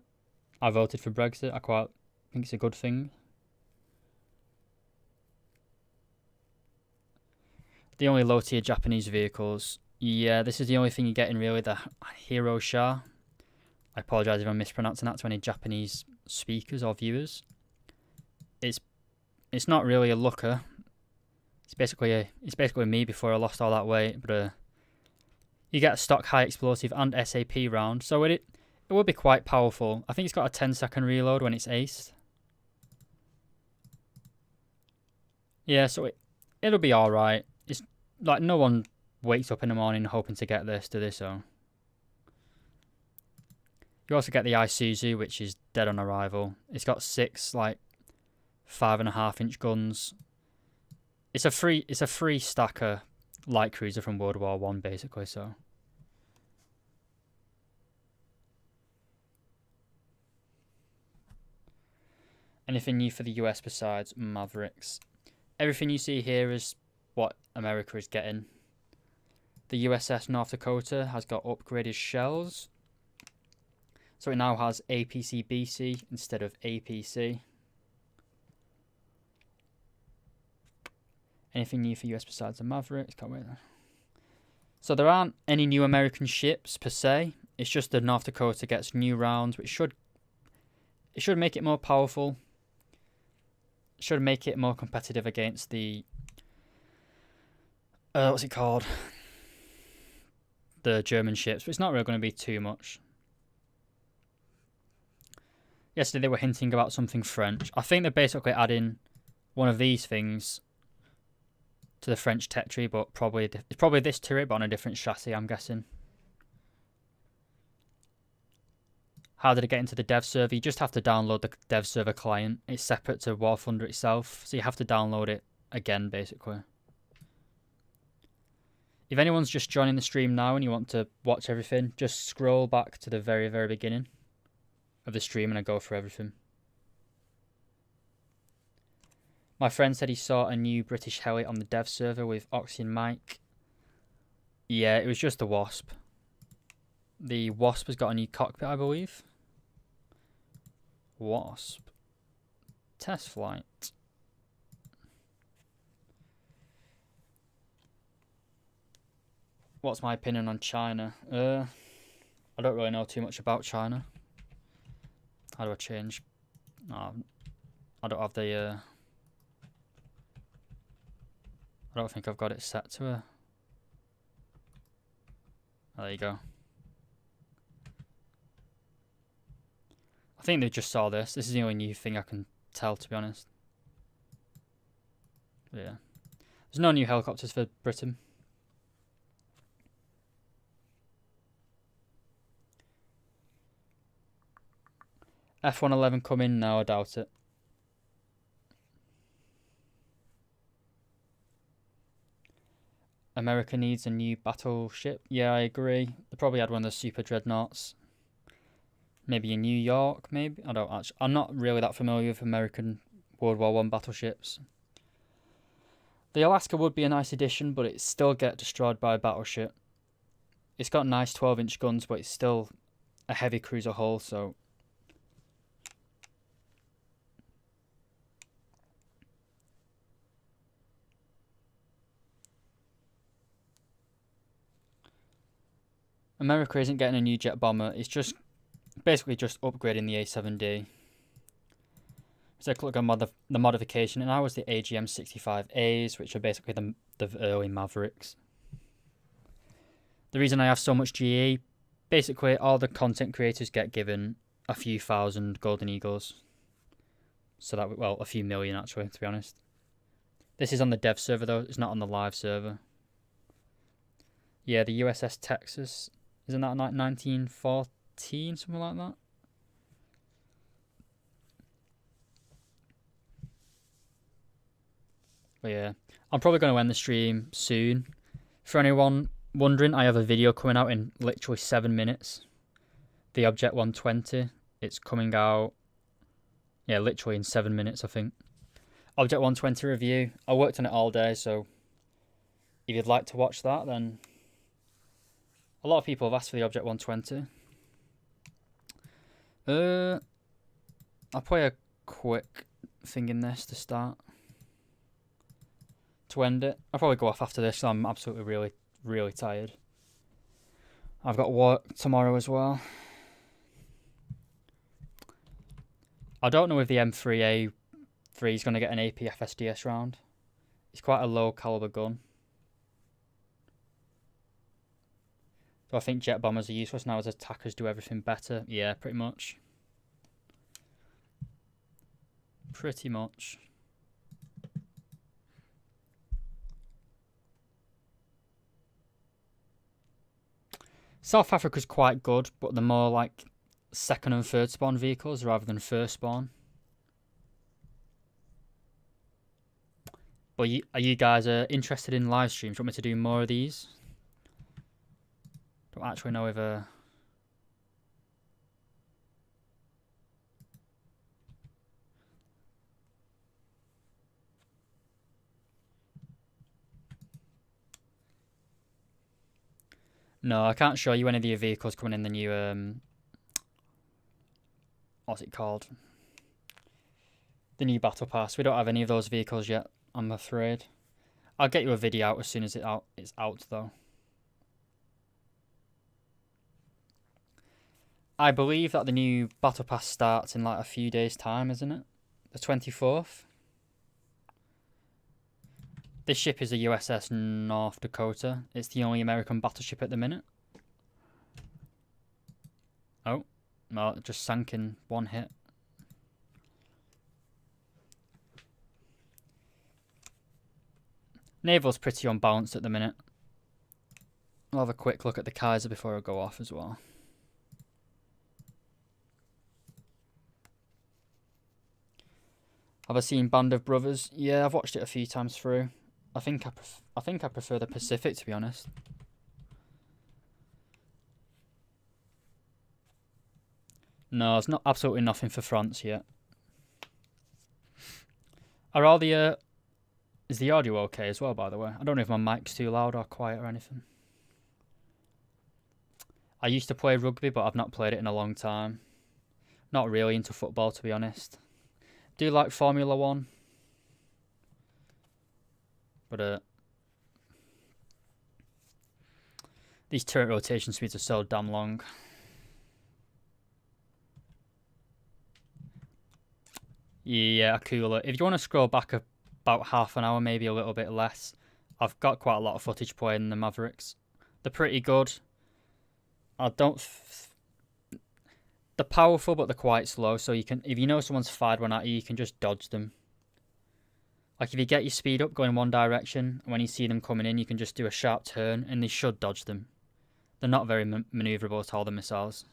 I voted for Brexit. I quite think it's a good thing. The only low-tier Japanese vehicles. Yeah, this is the only thing you're getting, really, the Hero Shah. I apologise if I'm mispronouncing that to any Japanese speakers or viewers. It's not really a looker. It's basically me before I lost all that weight, but you get a stock high explosive and SAP round, so it will be quite powerful. I think it's got a 10-second reload when it's aced. Yeah, so it'll be alright. It's like no one wakes up in the morning hoping to get this, do they? So you also get the Isuzu, which is dead on arrival. It's got 6 like 5.5-inch guns. It's a free stacker light cruiser from World War One, basically. So anything new for the US besides Mavericks? Everything you see here is what America is getting. The USS North Dakota has got upgraded shells, so it now has APC-BC instead of APC. Anything new for US besides the Mavericks? Can't wait. So there aren't any new American ships per se. It's just that North Dakota gets new rounds, which should make it more powerful. Should make it more competitive against the what's it called? The German ships, but it's not really going to be too much. Yesterday they were hinting about something French. I think they're basically adding one of these things to the French tech tree, but it's probably this turret, but on a different chassis, I'm guessing. How did it get into the dev server? You just have to download the dev server client. It's separate to War Thunder itself, so you have to download it again, basically. If anyone's just joining the stream now and you want to watch everything, just scroll back to the very, very beginning of the stream and I go through everything. My friend said he saw a new British heli on the dev server with Oxy and Mike. Yeah, it was just the Wasp. The Wasp has got a new cockpit, I believe. Wasp. Test flight. What's my opinion on China? I don't really know too much about China. How do I change? No, I don't have the... I don't think I've got it set to a... Oh, there you go. I think they just saw this. This is the only new thing I can tell, to be honest. But yeah. There's no new helicopters for Britain. F-111 coming? No, I doubt it. America needs a new battleship. Yeah, I agree. They probably had one of the super dreadnoughts. Maybe in New York, maybe? I don't actually... I'm not really that familiar with American World War One battleships. The Alaska would be a nice addition, but it still get destroyed by a battleship. It's got nice 12-inch guns, but it's still a heavy cruiser hull, so... America isn't getting a new jet bomber. It's just basically just upgrading the A7D. So take a look at the modification, and now was the AGM-65As, which are basically the early Mavericks. The reason I have so much GE, basically all the content creators get given a few thousand Golden Eagles. So that, well, a few million actually, to be honest. This is on the dev server though, it's not on the live server. Yeah, the USS Texas, isn't that like 1914, something like that? But yeah, I'm probably going to end the stream soon. For anyone wondering, I have a video coming out in literally 7 minutes. The Object 120, it's coming out, yeah, literally in 7 minutes, I think. Object 120 review. I worked on it all day, so if you'd like to watch that, then a lot of people have asked for the Object 120. I'll play a quick thing in this to start. To end it. I'll probably go off after this. I'm absolutely really tired. I've got work tomorrow as well. I don't know if the M3A3 is going to get an AP FSDS round. It's quite a low caliber gun. Do I think jet bombers are useless now as attackers do everything better? Yeah, pretty much. Pretty much. South Africa's quite good, but they're more like second and third spawn vehicles rather than first spawn. But are you guys interested in live streams? Do you want me to do more of these? Don't actually know if No, I can't show you any of the vehicles coming in the new what's it called? The new battle pass. We don't have any of those vehicles yet, I'm afraid. I'll get you a video out as soon as it's out though. I believe that the new battle pass starts in like a few days' time, isn't it? The 24th. This ship is a USS North Dakota. It's the only American battleship at the minute. Oh, no, it just sank in one hit. Naval's pretty unbalanced at the minute. I'll have a quick look at the Kaiser before I go off as well. Have I seen Band of Brothers? Yeah, I've watched it a few times through. I think I prefer the Pacific, to be honest. No, there's not absolutely nothing for France yet. Are all the is the audio okay as well, by the way? I don't know if my mic's too loud or quiet or anything. I used to play rugby, but I've not played it in a long time. Not really into football, to be honest. Do like Formula 1. But these turret rotation speeds are so damn long. Yeah, cooler. If you want to scroll back about half an hour, maybe a little bit less, I've got quite a lot of footage playing the Mavericks. They're pretty good. They're powerful, but they're quite slow. So you can, if you know someone's fired one at you, you can just dodge them. Like if you get your speed up going one direction, and when you see them coming in, you can just do a sharp turn, and they should dodge them. They're not very maneuverable at all, the missiles.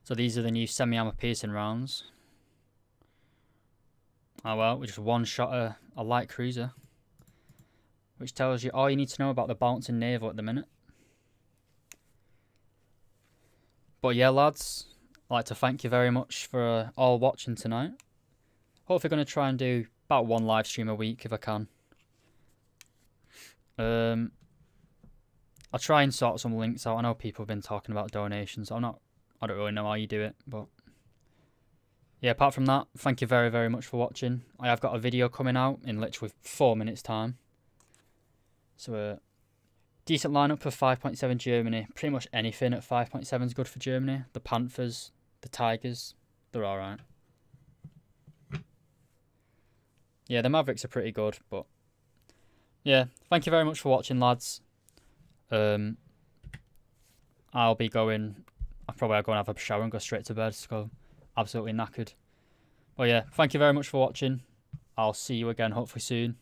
So these are the new semi-armor piercing rounds. Oh well, we just one-shot a light cruiser. Which tells you all you need to know about the balancing naval at the minute. But yeah, lads, I'd like to thank you very much for all watching tonight. Hopefully going to try and do about one live stream a week if I can. I'll try and sort some links out. I know people have been talking about donations. I don't really know how you do it, but yeah, apart from that, thank you very, very much for watching. I have got a video coming out in literally 4 minutes time. So decent lineup for 5.7 Germany. Pretty much anything at 5.7 is good for Germany. The Panthers, the Tigers, they're alright. Yeah, the Mavericks are pretty good, but yeah, thank you very much for watching, lads. I'll be going, I'll probably go and have a shower and go straight to bed, so absolutely knackered. But yeah, thank you very much for watching. I'll see you again hopefully soon.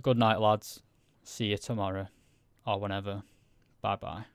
Good night, lads. See you tomorrow or whenever. Bye bye.